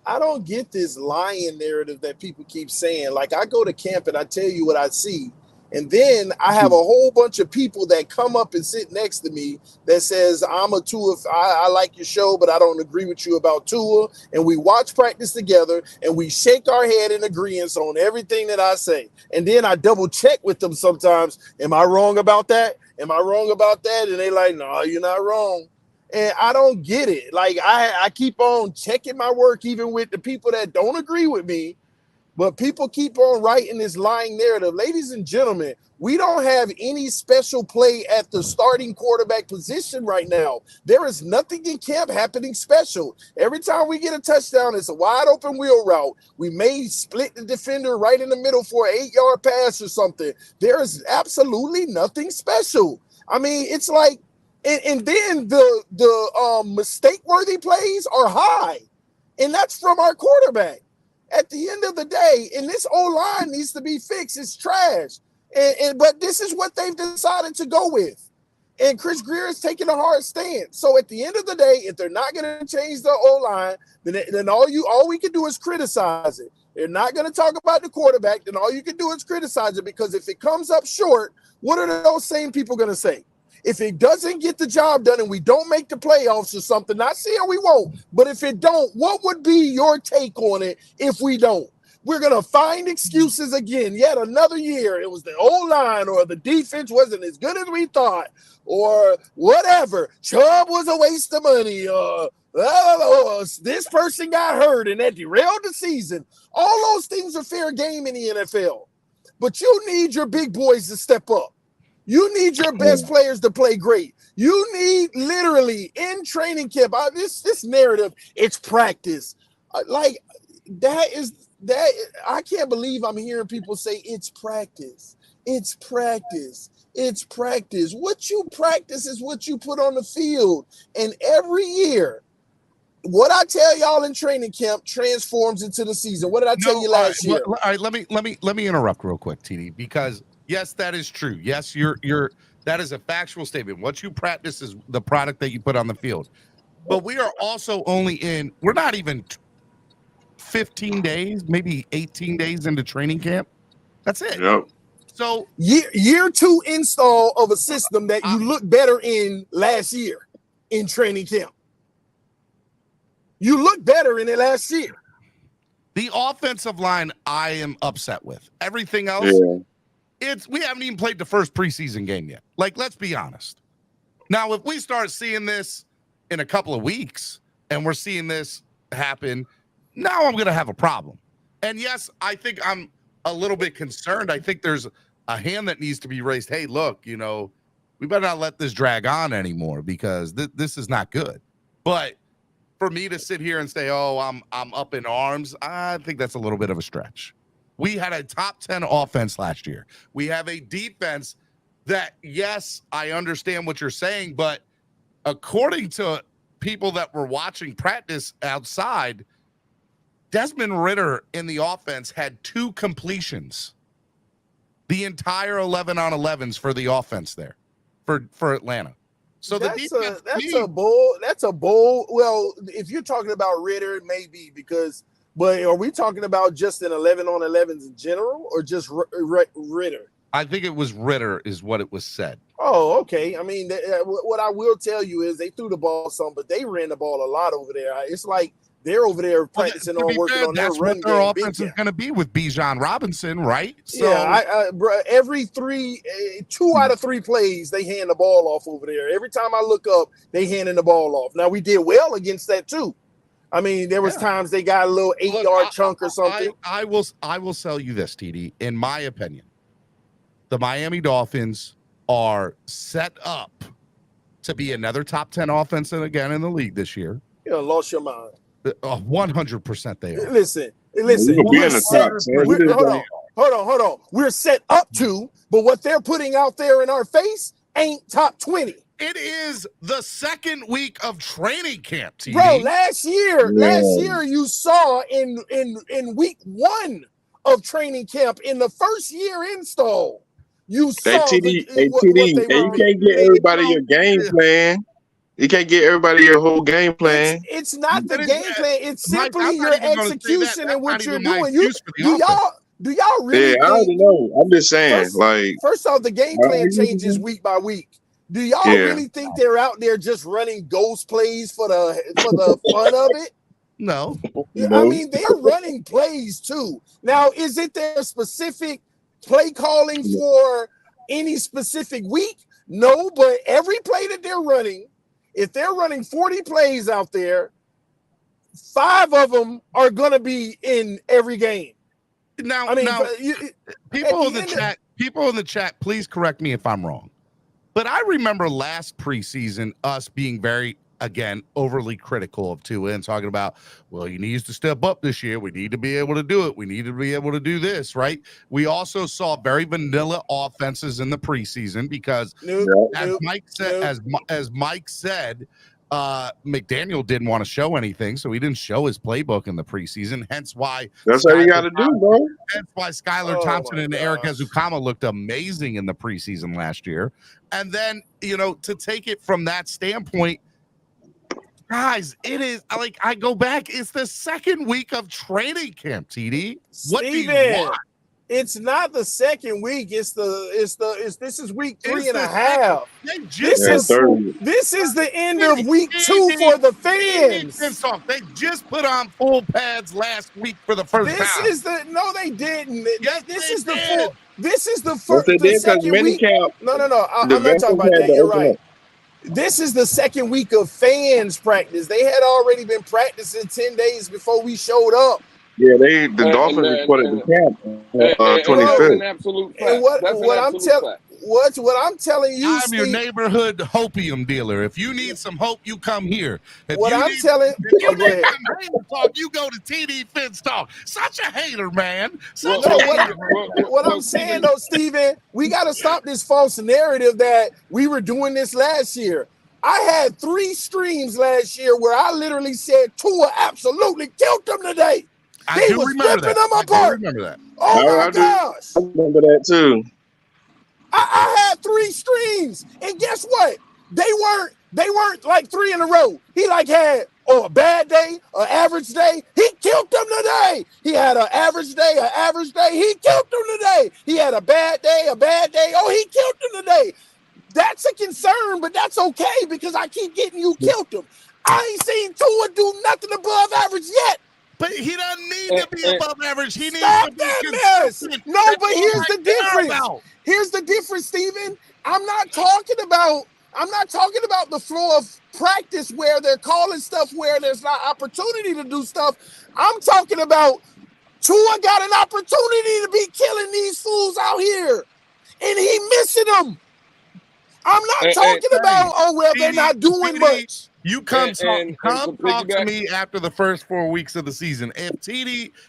I don't get this lying narrative that people keep saying. Like, I go to camp and I tell you what I see. And then I have a whole bunch of people that come up and sit next to me that says, I'm a Tua. I like your show, but I don't agree with you about Tua. And we watch practice together and we shake our head in agreement on everything that I say. And then I double check with them sometimes. Am I wrong about that? Am I wrong about that? And they like, no, you're not wrong. And I don't get it. Like, I keep on checking my work, even with the people that don't agree with me. But people keep on writing this lying narrative. Ladies and gentlemen, we don't have any special play at the starting quarterback position right now. There is nothing in camp happening special. Every time we get a touchdown, it's a wide open wheel route. We may split the defender right in the middle for an 8-yard pass or something. There is absolutely nothing special. I mean, it's like, and then the mistake-worthy plays are high, and that's from our quarterback. At the end of the day, and this O-line needs to be fixed. It's trash. But this is what they've decided to go with. And Chris Grier is taking a hard stand. So at the end of the day, if they're not going to change the O-line, then all we can do is criticize it. They're not going to talk about the quarterback, then all you can do is criticize it, because if it comes up short, what are those same people going to say? If it doesn't get the job done and we don't make the playoffs or something, not saying we won't, but if it don't, what would be your take on it if we don't? We're going to find excuses again, yet another year. It was the O-line, or the defense wasn't as good as we thought, or whatever. Chubb was a waste of money. This person got hurt and that derailed the season. All those things are fair game in the NFL. But you need your big boys to step up. You need your best players to play great. You need, literally, in training camp, this narrative, it's practice. I can't believe I'm hearing people say it's practice. It's practice. It's practice. What you practice is what you put on the field. And every year, what I tell y'all in training camp transforms into the season. What did I tell you last year? All right, let me interrupt real quick, TD, because yes, that is true. Yes, that is a factual statement. What you practice is the product that you put on the field. But we are also we're not even 15 days, maybe 18 days into training camp. That's it. Yep. So year 2 install of a system that you look better in last year in training camp. You look better in it last year. The offensive line I am upset with. Everything else, we haven't even played the first preseason game yet. Like, let's be honest. Now, if we start seeing this in a couple of weeks and we're seeing this happen, now I'm going to have a problem. And yes, I think I'm a little bit concerned. I think there's a hand that needs to be raised. Hey, look, we better not let this drag on anymore, because this is not good. But for me to sit here and say, oh, I'm up in arms, I think that's a little bit of a stretch. We had a top 10 offense last year. We have a defense that, yes, I understand what you're saying, but according to people that were watching practice outside, Desmond Ridder in the offense had 2 completions. The entire 11-on-11s for the offense there for Atlanta. So that's a bold. Well, if you're talking about Ridder, it may be but are we talking about just an 11-on-11s in general, or just Ridder? I think it was Ridder is what it was said. Oh, okay. I mean, what I will tell you is they threw the ball some, but they ran the ball a lot over there. It's like they're over there practicing on working on their run game. Their offense is going to be with Bijan Robinson, right? So, yeah, every 2 out of 3 plays, they hand the ball off over there. Every time I look up, they handing the ball off. Now, we did well against that too. I mean, there was times they got a little 8-yard chunk or something. I will sell you this, TD. In my opinion, the Miami Dolphins are set up to be another top 10 offense again in the league this year. You lost your mind. 100% they are. Listen. Hold on. We're set up to, but what they're putting out there in our face ain't top 20. It is the second week of training camp, TD. Bro, last year you saw in week 1 of training camp, in the first year install, you saw TD, you can't get everybody your game plan. You can't get everybody your whole game plan. It's not the game plan. It's simply your execution and what you're doing. Do y'all really? Yeah, I already know. I'm just saying, first off, the game plan changes week by week. Do y'all really think they're out there just running ghost plays for the fun of it? No. I mean, they're running plays too. Now, is it their specific play calling for any specific week? No, but every play that they're running, if they're running 40 plays out there, 5 of them are going to be in every game. Now, I mean, people in the chat, please correct me if I'm wrong. But I remember last preseason us being very, again, overly critical of Tua and talking about, well, he needs to step up this year. We need to be able to do it. We need to be able to do this, right? We also saw very vanilla offenses in the preseason because, as Mike said, McDaniel didn't want to show anything, so he didn't show his playbook in the preseason. Hence why that's how you got to do, bro. Hence why Skylar Thompson and Eric Ezukama looked amazing in the preseason last year. And then, to take it from that standpoint, guys, it is like I go back. It's the second week of training camp, TD. What do you want? It's not the second week. This is week 3.5. This is the end of week 2 for the fans. They just put on full pads last week for the first time. No, they didn't. Yes, this is the second week. No. I'm not talking about that. You're right. This is the second week of fans practice. They had already been practicing 10 days before we showed up. Yeah, the Dolphins reported the camp 25th. An absolute fact. And what I'm telling you, I'm Steve, your neighborhood hopium dealer. If you need some hope, you come here. You go to TD Fence Talk. Such a hater, man. What I'm saying though, Steven, we got to stop this false narrative that we were doing this last year. I had 3 streams last year where I literally said Tua absolutely killed them today. He was ripping them apart. Remember that. Oh my gosh! I remember that too. I had 3 streams, and guess what? They weren't like 3 in a row. He had a bad day, an average day. He killed them today. He had an average day, He killed them today. He had a bad day. Oh, he killed them today. That's a concern, but that's okay because I keep getting you killed them. I ain't seen Tua do nothing above average yet. But he doesn't need to be above average. He needs to be consistent. No, but here's the difference. Here's the difference, Steven. I'm not talking about the floor of practice where they're calling stuff where there's not opportunity to do stuff. I'm talking about Tua got an opportunity to be killing these fools out here, and he missing them. I'm not talking about, they're not doing much. You come talk to me after the first 4 weeks of the season.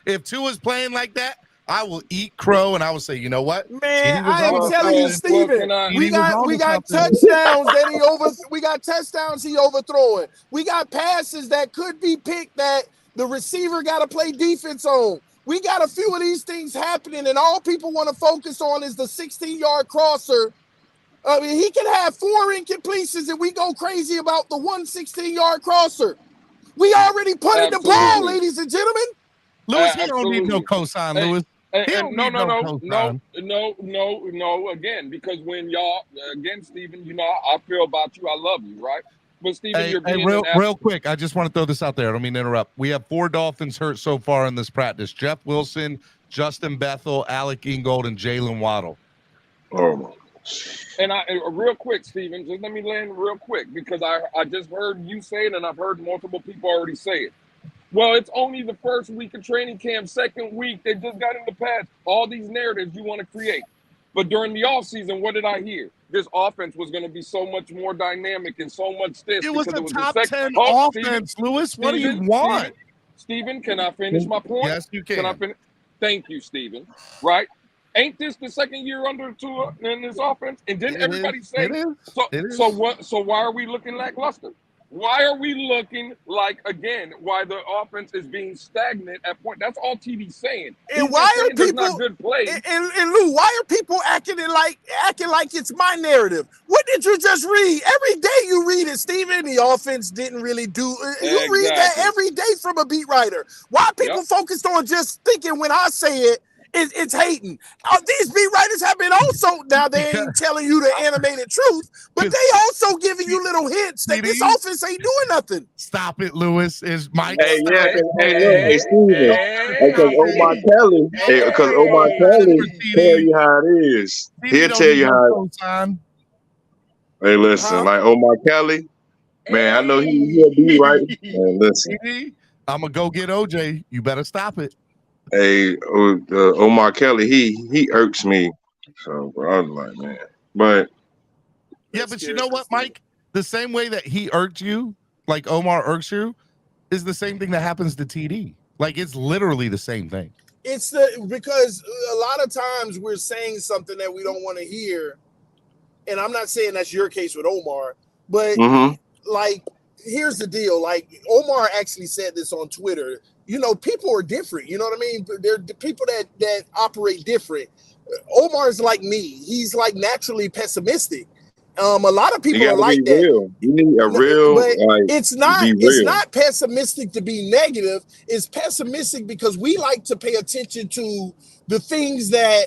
If Tua's playing like that, I will eat crow and I will say, you know what? Man, I am telling you, Steven, we got touchdowns he overthrowing. We got passes that could be picked that the receiver got to play defense on. We got a few of these things happening, and all people want to focus on is the 16-yard crosser. I mean, he can have 4 incompletions and we go crazy about the 16-yard crosser. We already punted the ball, ladies and gentlemen. Lewis, he don't need no cosign, Lewis. No. Again, because when y'all, Steven, I feel about you. I love you, right? But Steven, you're being real quick. I just want to throw this out there. I don't mean to interrupt. We have 4 Dolphins hurt so far in this practice: Jeff Wilson, Justin Bethel, Alec Ingold, and Jalen Waddle. Oh. And real quick, Steven, just let me land real quick because I just heard you say it and I've heard multiple people already say it. Well, it's only the first week of training camp, second week. They just got in the pads. All these narratives you want to create. But during the offseason, what did I hear? This offense was going to be so much more dynamic and so much this. It was a top 10 offense, Lewis. What do you want? Steven, can I finish my point? Yes, you can. Thank you, Steven. Right? Ain't this the second year under Tua in this offense? And didn't everybody say so why are we looking lackluster? Why are we looking like, again, why the offense is being stagnant at point? That's all TV's saying. And why are people not good play? And Lou, why are people acting like it's my narrative? What did you just read? Every day you read it, Steven. The offense didn't really do. You read that every day from a beat writer. Why are people focused on just thinking when I say it? It's hating. These beat writers have been also, now they ain't telling you the animated truth, but they also giving you little hints that this offense ain't doing nothing. Stop it, Lewis. Is Mike? Hey, Steven. Because Omar Kelly tell you how it is. He'll tell you how it is. Hey, listen, like Omar Kelly, man, I know he'll be right. Man, listen. I'm going to go get OJ. You better stop it. Hey, Omar Kelly, he irks me. So bro, I was like, man. But yeah, but you know what, Mike? The same way that he irked you, like Omar irks you, is the same thing that happens to TD. Like it's literally the same thing. It's because a lot of times we're saying something that we don't want to hear, and I'm not saying that's your case with Omar, but like here's the deal. Like Omar actually said this on Twitter. You know, people are different. You know what I mean? They're the people that operate different. Omar's like me. He's like naturally pessimistic. A lot of people are like that. Real. You need a real. But like, it's not pessimistic to be negative. It's pessimistic because we like to pay attention to the things that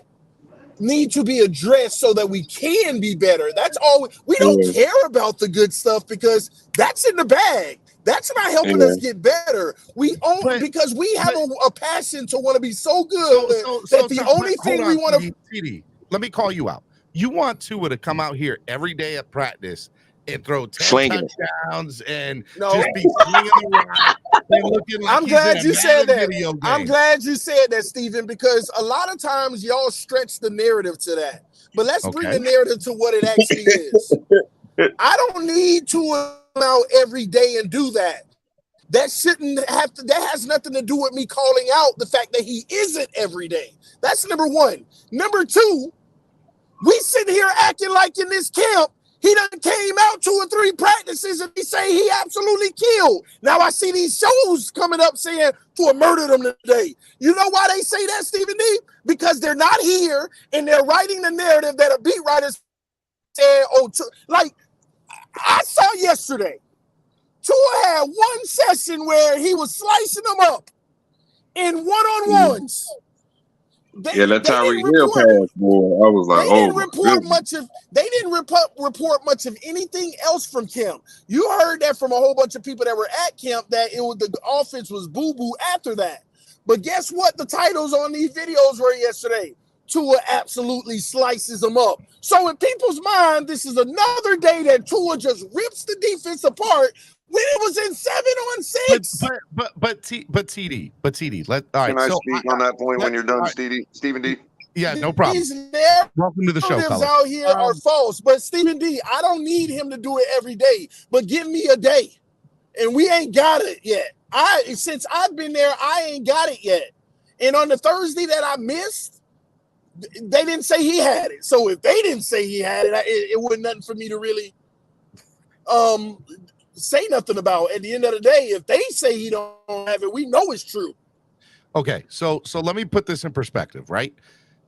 need to be addressed so that we can be better. That's all. We don't care about the good stuff because that's in the bag. That's not helping us get better. We own because we have a passion to want to be so good that the only thing we want to. TD, let me call you out. You want Tua to come out here every day at practice and throw 10 touchdowns and just be swinging around and looking like I'm glad you said that. I'm glad you said that, Steven, because a lot of times y'all stretch the narrative to that. But let's bring the narrative to what it actually is. I don't need to come out every day and do that. That shouldn't have to, that has nothing to do with me calling out the fact that he isn't every day. That's number one. Number two, we sitting here acting like in this camp, he done came out 2 or 3 practices and he say he absolutely killed. Now I see these shows coming up saying for murdered him today. You know why they say that, Stephen D? Because they're not here and they're writing the narrative that a beat writer said, like I saw yesterday, Tua had one session where he was slicing them up in one-on-ones. That Tyreek Hill pass, boy. I was like, they didn't report much of anything else from camp. You heard that from a whole bunch of people that were at camp that the offense was boo-boo after that. But guess what? The titles on these videos were yesterday. Tua absolutely slices them up. So in people's mind, this is another day that Tua just rips the defense apart when it was in 7-on-6. But TD. Can I speak on that point when you're done, Stephen D? Yeah, no problem. Welcome to the show, Colin. Out here are false, but Stephen D, I don't need him to do it every day. But give me a day, and we ain't got it yet. Since I've been there, I ain't got it yet. And on the Thursday that I missed, they didn't say he had it. So if they didn't say he had it, it wasn't nothing for me to really say nothing about. At the end of the day, if they say he don't have it, we know it's true. Okay, so let me put this in perspective, right?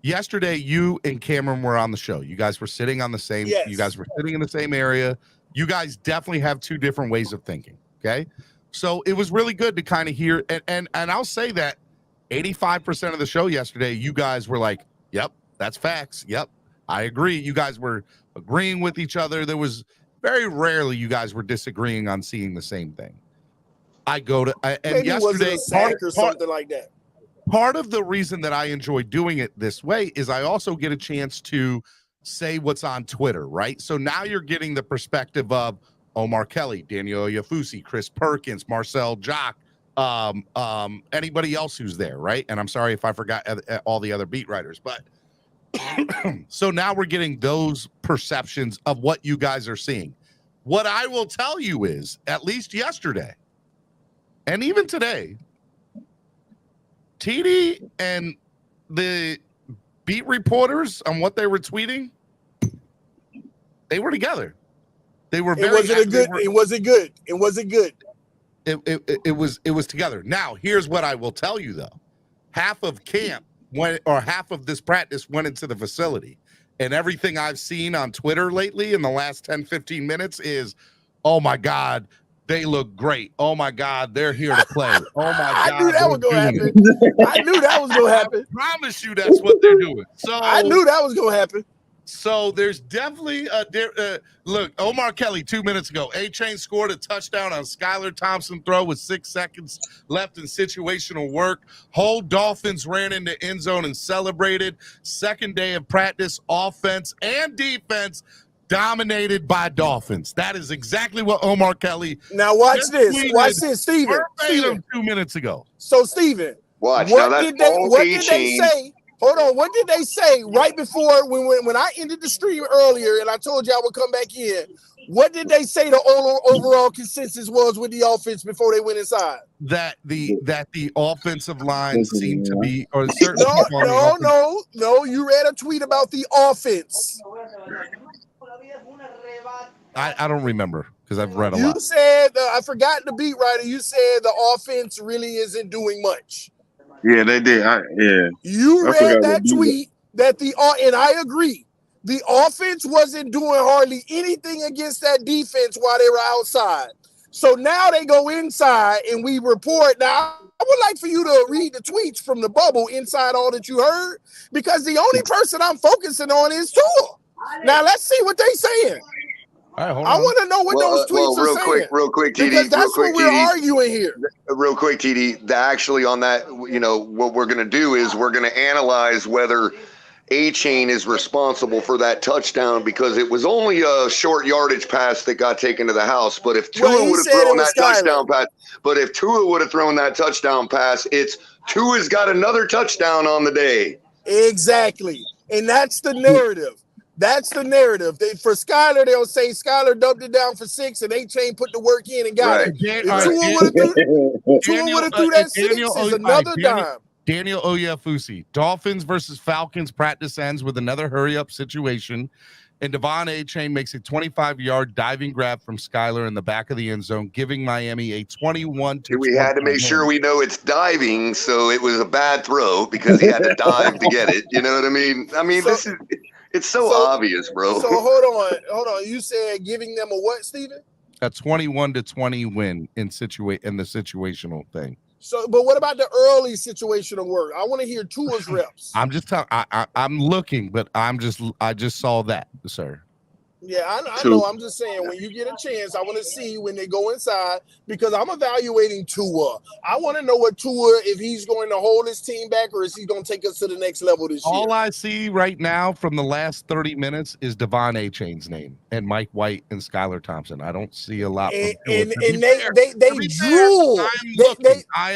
Yesterday, you and Cameron were on the show. You guys were sitting on the same. Yes. You guys were sitting in the same area. You guys definitely have 2 different ways of thinking. Okay, so it was really good to kind of hear. And I'll say that 85% of the show yesterday, you guys were like, "Yep, that's facts. Yep, I agree." You guys were agreeing with each other. There was very rarely you guys were disagreeing on seeing the same thing. And maybe yesterday, something like that. Part of the reason that I enjoy doing it this way is I also get a chance to say what's on Twitter, right? So now you're getting the perspective of Omar Kelly, Daniel Yafusi, Chris Perkins, Marcel Jock, anybody else who's there, right? And I'm sorry if I forgot all the other beat writers, but so now we're getting those perceptions of what you guys are seeing. What I will tell you is, at least yesterday, and even today, TD and the beat reporters on what they were tweeting, they were together. They were very. It wasn't good. It was together. Now, here's what I will tell you though: half of camp half of this practice went into the facility, and everything I've seen on Twitter lately in the last 10-15 minutes is, oh my God, they look great. Oh my God, they're here to play. Oh my God, I knew that was gonna happen. I knew that was gonna happen. I promise you, that's what they're doing. So I knew that was gonna happen. So there's definitely look, Omar Kelly 2 minutes ago, A-Chain scored a touchdown on Skylar Thompson throw with 6 seconds left in situational work. Whole Dolphins ran into end zone and celebrated. Second day of practice, offense and defense dominated by Dolphins. That is exactly what Omar Kelly. Now watch this, Steven. 2 minutes ago. So Steven, Watch. What Now did that's they? all What did they A-Chain. say? Hold on. What did they say right before when I ended the stream earlier and I told you I would come back in? What did they say the overall consensus was with the offense before they went inside? That the offensive line seemed to be, or certain No, people on the offense. no. You read a tweet about the offense. I don't remember because I've read a You lot. said I forgot the beat writer. You said the offense really isn't doing much. Yeah, they did. You I read forgot what that beat. tweet that and I agree. The offense wasn't doing hardly anything against that defense while they were outside. So now they go inside and we report. Now, I would like for you to read the tweets from the bubble inside all that you heard, because the only person I'm focusing on is Tua. Now, let's see what they're saying. All right, I want to know what those tweets are saying. Real quick, TD. Because that's what we're arguing here. Real quick, TD. Actually, on that, what we're going to do is we're going to analyze whether A-Chain is responsible for that touchdown, because it was only a short yardage pass that got taken to the house. But if Tua would have thrown that touchdown pass, it's Tua's got another touchdown on the day. Exactly. And that's the narrative. That's the narrative. For Skyler, they'll say Skyler dumped it down for 6 and A-Chain put the work in and got it. If Tua would have threw that 6 is another dime. Daniel Oyefusi, Dolphins versus Falcons practice ends with another hurry-up situation, and Devon A-Chain makes a 25-yard diving grab from Skyler in the back of the end zone, giving Miami a 21-20. We had to make sure we know it's diving, so it was a bad throw because he had to dive to get it. You know what I mean? It's so obvious, bro. So hold on. You said giving them a what, Steven? A 21-20 win in the situational thing. So, but what about the early situational work? I want to hear Tua's reps. I'm just telling. I'm looking, but I just saw that, sir. Yeah, I know. I'm just saying, when you get a chance, I want to see when they go inside, because I'm evaluating Tua. I want to know what Tua, if he's going to hold his team back or is he going to take us to the next level this year. All I see right now from the last 30 minutes is Devon A-Chain's name and Mike White and Skylar Thompson. I don't see a lot. And they drool.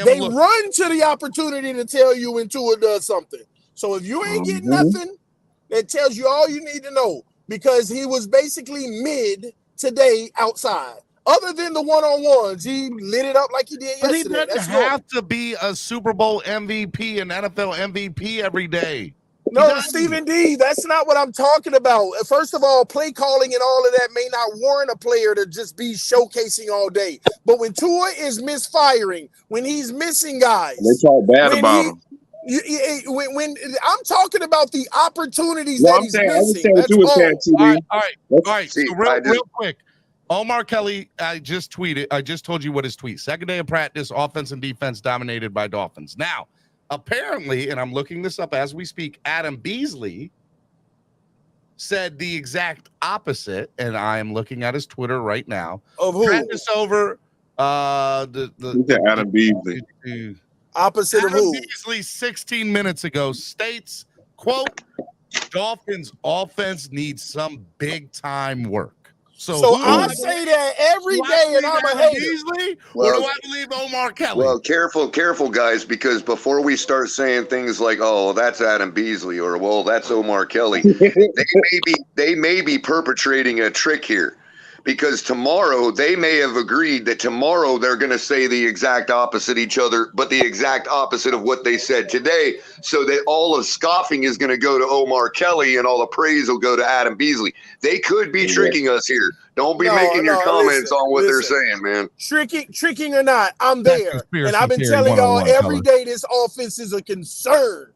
They run to the opportunity to tell you when Tua does something. So if you ain't getting nothing, that tells you all you need to know. Because he was basically mid today outside. Other than the one-on-ones, he lit it up like he did yesterday. But he doesn't have to be a Super Bowl MVP and NFL MVP every day. No, Stephen D, that's not what I'm talking about. First of all, play calling and all of that may not warrant a player to just be showcasing all day. But when Tua is misfiring, when he's missing guys, they talk bad about him. When I'm talking about the opportunities that he's missing. All right. So real quick, Omar Kelly, I just told you what his tweet. Second day of practice, offense and defense dominated by Dolphins. Now, apparently, and I'm looking this up as we speak, Adam Beasley said the exact opposite, and I am looking at his Twitter right now. Of who? Practice over. Adam Beasley. Opposite of who? Beasley 16 minutes ago states, quote, Dolphins offense needs some big time work. So I say that every day, and I'm a hater. Beasley, or do I believe Omar Kelly? Well, careful, guys, because before we start saying things like, "Oh, that's Adam Beasley," or "Well, that's Omar Kelly," they may be perpetrating a trick here. Because tomorrow they may have agreed that tomorrow they're going to say the exact opposite each other, but the exact opposite of what they said today, so that all of scoffing is going to go to Omar Kelly and all the praise will go to Adam Beasley. They could be tricking us here. Don't be making your comments on what they're saying, man. Tricking or not, I'm there. And I've been telling y'all every day this offense is a concern.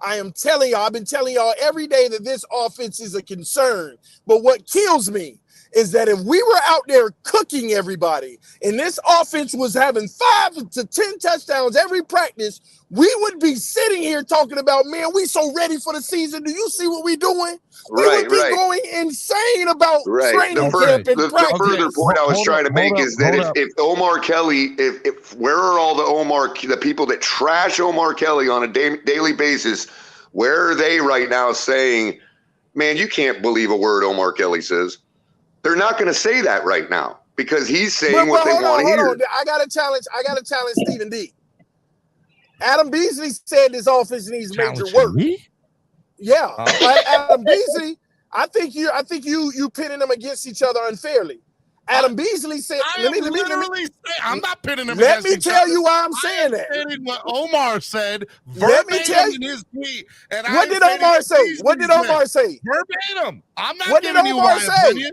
I've been telling y'all every day that this offense is a concern. But what kills me is that if we were out there cooking everybody and this offense was having 5 to 10 touchdowns every practice, we would be sitting here talking about, man, we so ready for the season. Do you see what we're doing? We would be going insane about training camp and practice. The further point I was trying to make is that if Omar Kelly, if where are all the people that trash Omar Kelly on a daily basis, where are they right now saying, man, you can't believe a word Omar Kelly says? They're not going to say that right now because he's saying what they want to hear. I got to challenge Stephen D. Adam Beasley said this offense needs major work. Me? Yeah, Adam Beasley. I think you pitting them against each other unfairly. Adam Beasley said, I'm not pitting them Let against me each tell other. you why I'm saying that. Saying what Omar said Let me tell verbatim in his tweet. And what did Omar say? What did Omar say? Verbatim. I'm not What did giving you Omar my say? opinion.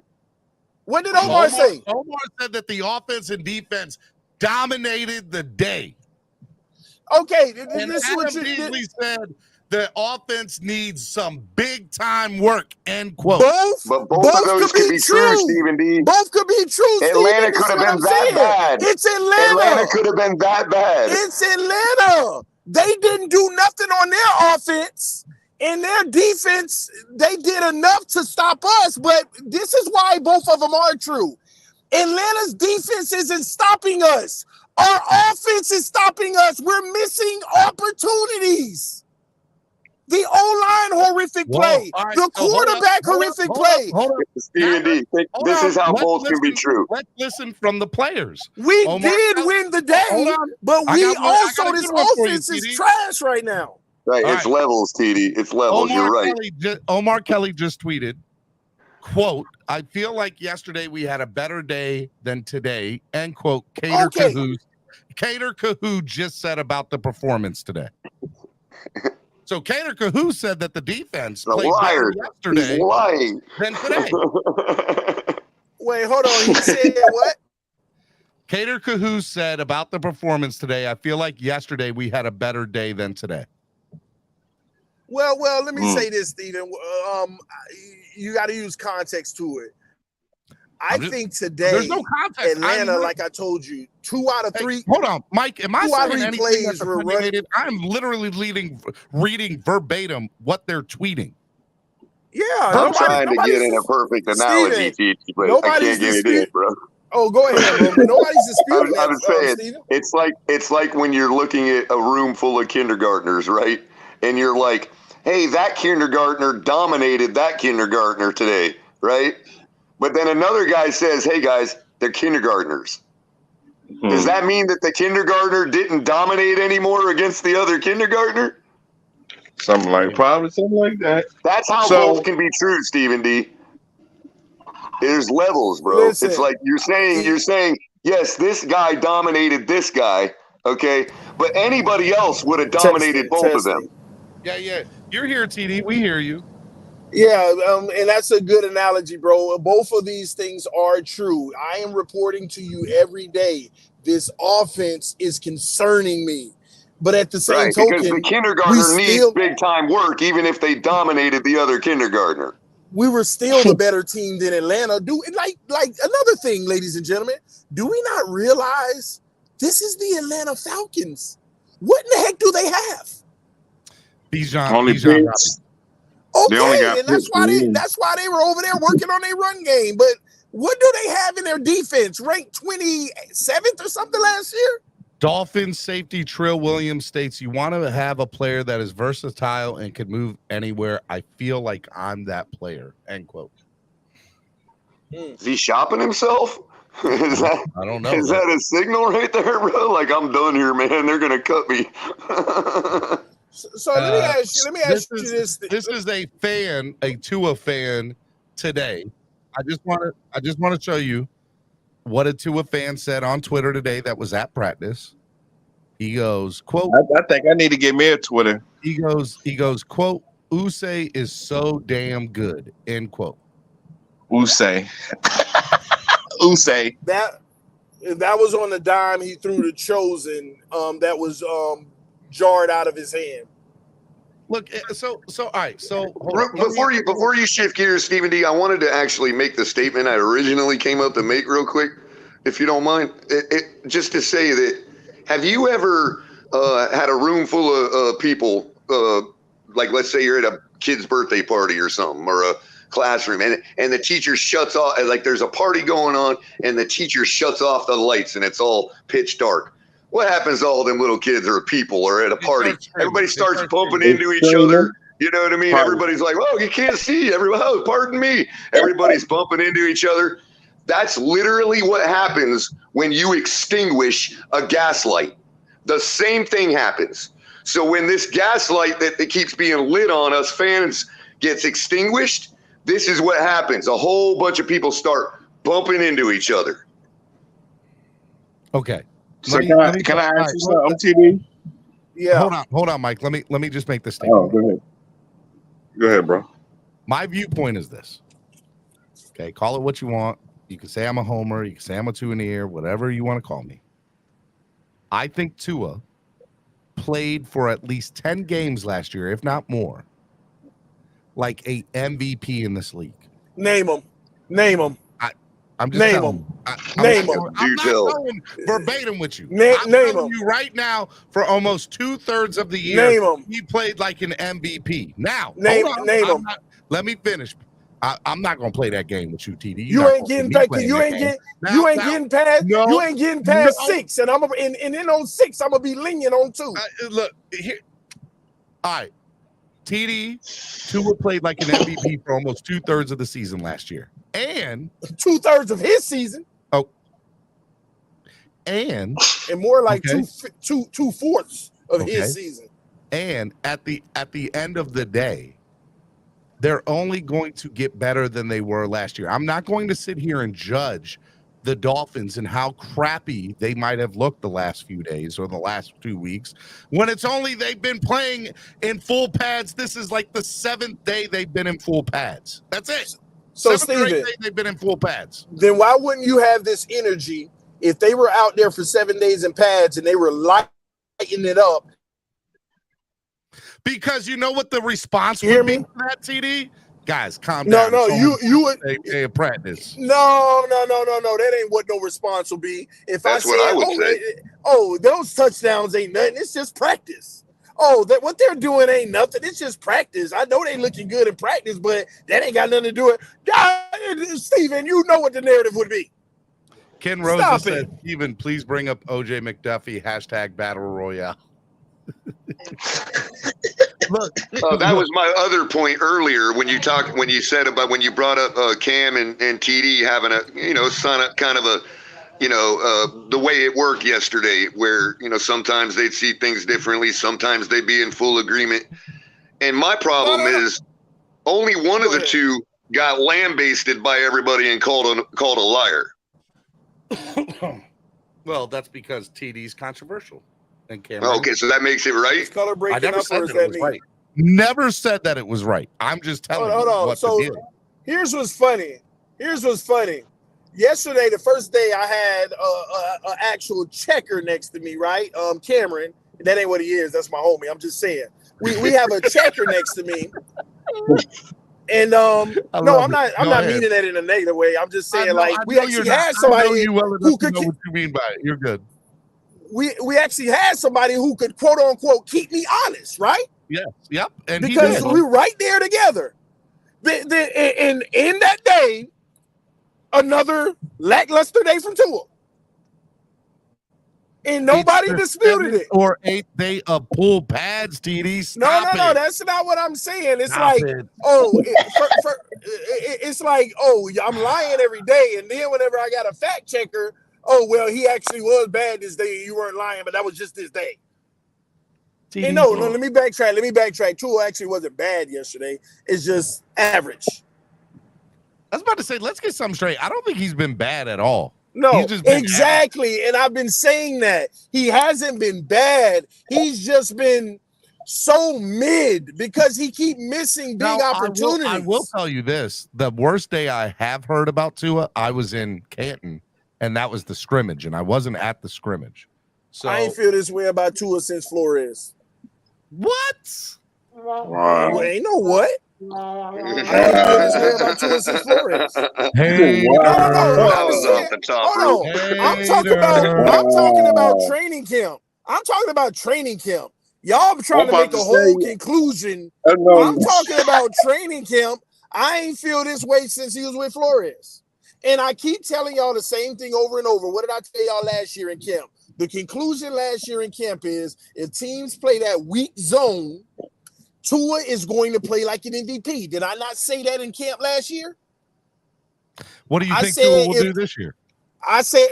What did Omar say? Omar said that the offense and defense dominated the day. Okay, And this is what Adam you Beasley said. The offense needs some big time work. End quote. But both of those could be true, Stephen D. Both could be true. Atlanta could have been that bad. It's Atlanta. Atlanta could have been that bad. It's Atlanta. They didn't do nothing on their offense. In their defense, they did enough to stop us. But this is why both of them are true. Atlanta's defense isn't stopping us. Our offense is stopping us. We're missing opportunities. The O-line horrific play. Right, the quarterback horrific play. Stephen D, this is how both can be true. Let's listen from the players. We did win the day, but this offense is trash right now. Right, it's levels, TD. It's levels. You're right. Omar Kelly just tweeted, quote, I feel like yesterday we had a better day than today, end quote. Cater Kahoo just said about the performance today. So Cater Kahoo said that the defense played better yesterday than today. Wait, hold on. He said what? Cater Kahoo said about the performance today, I feel like yesterday we had a better day than today. Well, let me say this, Stephen. You got to use context to it. I think today, there's no context. Atlanta, like I told you, 2 out of 3. Hold on, Mike. Am I saying anything plays were running? I'm literally reading verbatim what they're tweeting. Yeah, I'm trying to get in a perfect analogy, TD, but I can't get it in, bro. Oh, go ahead, bro. But nobody's disputing I was saying, it's like when you're looking at a room full of kindergartners, right? And you're like, hey, that kindergartner dominated that kindergartner today, right? But then another guy says, hey, guys, they're kindergartners. Does that mean that the kindergartner didn't dominate anymore against the other kindergartner? Probably something like that. That's how both can be true, Stephen D. There's levels, bro. Listen, it's like you're saying, yes, this guy dominated this guy, okay? But anybody else would have dominated both of them. Yeah. You're here, TD. We hear you. Yeah, and that's a good analogy, bro. Both of these things are true. I am reporting to you every day. This offense is concerning me. But at the same token, because the kindergartner needs big time work, even if they dominated the other kindergartner. We were still the better team than Atlanta. Like another thing, ladies and gentlemen, do we not realize this is the Atlanta Falcons? What in the heck do they have? Bijan Robinson. Okay, and that's why they were over there working on their run game. But what do they have in their defense? Ranked 27th or something last year? Dolphins safety Trill Williams states, you want to have a player that is versatile and can move anywhere. I feel like I'm that player, end quote. Is he shopping himself? I don't know. Is that a signal right there, bro? Like, I'm done here, man. They're going to cut me. So let me ask you this. This is a Tua fan today. I just want to show you what a Tua fan said on Twitter today that was at practice. He goes, quote, I think I need to get me a Twitter. He goes, quote, Usay is so damn good, end quote. Usay. That was on the dime he threw to Chosen. That was jarred out of his hand. Look, so all right. So before you shift gears, Stephen D, I wanted to actually make the statement I originally came up to make real quick, if you don't mind. Just to say that, have you ever had a room full of people, like let's say you're at a kid's birthday party or something, or a classroom, and the teacher shuts off, like there's a party going on, and the teacher shuts off the lights, and it's all pitch dark. What happens to all them little kids or people or at a party? Everybody starts bumping into each other. You know what I mean? Everybody's like, oh, you can't see. Oh, pardon me. Everybody's bumping into each other. That's literally what happens when you extinguish a gas light. The same thing happens. So when this gaslight that keeps being lit on us fans gets extinguished, this is what happens. A whole bunch of people start bumping into each other. Okay. So can I ask you something, TD? Yeah. Hold on, Mike. Let me just make this statement. Oh, go ahead. Go ahead, bro. My viewpoint is this. Okay, call it what you want. You can say I'm a homer. You can say I'm a two in the air, whatever you want to call me. I think Tua played for at least 10 games last year, if not more, like a MVP in this league. Name them. Name them. I'm just name telling them. you. Name them. I'm not going verbatim with you. Name telling them. you right now, for almost 2/3 of the year, name them. he played like an MVP. Now, name them. Let me finish. I'm not gonna play that game with you, TD. You ain't getting back. You ain't getting past. No, you ain't getting past 6, and I'm in on 6. I'm gonna be lenient on 2. Look here. All right, TD. Tua played like an MVP for almost 2/3 of the season last year, and 2/3 of his season. Oh, and more like 2/4 of his season. And at the end of the day, they're only going to get better than they were last year. I'm not going to sit here and judge the Dolphins and how crappy they might have looked the last few days or the last 2 weeks when it's only they've been playing in full pads. This is like the 7th day they've been in full pads. That's it. So, 7th or 8th Steven, day they've been in full pads. Then why wouldn't you have this energy if they were out there for 7 days in pads and they were lighting it up? Because you know what the response would be to that, TD? Guys, calm down. No, you would they practice. No. That ain't what no response will be. If That's I what I would say, those touchdowns ain't nothing. It's just practice. What they're doing ain't nothing. It's just practice. I know they looking good in practice, but that ain't got nothing to do with it. Steven, you know what the narrative would be. Ken Rosa said, Steven, please bring up OJ McDuffie # Battle Royale. Look, that was my other point earlier when you said about when you brought up Cam and TD having a kind of a the way it worked yesterday, where sometimes they'd see things differently, sometimes they'd be in full agreement. And my problem is only one of the two got lambasted by everybody and called a liar. Well, that's because TD's controversial. And okay, so that makes it right. Color breaking I never up, said or is that it that was me? right. Never said that it was right. I'm just telling you what So to do. Here's what's funny. Yesterday, the first day, I had an actual checker next to me, right? Cameron. That ain't what he is. That's my homie. I'm just saying. We have a checker next to me. And I'm not meaning that in a negative way. I'm just saying, we actually had somebody who could know what you mean by it. You're good. We actually had somebody who could quote unquote keep me honest, right? Yes, yep. And because we were right there together. And in that day, another lackluster day from Tua. And nobody disputed it. Or 8th day of pull pads, TD. No, that's not what I'm saying. It's it's like, I'm lying every day. And then whenever I got a fact checker, he actually was bad this day. You weren't lying, but that was just this day. And no, let me backtrack. Tua actually wasn't bad yesterday. It's just average. I was about to say, let's get something straight. I don't think he's been bad at all. No, exactly. Average. And I've been saying that. He hasn't been bad. He's just been so mid because he keep missing big opportunities. I will tell you this. The worst day I have heard about Tua, I was in Canton, and that was the scrimmage, and I wasn't at the scrimmage. So I ain't feel this way about Tua since Flores. What? Wow. Ain't no what? I ain't feel this way about Tua since Flores. Hey, I'm talking about training camp. I'm talking about training camp. Y'all trying to make a whole conclusion. I'm talking about training camp. I ain't feel this way since he was with Flores. And I keep telling y'all the same thing over and over. What did I tell y'all last year in camp? The conclusion last year in camp is if teams play that weak zone, Tua is going to play like an MVP. Did I not say that in camp last year? What do you think Tua will do this year? I said,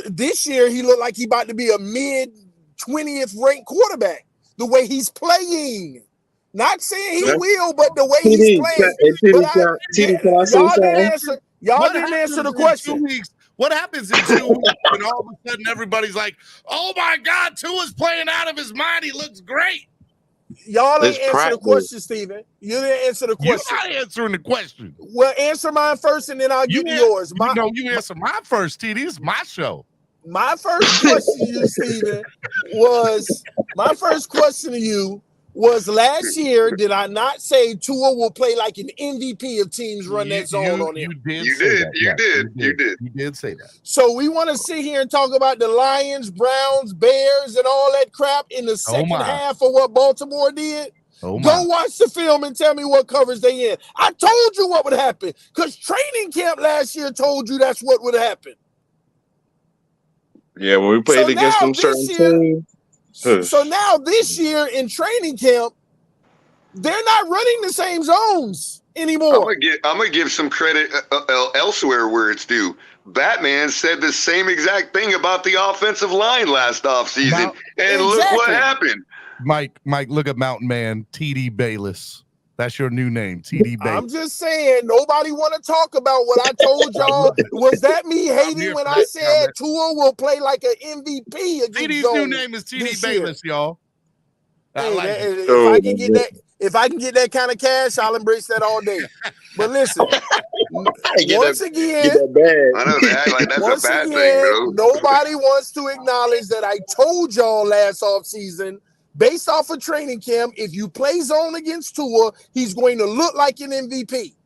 this year he looked like he about to be a mid-20th ranked quarterback. the way he's playing. Not saying he will, but the way he's playing. Y'all didn't answer. Y'all didn't answer the question. What happens in 2 weeks when all of a sudden everybody's like, "Oh my God, Tua's playing out of his mind. He looks great." Y'all ain't answer the question, Steven. You didn't answer the question. You're not answering the question. Well, answer mine first, and then I'll give you yours. You answer mine first, TD. It's my show. My first question to you, Steven, was last year, did I not say Tua will play like an MVP if teams run that zone on him? You did say that. So we want to sit here and talk about the Lions, Browns, Bears, and all that crap in the second half of what Baltimore did? Go watch the film and tell me what coverage they in. I told you what would happen because training camp last year told you that's what would happen. Yeah, when we played against them certain teams. So now this year in training camp, they're not running the same zones anymore. I'm gonna give some credit elsewhere where it's due. Batman said the same exact thing about the offensive line last offseason, and look what happened. Mike, look at Mountain Man, TD Bayless. That's your new name, TD Bayless. I'm just saying, nobody want to talk about what I told y'all. Was that me hating when I said Tua will play like an MVP against TD's new name is TD Bayless, y'all. If I can get that kind of cash, I'll embrace that all day. But listen, once again, I know they act like that's a bad thing, bro. Nobody wants to acknowledge that I told y'all last offseason, based off of training camp, if you play zone against Tua, he's going to look like an MVP.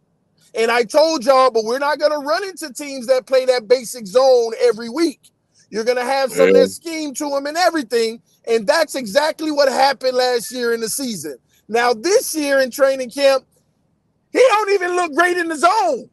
And I told y'all, but we're not going to run into teams that play that basic zone every week. You're going to have some of that scheme to him and everything. And that's exactly what happened last year in the season. Now, this year in training camp, he don't even look great in the zone.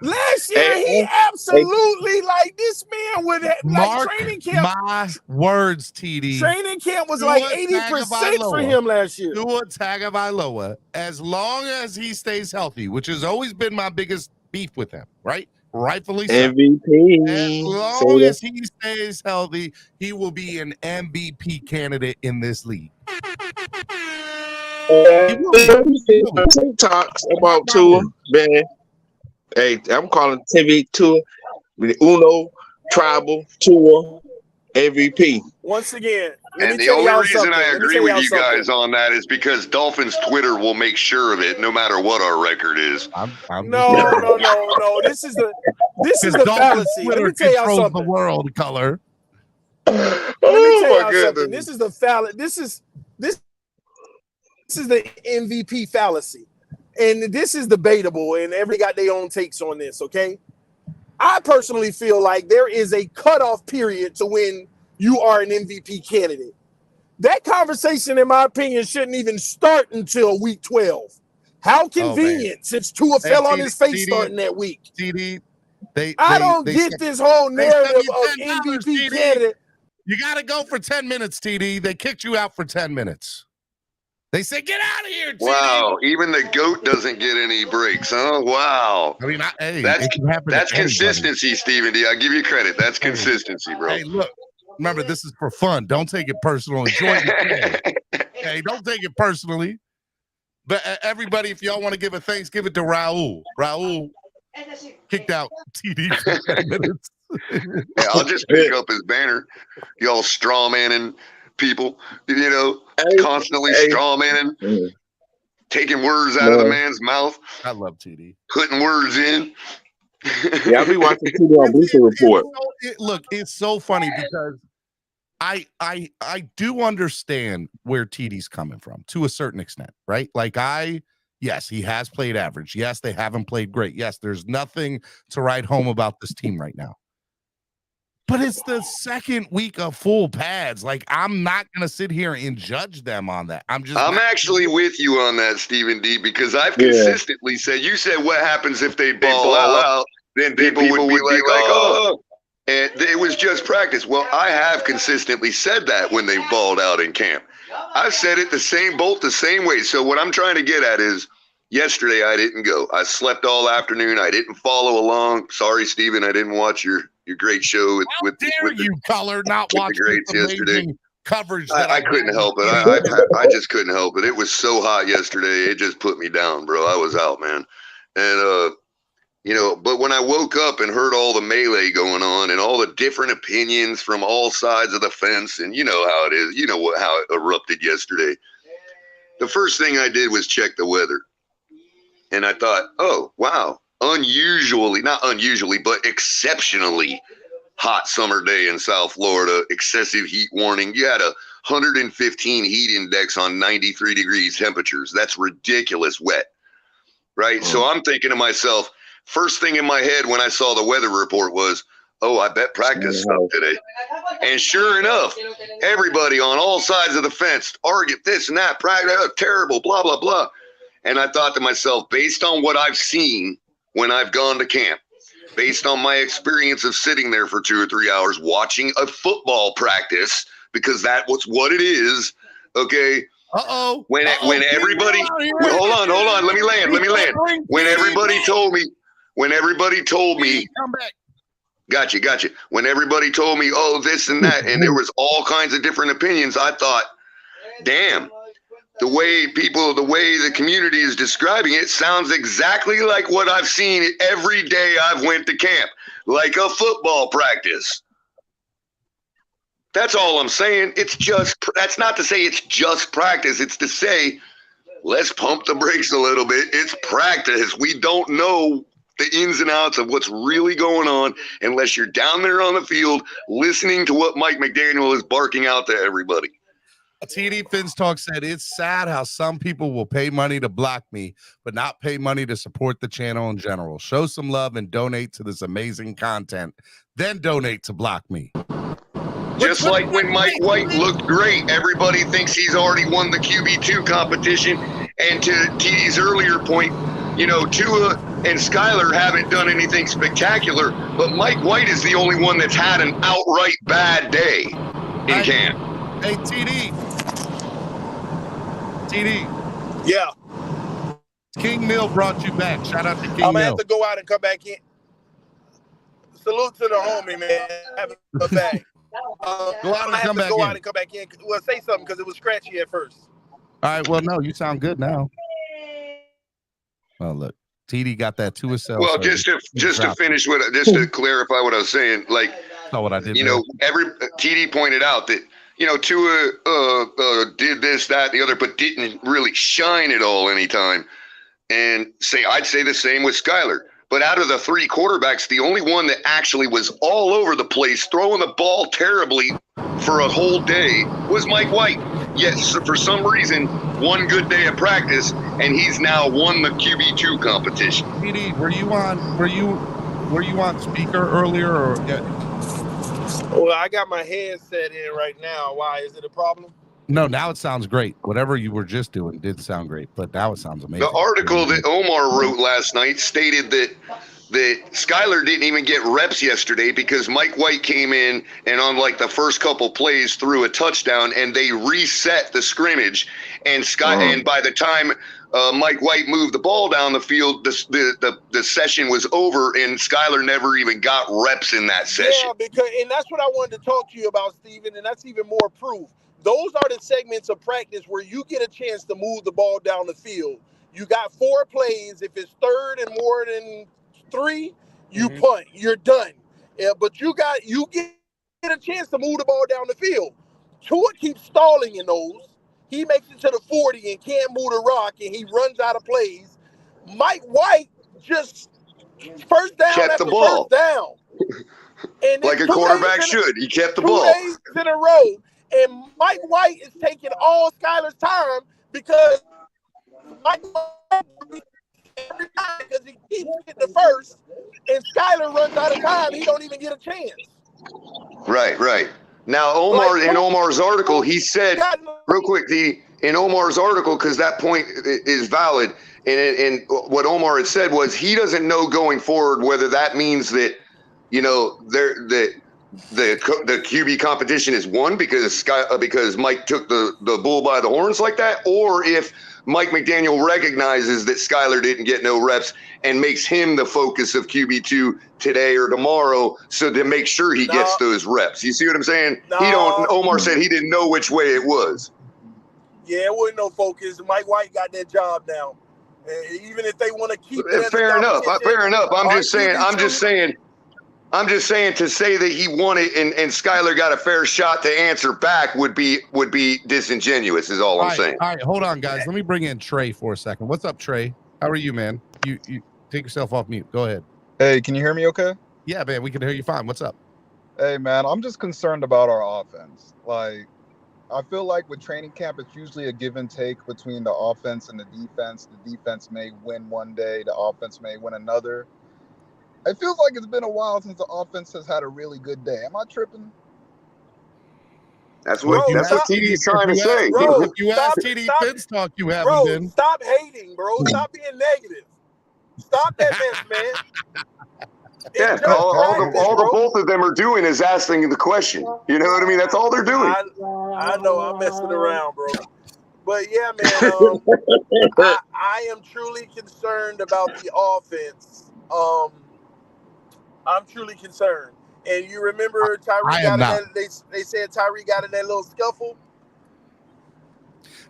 Last year, he absolutely, like, this man would have, like, training camp. My words, TD. Training camp was like 80% for him last year. Tua Tagovailoa, as long as he stays healthy, which has always been my biggest beef with him, right? Rightfully so. MVP. As long as he stays healthy, he will be an MVP candidate in this league. Talks about Tua, man. Hey, I'm calling TV Tua, Uno, Tribal, Tua, MVP. Once again, and the only reason I agree with you guys on that is because Dolphins Twitter will make sure of it, no matter what our record is. No. This is the fallacy. Let me tell y'all something. The world color. Let me tell y'all something. This is the fallacy. This is the MVP fallacy. And this is debatable, and everybody got their own takes on this, okay? I personally feel like there is a cutoff period to when you are an MVP candidate. That conversation, in my opinion, shouldn't even start until week 12. How convenient, since Tua fell on his face starting that week. I don't get this whole narrative of MVP candidate. You got to go for 10 minutes, TD. They kicked you out for 10 minutes. They said, get out of here, TD. Wow, even the GOAT doesn't get any breaks, huh? Wow. I mean, that's consistency, Stephen D. I give you credit. That's consistency, bro. Hey, look, remember, this is for fun. Don't take it personal. Enjoy the day. Hey, don't take it personally. But everybody, if y'all want to give a thanks, give it to Raul. Raul kicked out TD for 10 minutes. Hey, I'll just pick up his banner. Y'all straw manning people, constantly straw manning, taking words out of the man's mouth. I love TD. Putting words in. Yeah, I'll be watching TD on Bleacher Report. Look, it's so funny because I do understand where TD's coming from to a certain extent, right? Like yes, he has played average. Yes, they haven't played great. Yes, there's nothing to write home about this team right now. But it's the second week of full pads. Like, I'm not going to sit here and judge them on that. I'm actually with you on that, Stephen D, because I've consistently said, you said what happens if they ball out, then people would be like, oh. And it was just practice. Well, I have consistently said that when they balled out in camp. I've said it the same way. So what I'm trying to get at is, yesterday I didn't go. I slept all afternoon. I didn't follow along. Sorry, Stephen, I didn't watch your great show with you, Color, not watching the greats yesterday. coverage that I couldn't help it. I just couldn't help it. It was so hot yesterday. It just put me down, bro. I was out, man. And, but when I woke up and heard all the melee going on and all the different opinions from all sides of the fence, and you know how it is, how it erupted yesterday. The first thing I did was check the weather. And I thought, oh, wow, not unusually, but exceptionally hot summer day in South Florida, excessive heat warning. You had a 115 heat index on 93 degrees temperatures. That's ridiculous wet, right? So I'm thinking to myself, first thing in my head when I saw the weather report was, oh, I bet practice stopped today. And sure enough, everybody on all sides of the fence argued this and that, practice, terrible, blah, blah, blah. And I thought to myself, based on what I've seen when I've gone to camp, based on my experience of sitting there for 2 or 3 hours watching a football practice, because that was what it is, okay? When everybody, hold on, let me land. When everybody told me, Gotcha. When everybody told me, oh, this and that, and there was all kinds of different opinions, I thought, damn, the way the community is describing it sounds exactly like what I've seen every day I've went to camp, like a football practice. That's all I'm saying. That's not to say it's just practice. It's to say, let's pump the brakes a little bit. It's practice. We don't know the ins and outs of what's really going on unless you're down there on the field listening to what Mike McDaniel is barking out to everybody. TD Finstalk said, it's sad how some people will pay money to block me, but not pay money to support the channel in general. Show some love and donate to this amazing content. Then donate to block me. Just like when Mike White looked great, everybody thinks he's already won the QB2 competition. And to TD's earlier point, Tua and Skyler haven't done anything spectacular, but Mike White is the only one that's had an outright bad day in camp. Hey, TD. Yeah. King Mill brought you back. Shout out to King Mill. I'm going to have to go out and come back in. Salute to the homie, man. Have a back. Go out and come back in. Go out and come back in. Well, say something because it was scratchy at first. All right. Well, no, you sound good now. Well, look, TD got that to himself. Well, just to finish to clarify what I was saying, like, not what I did. TD pointed out that Tua did this, that, the other, but didn't really shine at all anytime. And I'd say the same with Skyler. But out of the 3 quarterbacks, the only one that actually was all over the place, throwing the ball terribly for a whole day, was Mike White. Yet, for some reason, one good day of practice, and he's now won the QB2 competition. TD, were you on speaker earlier or? Well, I got my headset in right now. Why? Is it a problem? No, now it sounds great. Whatever you were just doing did sound great, but now it sounds amazing. The article that Omar wrote last night stated that Skyler didn't even get reps yesterday because Mike White came in and on like the first couple plays threw a touchdown and they reset the scrimmage. And and by the time Mike White moved the ball down the field, the session was over and Skyler never even got reps in that session. Yeah, and that's what I wanted to talk to you about, Steven, and that's even more proof. Those are the segments of practice where you get a chance to move the ball down the field. You got 4 plays. If it's third and more than 3, you punt. You're done. Yeah, but you get a chance to move the ball down the field. Tua keeps stalling in those. He makes it to the 40 and can't move the rock, and he runs out of plays. Mike White just first down kept after the ball. first down. And like a quarterback should. He kept the 2 ball. 2 days in a row. And Mike White is taking all Skyler's time because Mike White every time because he keeps getting the first, and Skyler runs out of time. He don't even get a chance. Right. Now, in Omar's article, he said, real quick, in Omar's article, because that point is valid, and what Omar had said was he doesn't know going forward whether that means that, the QB competition is won because Mike took the bull by the horns like that, or if Mike McDaniel recognizes that Skyler didn't get no reps and makes him the focus of QB2 today or tomorrow, so to make sure he gets those reps. You see what I'm saying? Omar said he didn't know which way it was. Yeah, it wasn't no focus. Mike White got that job now. Even if they want to keep it. Fair enough. I'm just saying to say that he won it and Skyler got a fair shot to answer back would be disingenuous is all I'm saying. All right, hold on, guys. Let me bring in Trey for a second. What's up, Trey? How are you, man? You take yourself off mute. Go ahead. Hey, can you hear me okay? Yeah, man, we can hear you fine. What's up? Hey, man, I'm just concerned about our offense. Like, I feel like with training camp, it's usually a give and take between the offense and the defense. The defense may win one day, the offense may win another. It feels like it's been a while since the offense has had a really good day. Am I tripping? That's what TD's trying to say. Bro, if you ask TD Finstock, you haven't been. Stop hating, bro. Stop being negative. Stop that mess, man. Yeah, all the both of them are doing is asking the question. You know what I mean? That's all they're doing. I know I'm messing around, bro. But yeah, man, I am truly concerned about the offense. I'm truly concerned. And you remember Tyree got in that? They said Tyree got in that little scuffle.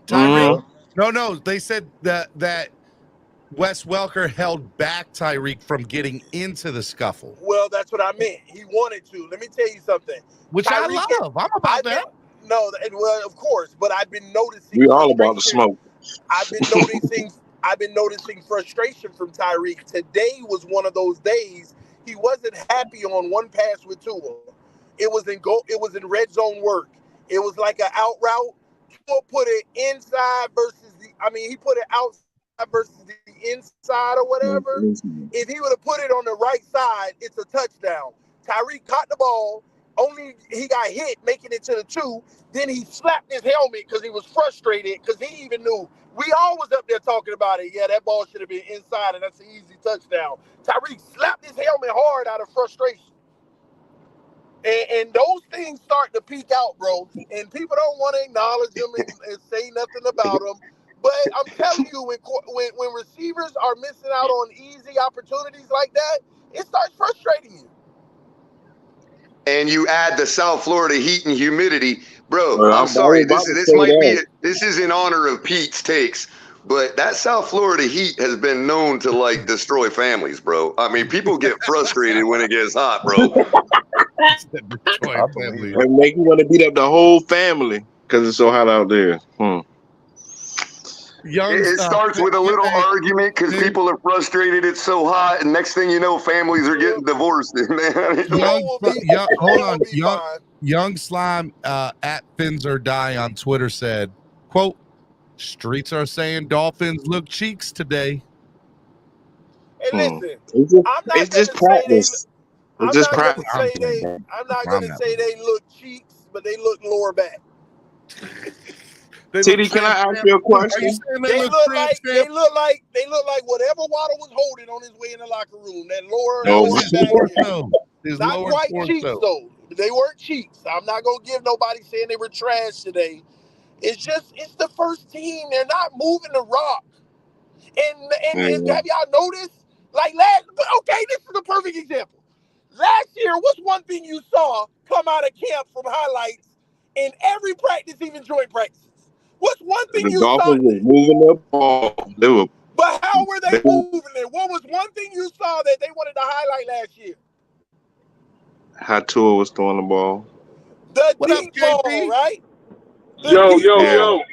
Tyree? No. They said that Wes Welker held back Tyreek from getting into the scuffle. Well, that's what I meant. He wanted to. Let me tell you something. Which Tyreek, I love. I'm about that. No, well, of course, but I've been noticing. We all about the smoke. I've been noticing frustration from Tyreek. Today was one of those days. He wasn't happy on one pass with Tua. It was in red zone work. It was like an out route. Tua put it inside he put it outside versus the inside or whatever. If he would have put it on the right side, it's a touchdown. Tyreek caught the ball. Only he got hit making it to the 2. Then he slapped his helmet because he was frustrated because he even knew. We all was up there talking about it. Yeah, that ball should have been inside, and that's an easy touchdown. Tyreek slapped his helmet hard out of frustration. And those things start to peak out, bro. And people don't want to acknowledge them and say nothing about them. But I'm telling you, when receivers are missing out on easy opportunities like that, it starts frustrating you. And you add the South Florida heat and humidity, bro. I'm sorry. This is in honor of Pete's takes, but that South Florida heat has been known to like destroy families, bro. I mean, people get frustrated when it gets hot, bro. And make you want to beat up the whole family because it's so hot out there. It starts with a little argument because people are frustrated. It's so hot, and next thing you know, families are getting divorced. Man, hold on. Young Slime at Fins or Die on Twitter said, "Quote: Streets are saying Dolphins look cheeks today." And listen, it's just practice. I'm not going to say they look cheeks, but they look lower back. TD, can I ask you a question? They look like whatever Waddle was holding on his way in the locker room. That lower not quite cheeks though. They weren't cheeks. I'm not gonna give nobody saying they were trash today. It's the first team. They're not moving the rock. And have y'all noticed? This is a perfect example. Last year, what's one thing you saw come out of camp from highlights in every practice, even joint practices? What's one thing you saw? The Dolphins was moving the ball. But how were they moving it? What was one thing you saw that they wanted to highlight last year? How Tua was throwing the ball. The deep ball, right? Yo.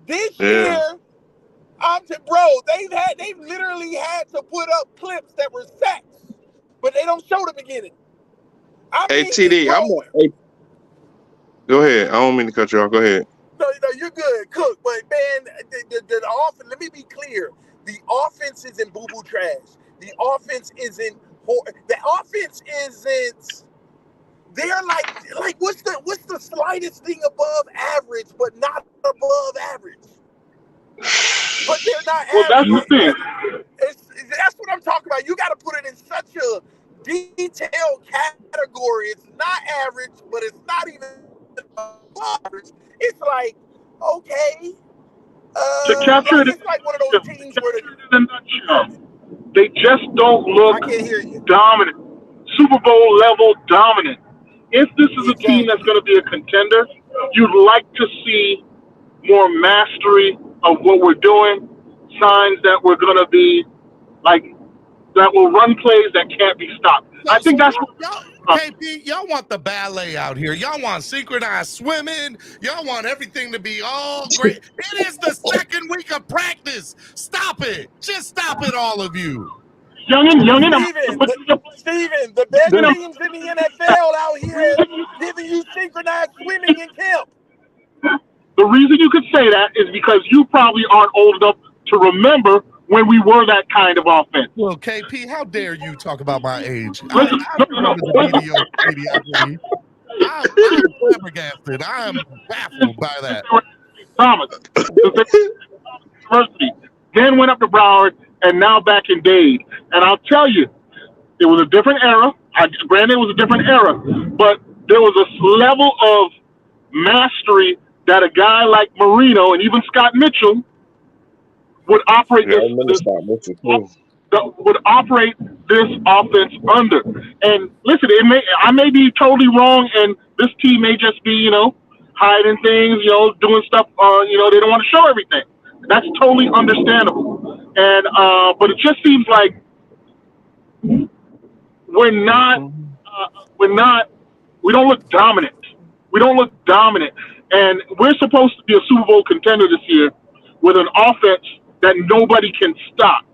This year, they've literally had to put up clips that were sacks, but they don't show the beginning. TD, go ahead. I don't mean to cut you off. Go ahead. No, you're good, Cook. But man, the offense. Let me be clear: the offense isn't boo-boo trash. The offense isn't. The offense isn't. They're like what's the slightest thing above average, but not above average. But they're not average. That's the thing. That's what I'm talking about. You got to put it in such a detailed category. It's not average, but it's not even above average. It's like, okay, To capture it, Like, it's like one of those teams where in a nutshell, they just don't look I can't hear you. dominant, Super Bowl level dominant. If this is a team that's Exactly. going to be a contender, you'd like to see more mastery of what we're doing, signs that we're going to be like that will run plays that can't be stopped. I think that's what y'all, KP, y'all want the ballet out here. Y'all want synchronized swimming. Y'all want everything to be all great. It is the second week of practice. Stop it. Just stop it, all of you. Youngin, Steven, the best teams in the NFL out here giving you synchronized swimming in camp. The reason you could say that is because you probably aren't old enough to remember when we were that kind of offense. Well, KP, how dare you talk about my age? I remember the mediocrity. I'm flabbergasted. I am baffled by that. Thomas, University, then went up to Broward, and now back in Dade. And I'll tell you, it was a different era. Granted, it was a different era, but there was a level of mastery that a guy like Marino and even Scott Mitchell would operate would operate this offense under. And listen, I may be totally wrong, and this team may just be, hiding things, doing stuff, they don't want to show everything. That's totally understandable. And but it just seems like we don't look dominant. We don't look dominant. And we're supposed to be a Super Bowl contender this year with an offense that nobody can stop.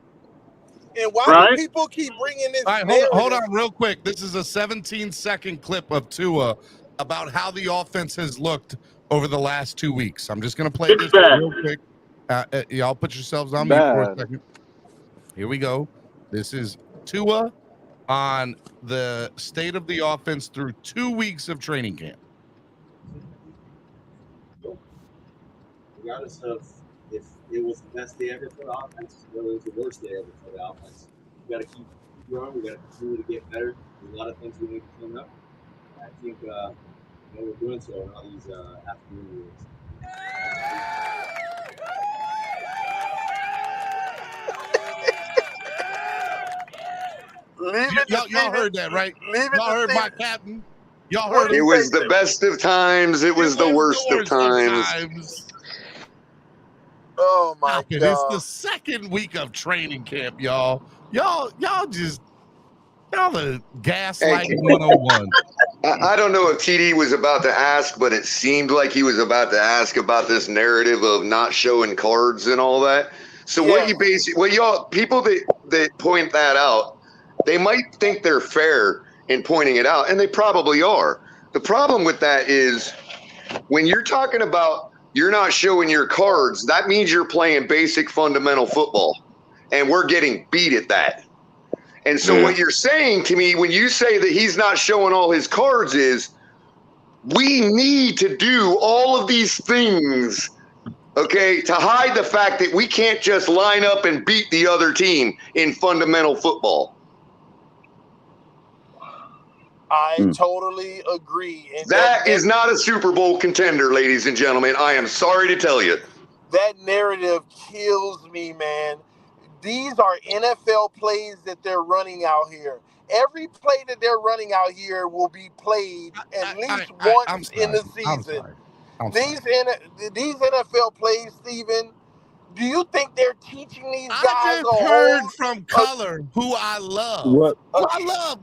And why do people keep bringing this? All right, hold on real quick. This is a 17-second clip of Tua about how the offense has looked over the last 2 weeks. I'm just going to play this real quick. Y'all put yourselves on mute for a second. Here we go. This is Tua on the state of the offense through 2 weeks of training camp. Regardless of if it was the best day ever for the offense, or it was the worst day ever for the offense, we got to keep growing. We got to continue to get better. There's a lot of things we need to clean up. I think we're doing so in all these afternoon meetings. Y'all heard that, right? Y'all heard my captain. Y'all heard it was the best of times. It was the worst of times. Oh my God! It's the second week of training camp, y'all. Y'all the gaslighting 101. I don't know if TD was about to ask, but it seemed like he was about to ask about this narrative of not showing cards and all that. So what y'all people that point that out, they might think they're fair in pointing it out, and they probably are. The problem with that is when you're talking about you're not showing your cards, that means you're playing basic fundamental football, and we're getting beat at that. And so what you're saying to me when you say that he's not showing all his cards is we need to do all of these things, okay, to hide the fact that we can't just line up and beat the other team in fundamental football. I totally agree. And that is not a Super Bowl contender, ladies and gentlemen. I am sorry to tell you. That narrative kills me, man. These are NFL plays that they're running out here. Every play that they're running out here will be played at least once in the season. These NFL plays, Steven, do you think they're teaching these guys? I just heard from Color, who I love.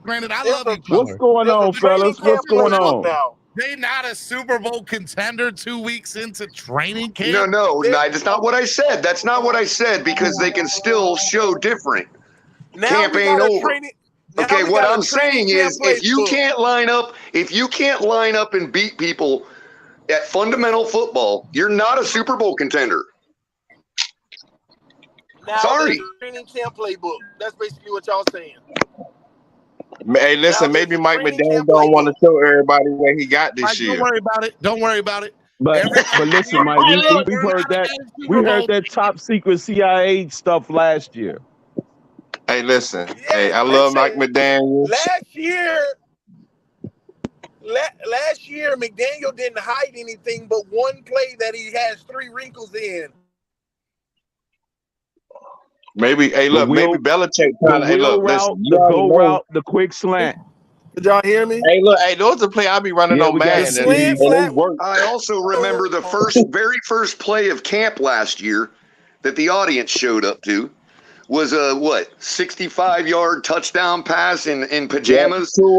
Granted, I love you, Color. What's going on, fellas? What's going on? Now. They not a Super Bowl contender 2 weeks into training camp? No, that's not what I said. That's not what I said, because they can still show different. Camp ain't over. Okay, what I'm saying is if you can't line up and beat people at fundamental football, you're not a Super Bowl contender. Now sorry. Training camp playbook. That's basically what y'all saying. Hey, listen, maybe Mike McDaniel don't want to show everybody where he got this year. Don't worry about it. But listen, Mike, we heard that. We heard that top secret CIA stuff last year. Hey, listen. Hey, I love Mike McDaniel. Last year, McDaniel didn't hide anything but one play that he has 3 wrinkles in. Maybe, hey, look, maybe Belichick trying to, hey, look, listen, the go route, the quick slant. Did y'all hear me? Hey, look, hey, those are the play I be running on Madden, and they work. I also remember the very first play of camp last year that the audience showed up to was a 65-yard touchdown pass in pajamas. And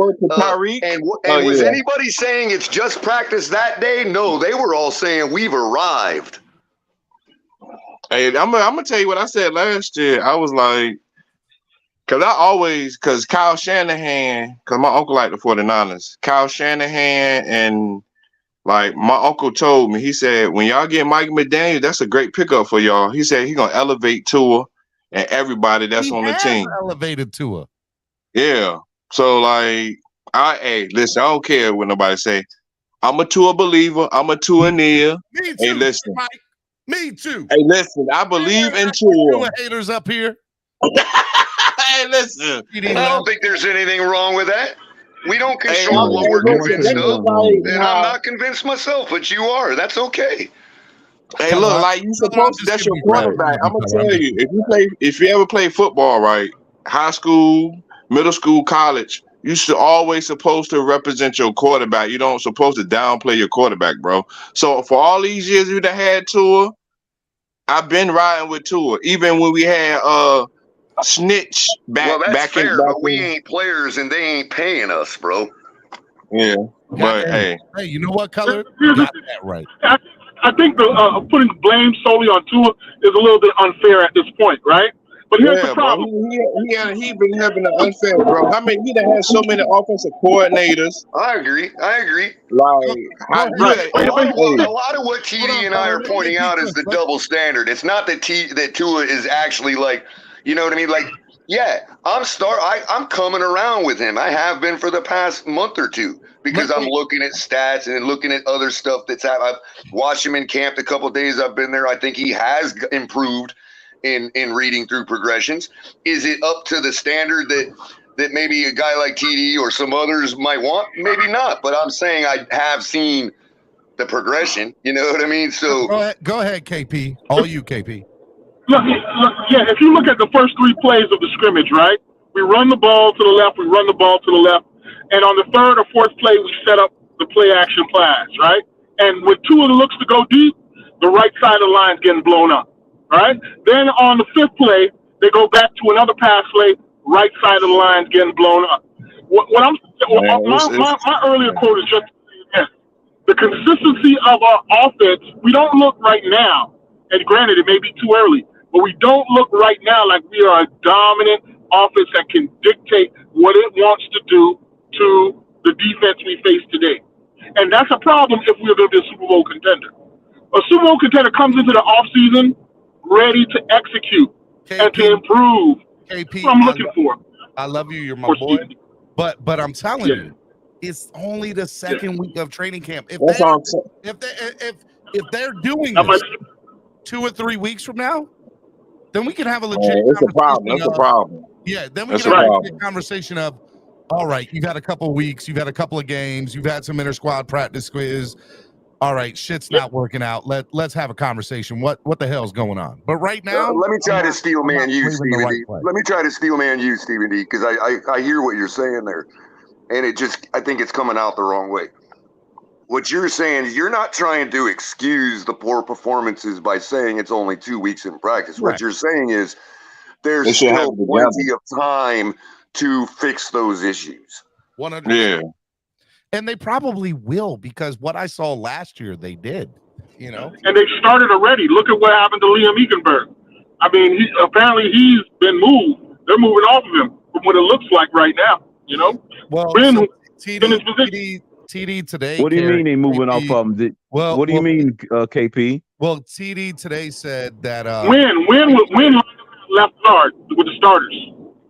was anybody saying it's just practice that day? No, they were all saying we've arrived. Hey, I'm gonna tell you what I said last year. I was like, because Kyle Shanahan, because my uncle liked the 49ers. Kyle Shanahan and like my uncle told me, he said, when y'all get Mike McDaniel, that's a great pickup for y'all. He said he's gonna elevate Tua and everybody that's on the team. Elevated Tua. Yeah. So like, listen, I don't care what nobody say. I'm a Tua believer. I'm a Tua-neer. Me too. Hey, listen. Mike. Me too. Hey, listen, I believe in Tua. Haters up here. Hey, listen. I don't think there's anything wrong with that. We don't control what we're convinced of. And I'm not convinced myself, but you are. That's okay. Hey, look, like you supposed to, that's your quarterback. I'm gonna tell you, if you ever play football, right, high school, middle school, college, you should always supposed to represent your quarterback. You don't supposed to downplay your quarterback, bro. So for all these years you done had Tua, I've been riding with Tua. Even when we had Snitch back. Well, that's back fair, in, but we ain't players and they ain't paying us, bro. Yeah, but hey, you know what, Color? You got that right. I think the putting blame solely on Tua is a little bit unfair at this point, right? But here's the problem. Bro, he been having an unfair, bro. I mean, he done had so many offensive coordinators. I agree. Like, a lot of what TD and I are pointing out is the double standard. It's not that Tua is actually like, you know what I mean? Like, yeah, I'm coming around with him. I have been for the past month or two because I'm looking at stats and looking at other stuff that's happened. I've watched him in camp the couple of days I've been there. I think he has improved in reading through progressions. Is it up to the standard that maybe a guy like TD or some others might want? Maybe not, but I'm saying I have seen the progression. You know what I mean? So go ahead, KP. All you, KP. Look, yeah, if you look at the first three plays of the scrimmage, right? We run the ball to the left, and on the third or fourth play, we set up the play action pass, right? And when Tua looks to go deep, the right side of the line's getting blown up, right? Then on the fifth play, they go back to another pass play, right side of the line's getting blown up. My earlier quote is just this. The consistency of our offense, we don't look right now, and granted, it may be too early, but we don't look right now like we are a dominant offense that can dictate what it wants to do to the defense we face today. And that's a problem if we're going to be a Super Bowl contender. A Super Bowl contender comes into the offseason ready to execute and to improve. KP, That's what I'm looking for. I love you. You're my boy. But I'm telling you, it's only the second week of training camp. If they're doing this 2 or 3 weeks from now, then we can have a legit it's a problem. That's a problem. Yeah, then we can have a legit conversation of, all right, you've had a couple of weeks, you've had a couple of games, you've had some inter-squad practice quiz. All right, shit's not working out. Let's have a conversation. What the hell's going on? But right now, let me try to steel man you, Stephen D. Let me try to steel man you, Stephen D. Because I hear what you're saying there, and I think it's coming out the wrong way. What you're saying is you're not trying to excuse the poor performances by saying it's only 2 weeks in practice. Right. What you're saying is there's still plenty of time to fix those issues. 100%. Yeah. And they probably will, because what I saw last year, they did, you know. And they started already. Look at what happened to Liam Eichenberg. I mean, apparently he's been moved. They're moving off of him from what it looks like right now, you know. Well, TD today. What do you mean they moving off of him? What do you mean, KP? Well, TD today said that Win left guard with the starters.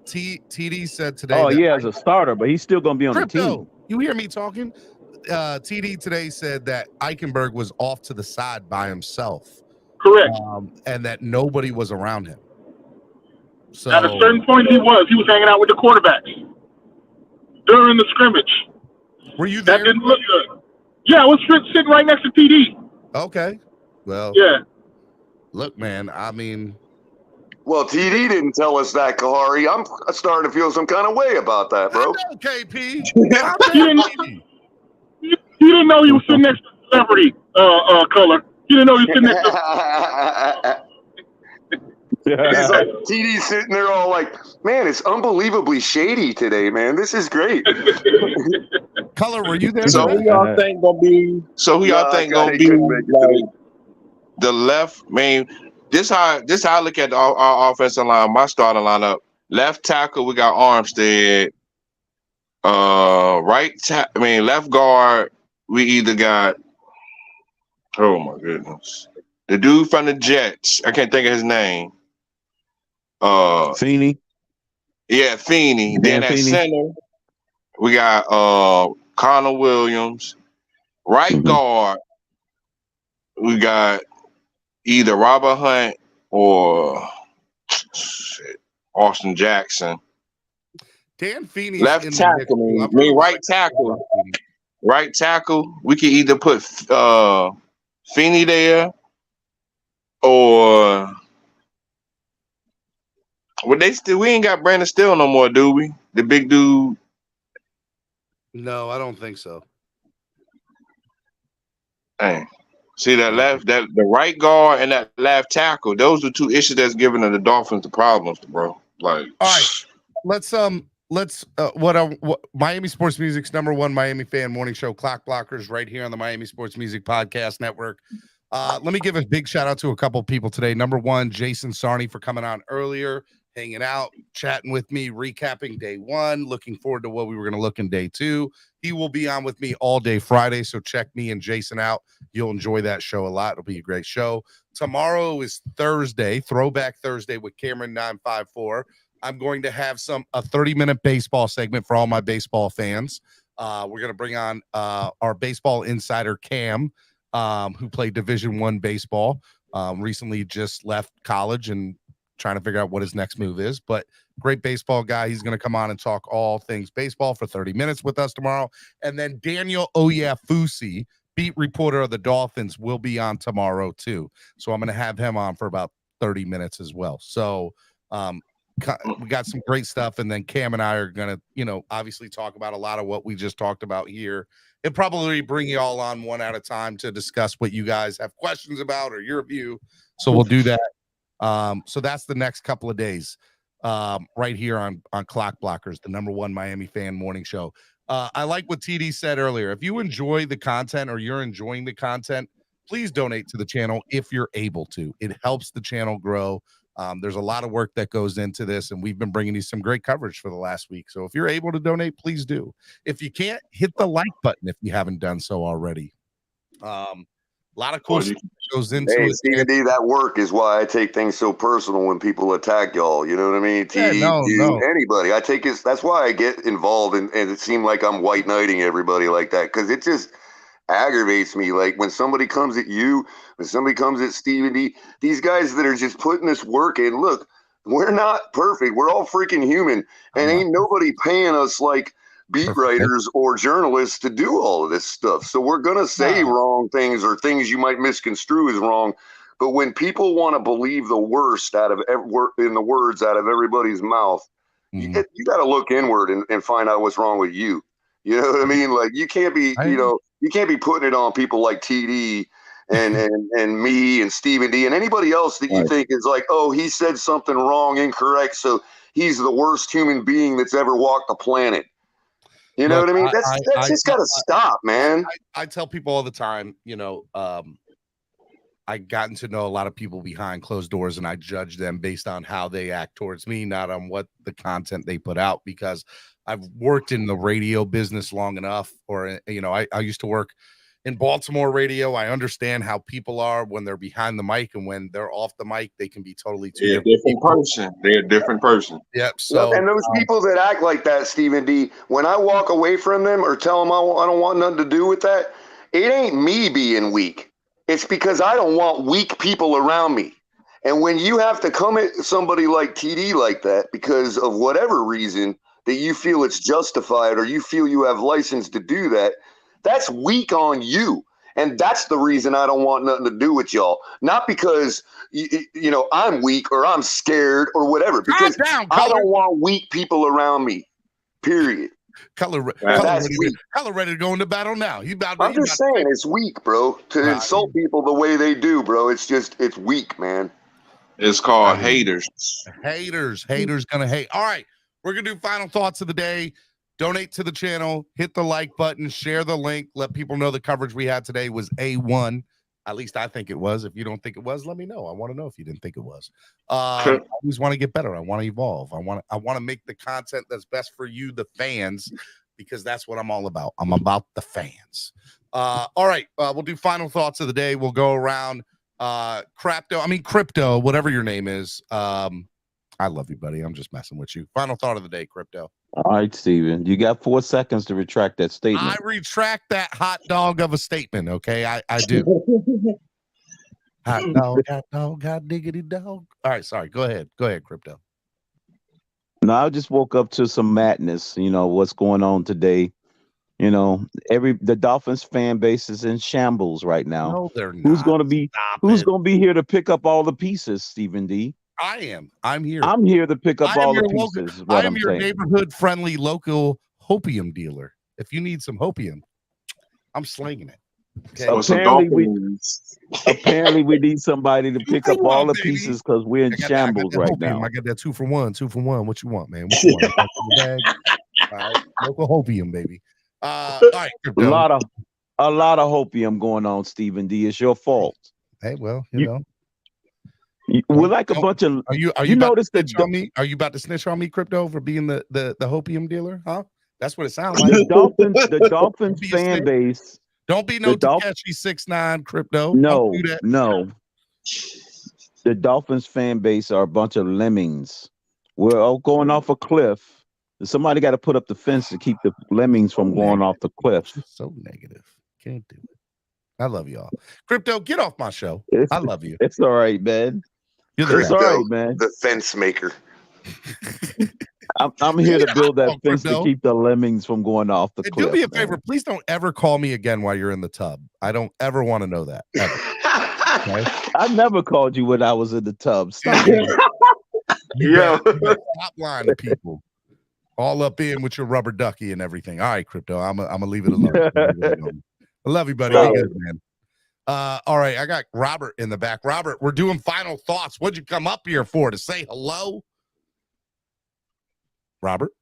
TD said today. Oh yeah, as a starter, but he's still gonna be on the team. You hear me talking? TD today said that Eichenberg was off to the side by himself. Correct. And that nobody was around him. So at a certain point, he was hanging out with the quarterbacks during the scrimmage. Were you there? That didn't look good. Yeah, I was sitting right next to TD. Okay. Well, yeah. Look, man, I mean, Well, TD didn't tell us that, Kahari. I'm starting to feel some kind of way about that, bro. I know, KP. He didn't know he was sitting next to celebrity color. He didn't know he was sitting next to. He's like, TD's sitting there all like, man, it's unbelievably shady today, man. This is great. Color, were you there? So who y'all think gonna be? So who y'all think gonna be like the left? I mean, this how I look at our offensive line. My starting lineup: left tackle, we got Armstead. Left guard, we either got. Oh my goodness, the dude from the Jets. I can't think of his name. Feeney. Yeah, Feeney. Then at center, we got Connor Williams. Right guard, we got either Robert Hunt or Austin Jackson. Dan Feeney. Left tackle, right tackle. Right tackle, we can either put Feeney there or we ain't got Brandon Steele no more, do we? The big dude. No, I don't think so. Dang. See that the right guard and that left tackle, those are two issues that's giving the Dolphins the problems, bro. Like, all right, let's Miami Sports Music's #1 Miami fan morning show, Clock Blockers, right here on the Miami Sports Music Podcast Network. Let me give a big shout out to a couple people today. #1, Jason Sarney for coming on earlier, hanging out, chatting with me, recapping day 1. Looking forward to what we were going to look in day 2. He will be on with me all day Friday, so check me and Jason out. You'll enjoy that show a lot. It'll be a great show. Tomorrow is Thursday, Throwback Thursday with Cameron 954. I'm going to have a 30-minute baseball segment for all my baseball fans. We're going to bring on our baseball insider, Cam, who played Division I baseball, recently just left college and trying to figure out what his next move is. But great baseball guy. He's going to come on and talk all things baseball for 30 minutes with us tomorrow. And then Daniel Fusi, beat reporter of the Dolphins, will be on tomorrow too. So I'm going to have him on for about 30 minutes as well. So we got some great stuff, and then Cam and I are gonna, obviously talk about a lot of what we just talked about here. It'll probably bring you all on one at a time to discuss what you guys have questions about or your view. So we'll do that. So that's the next couple of days, right here on Clock Blockers, the #1 Miami fan morning show. I like what TD said earlier. If you enjoy the content or you're enjoying the content, please donate to the channel if you're able to. It helps the channel grow. There's a lot of work that goes into this, and we've been bringing you some great coverage for the last week. So if you're able to donate, please do. If you can't, hit the like button if you haven't done so already. A lot of cool stuff goes into it. Stevie D, that work is why I take things so personal when people attack y'all. You know what I mean? Anybody. That's why I get involved, and it seemed like I'm white knighting everybody like that, because it just aggravates me. Like when somebody comes at you, when somebody comes at Stevie D, these guys that are just putting this work in. Look, we're not perfect. We're all freaking human, and ain't nobody paying us like beat writers or journalists to do all of this stuff. So we're gonna say wrong things or things you might misconstrue as wrong. But when people want to believe the worst out of in the words out of everybody's mouth, you got to look inward and find out what's wrong with you. You know what I mean? Like you can't be, you can't be putting it on people like TD and me and Stephen D and anybody else that you think is like, oh, he said something wrong, incorrect, so he's the worst human being that's ever walked the planet. You know what I mean? That's just got to stop, man. I tell people all the time, I've gotten to know a lot of people behind closed doors, and I judge them based on how they act towards me, not on what the content they put out, because I've worked in the radio business long enough, or, I used to work in Baltimore radio. I understand how people are when they're behind the mic, and when they're off the mic, they can be totally different person. They're a different person. Yep. So, and those people that act like that, Stephen D, when I walk away from them or tell them I don't want nothing to do with that, it ain't me being weak. It's because I don't want weak people around me. And when you have to come at somebody like TD like that because of whatever reason that you feel it's justified or you feel you have license to do that, that's weak on you. And that's the reason I don't want nothing to do with y'all. Not because, you know, I'm weak or I'm scared or whatever. Because I don't want weak people around me, period. Color ready to go into battle now. I'm just saying, it's weak, bro. To insult people the way they do, bro. It's weak, man. It's called haters. Haters gonna hate. All right, we're gonna do final thoughts of the day. Donate to the channel, hit the like button, share the link, let people know the coverage we had today was A1. At least I think it was. If you don't think it was, let me know. I want to know if you didn't think it was. I always want to get better. I want to evolve. I want to make the content that's best for you, the fans, because that's what I'm all about. I'm about the fans. All right, we'll do final thoughts of the day. We'll go around crypto, whatever your name is. I love you, buddy. I'm just messing with you. Final thought of the day, crypto. All right, Steven. You got 4 seconds to retract that statement. I retract that hot dog of a statement, okay? I do. hot diggity dog. All right, sorry. Go ahead, crypto. No, I just woke up to some madness. You know, what's going on today. You know, the Dolphins fan base is in shambles right now. No, they're not. Who's going to be here to pick up all the pieces, Stephen D? I am. I'm here. I'm here to pick up all the pieces. I am your neighborhood-friendly local hopium dealer. If you need some hopium, I'm slinging it. Okay. Apparently, we need somebody to pick up all the pieces because we're in shambles right now. I got that 2 for 1. 2 for 1. What you want, man? What you want? All right, local hopium, baby. All right, a lot of hopium going on, Stephen D. It's your fault. Hey, well, you know. We're like a bunch of. Are you notice that on me? Are you about to snitch on me, crypto, for being the hopium dealer? Huh? That's what it sounds like. The Dolphins fan base. Don't be no Takeshi 6ix9ine, crypto. No, Don't do that. no. The Dolphins fan base are a bunch of lemmings. We're all going off a cliff. Somebody got to put up the fence to keep the lemmings from going off the cliff. So negative. Can't do it. I love y'all. Crypto, get off my show. I love you. It's all right, man. It's all right, man. The fence maker. I'm here to build that fence to keep the lemmings from going off the cliff. Do me a favor. Please don't ever call me again while you're in the tub. I don't ever want to know that. Okay? I never called you when I was in the tub. Stop. Stop lying to people. All up in with your rubber ducky and everything. All right, crypto. I'm gonna leave it alone. I love you, buddy. Be good, man. All right, I got Robert in the back. Robert, we're doing final thoughts. What'd you come up here for? To say hello? Robert?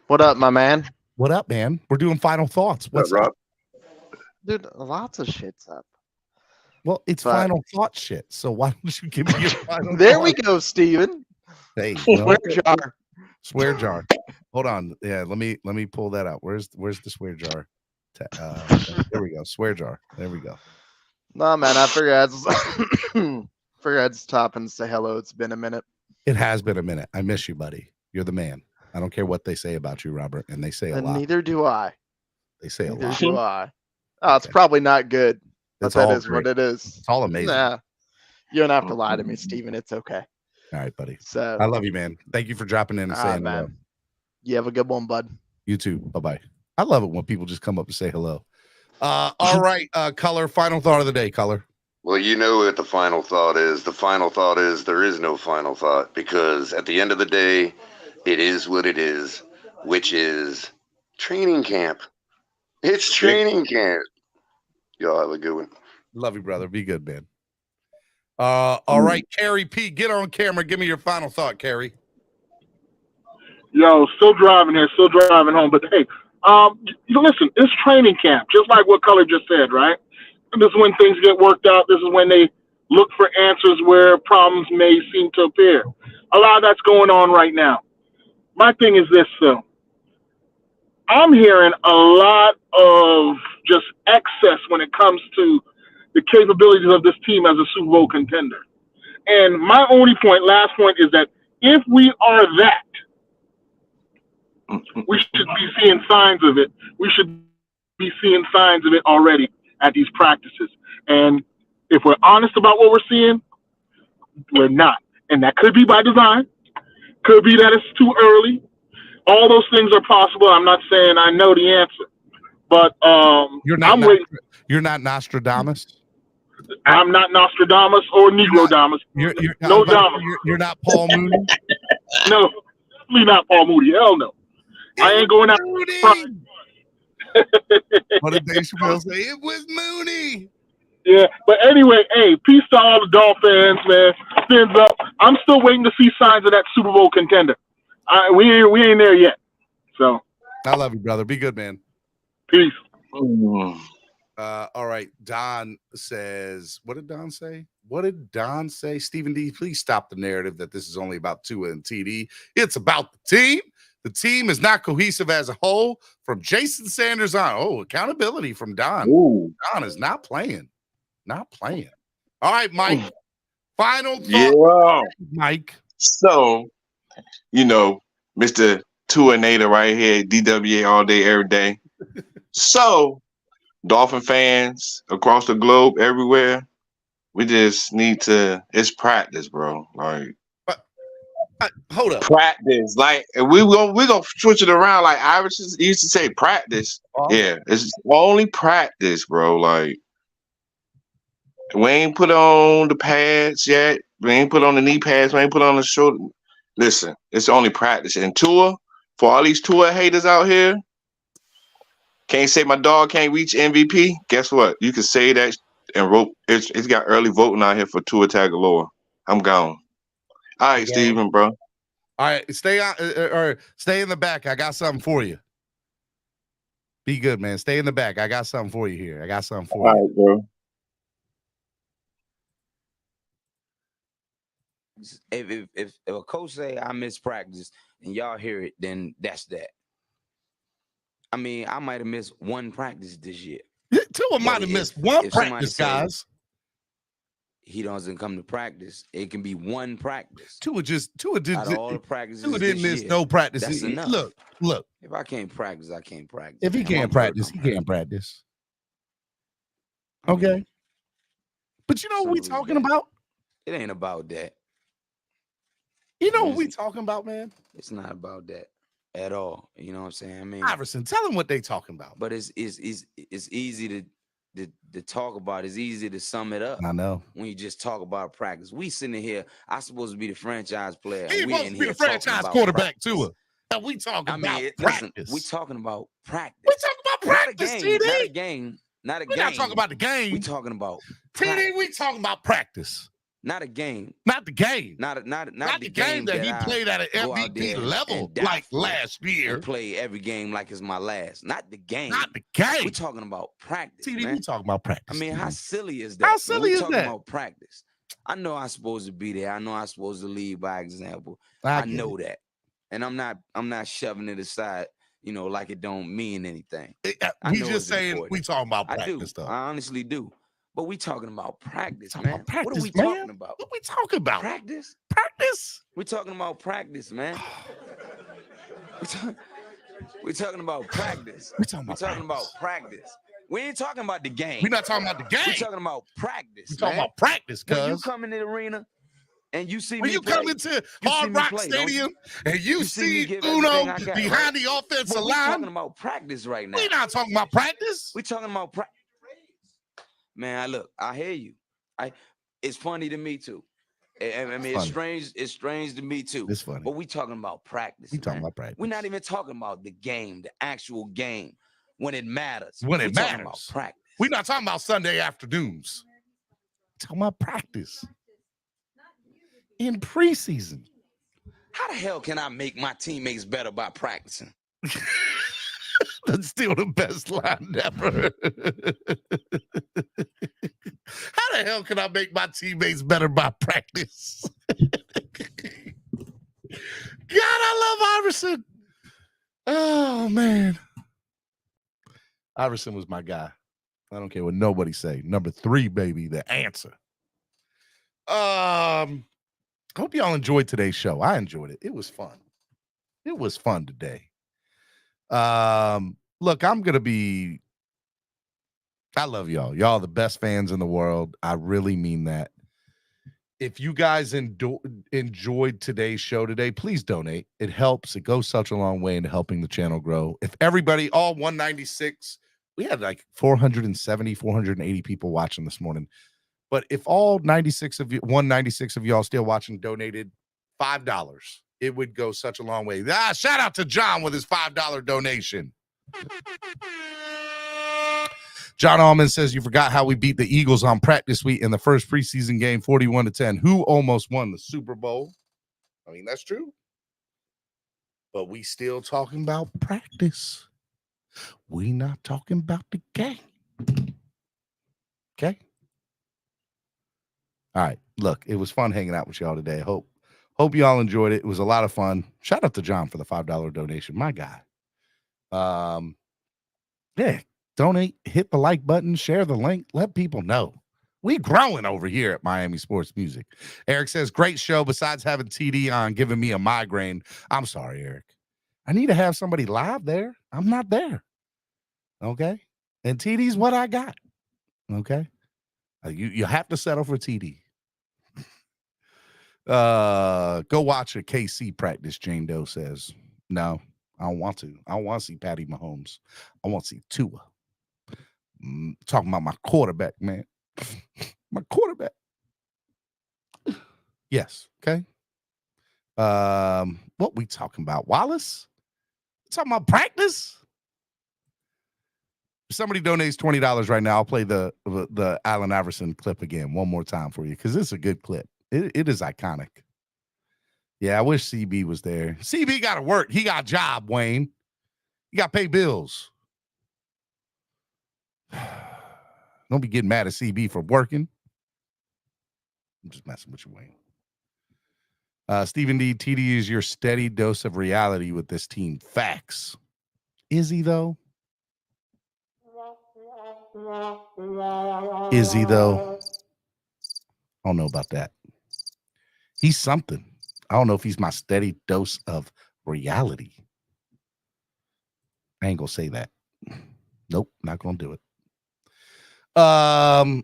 What up, my man? What up, man? We're doing final thoughts. What's up? Dude, lots of shit's up. Well, it's final thought shit. So why don't you give me your final There we go, Steven. Hey, swear jar. Swear jar. Hold on. Yeah, let me pull that out. Where's the swear jar? There we go. Swear jar. There we go. No, man, I figured I'd stop and say hello. It's been a minute. It has been a minute. I miss you, buddy. You're the man. I don't care what they say about you, Robert, and they say a lot. Neither do I. They say a lot. Neither do I. Oh, it's probably not good, but that is what it is. It's all amazing. Nah, you don't have to lie to me, Steven. It's okay. All right, buddy. So I love you, man. Thank you for dropping in and saying hello. You have a good one, bud. You too. Bye-bye. I love it when people just come up and say hello. All right, Color, final thought of the day, Color. Well, you know what the final thought is. The final thought is there is no final thought, because at the end of the day, it is what it is, which is training camp. It's training camp. Y'all have a good one. Love you, brother. Be good, man. All right, Carrie P, get on camera. Give me your final thought, Carrie. Yo, still driving here, still driving home. But hey, listen, it's training camp, just like what Color just said, right? This is when things get worked out. This is when they look for answers where problems may seem to appear. A lot of that's going on right now. My thing is this, though. I'm hearing a lot of just excess when it comes to the capabilities of this team as a Super Bowl contender. And my only point, last point, is that if we are that, we should be seeing signs of it. We should be seeing signs of it already at these practices. And if we're honest about what we're seeing, we're not. And that could be by design. Could be that it's too early. All those things are possible. I'm not saying I know the answer. But You're not. I'm waiting. You're not Nostradamus. I'm not Nostradamus or Negrodamus. No Damus. You're not Paul Mooney. No, definitely not Paul Moody. Hell no. I ain't going out. What did Dave Chappelle say? It was Mooney. Yeah, but anyway, hey, peace to all the Dolphins, man. Fins up. I'm still waiting to see signs of that Super Bowl contender. We ain't there yet. So I love you, brother. Be good, man. Peace. All right. Don says, what did Don say? What did Don say? Stephen D, please stop the narrative that this is only about Tua and TD. It's about the team. The team is not cohesive as a whole. From Jason Sanders on. Oh, accountability from Don. Ooh. Don is not playing. Not playing. All right, Mike. Final thought. Yeah. Mike. So, Mr. Tua Nader right here, DWA all day, every day. So, Dolphin fans across the globe, everywhere, we just need to. It's practice, bro. Like, hold up. Practice. Like, we're gonna switch it around. Like Irish used to say, practice. Yeah, it's only practice, bro. Like, we ain't put on the pads yet. We ain't put on the knee pads. We ain't put on the shoulder. Listen, it's only practice. And Tua, for all these Tua haters out here, can't say my dog can't reach MVP. Guess what? You can say that and vote. It's got early voting out here for Tua Tagovailoa. I'm gone. All right, Steven, bro. All right, stay on or stay in the back. I got something for you. Be good, man. Stay in the back. I got something for you here. I got something for you. All right, bro. If a coach say I miss practice and y'all hear it, then that's that. I mean, I might have missed one practice this year. Tua might have missed one practice, guys. He doesn't come to practice. It can be one practice. Tua did all the practices. Tua didn't miss no practice. That's enough. Look. If I can't practice, I can't practice. If he can't practice, he can't practice. Okay. But you know what we talking about? It ain't about that. You know what we talking about, man? It's not about that at all. You know what I'm saying? I mean, Iverson, tell them what they talking about. But it's easy to talk about. It's easy to sum it up. I know. When you just talk about practice. We sitting here, I'm supposed to be the franchise player. He's supposed to be the franchise quarterback too. And we talking about practice. Listen, we talking about practice. We talking about practice, not TD. Not a game. Not a game. We're not talking about the game. We talking about TD. We talking about practice. Not a game. Not the game. Not the game that he played at an MVP level like last year. Play every game like it's my last. Not the game. Not the game. We're talking about practice. TD, man. we talking about practice. I mean, how silly is that? How silly is talking that? About practice. I know I'm supposed to be there. I know I'm supposed to lead by example. I know that. And I'm not shoving it aside, like it don't mean anything. We just saying important. We talking about practice though. I honestly do. But we talking about practice, man. Practice, what are we man? talking about? What are we talking about? Practice? Practice? We're talking about practice, man. We're talking about practice. We're talking about practice. We ain't talking about the game. We're not talking about the game. We're talking about practice. We're talking about practice, cuz. When you come in the arena and you see when me you play, come into Hard Rock Stadium and you see Uno behind the offensive line. We're talking about practice right now. We're not talking about practice. We're talking about practice. Man, I hear you. It's funny to me too. I mean, it's strange. It's strange to me too. It's funny. But we talking about practice. We talking about practice. We're not even talking about the game, the actual game, when it matters. When it matters. Talking about practice. We're not talking about Sunday afternoons. We're talking about practice. In preseason. How the hell can I make my teammates better by practicing? That's still the best line ever. How the hell can I make my teammates better by practice? God, I love Iverson. Oh, man. Iverson was my guy. I don't care what nobody say. Number 3, baby, the answer. Hope y'all enjoyed today's show. I enjoyed it. It was fun. It was fun today. Look, I love y'all. Y'all are the best fans in the world. I really mean that. If you guys enjoyed today's show today, please donate. It helps. It goes such a long way into helping the channel grow. If everybody, all 196 we had like 470, 480 people watching this morning. But if all 96 of you, 196 of y'all still watching donated $5, it would go such a long way. Shout out to John with his $5 donation. John Allman says, you forgot how we beat the Eagles on practice week in the first preseason game, 41-10. Who almost won the Super Bowl? I mean, that's true. But we still talking about practice. We not talking about the game. Okay? All right. Look, it was fun hanging out with y'all today. Hope y'all enjoyed it. It was a lot of fun. Shout out to John for the $5 donation. My guy. Yeah. Donate, hit the like button, share the link, let people know. We growing over here at Miami Sports Music. Eric says, great show. Besides having TD on giving me a migraine. I'm sorry, Eric. I need to have somebody live there. I'm not there. Okay? And TD's what I got. Okay? You have to settle for TD. Go watch a KC practice, Jane Doe says. No, I don't want to. I don't want to see Patty Mahomes. I want to see Tua. Talking about my quarterback, man. My quarterback. Yes. Okay. What we talking about? Wallace? Talking about practice? If somebody donates $20 right now, I'll play the Allen Iverson clip again one more time for you because it's a good clip. It is iconic. Yeah, I wish CB was there. CB got to work. He got a job, Wayne. You got to pay bills. Don't be getting mad at CB for working. I'm just messing with you, Wayne. Stephen D. TD is your steady dose of reality with this team. Facts. Is he, though? Is he, though? I don't know about that. He's something. I don't know if he's my steady dose of reality. I ain't gonna say that. Nope, not gonna do it. I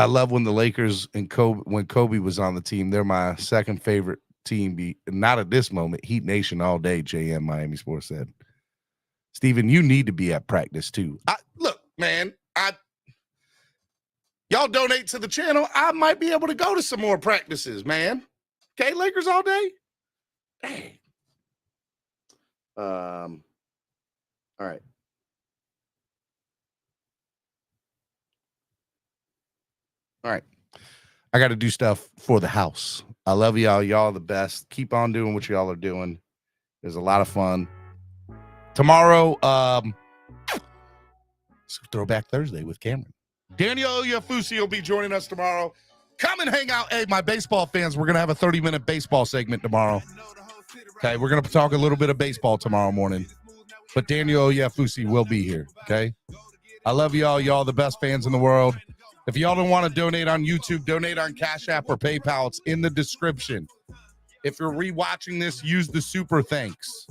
love when the Lakers and when Kobe was on the team. They're my second favorite team. Not at this moment. Heat Nation all day, JM Miami Sports said. Steven, you need to be at practice too. Look, man, y'all donate to the channel. I might be able to go to some more practices, man. Okay, Lakers all day? Dang. All right. All right. I got to do stuff for the house. I love y'all. Y'all are the best. Keep on doing what y'all are doing. There's a lot of fun. Tomorrow, it's Throwback Thursday with Cameron. Daniel Yafusi will be joining us tomorrow. Come and hang out. Hey, my baseball fans, we're going to have a 30-minute baseball segment tomorrow. Okay, we're going to talk a little bit of baseball tomorrow morning. But Daniel Yafusi will be here, okay? I love y'all. Y'all the best fans in the world. If y'all don't want to donate on YouTube, donate on Cash App or PayPal. It's in the description. If you're rewatching this, use the super thanks.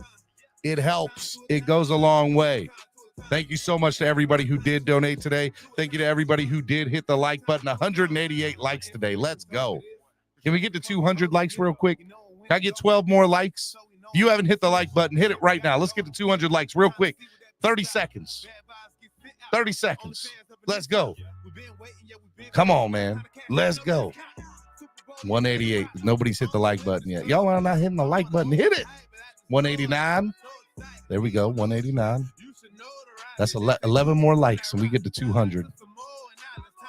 It helps. It goes a long way. Thank you so much to everybody who did donate today. Thank you to everybody who did hit the like button. 188 likes today. Let's go. Can we get to 200 likes real quick? Can I get 12 more likes? If you haven't hit the like button, hit it right now. Let's get to 200 likes real quick. 30 seconds. 30 seconds. Let's go. Come on, man. Let's go. 188. Nobody's hit the like button yet. Y'all are not hitting the like button. Hit it. 189. There we go. 189. That's 11 more likes, and we get to 200.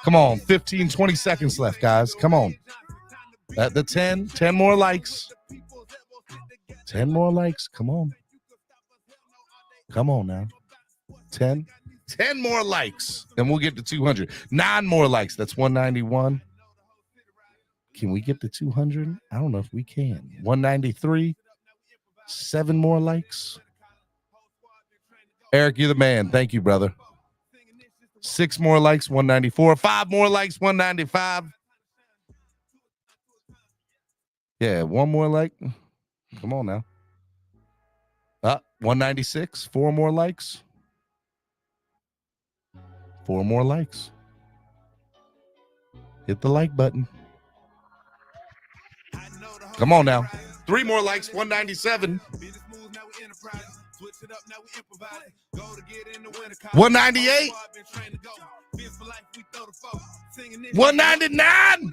Come on. 15, 20 seconds left, guys. Come on. At the 10 more likes. 10 more likes. Come on. Come on now. 10 more likes, and we'll get to 200. 9 more likes. That's 191. Can we get to 200? I don't know if we can. 193. 7 more likes. Eric, you're the man. Thank you, brother. 6 more likes, 194. 5 more likes, 195. Yeah, 1 more like. Come on now. 196. 4 more likes. 4 more likes. Hit the like button. Come on now. 3 more likes, 197. 198. 199.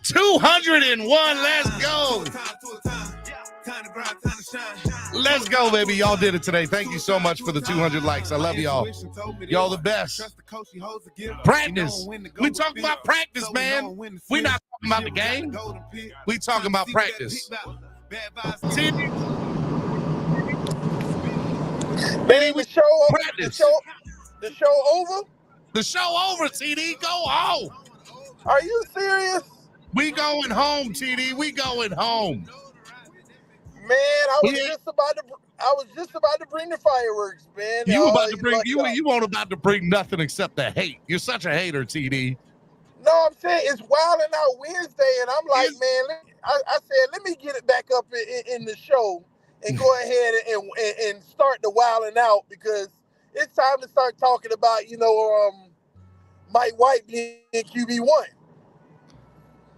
201. Let's go. Let's go, baby. Y'all did it today. Thank you so much for the 200 likes. I love y'all. Y'all the best. Practice. We talk about practice, man. We not talking about the game. We talking about practice. Man, the show over? The show over, TD. Go home. Are you serious? We going home, TD. We going home. Man, I was just about to bring the fireworks, man. You about to bring you weren't about to bring nothing except the hate. You're such a hater, TD. No, I'm saying it's Wilding Out Wednesday, and I'm like, man, I said, let me get it back up in the show and go ahead and start the Wilding Out, because it's time to start talking about, Mike White being QB1.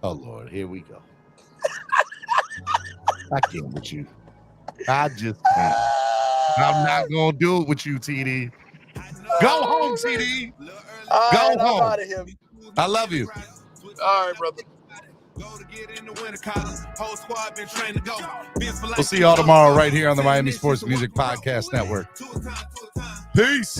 Oh, Lord, here we go. I can't with you. I just can't. I'm not going to do it with you, TD. Go home, TD. Go home. I'm out of here. I love you. All right, brother. We'll see y'all tomorrow right here on the Miami Sports Music Podcast Network. Peace.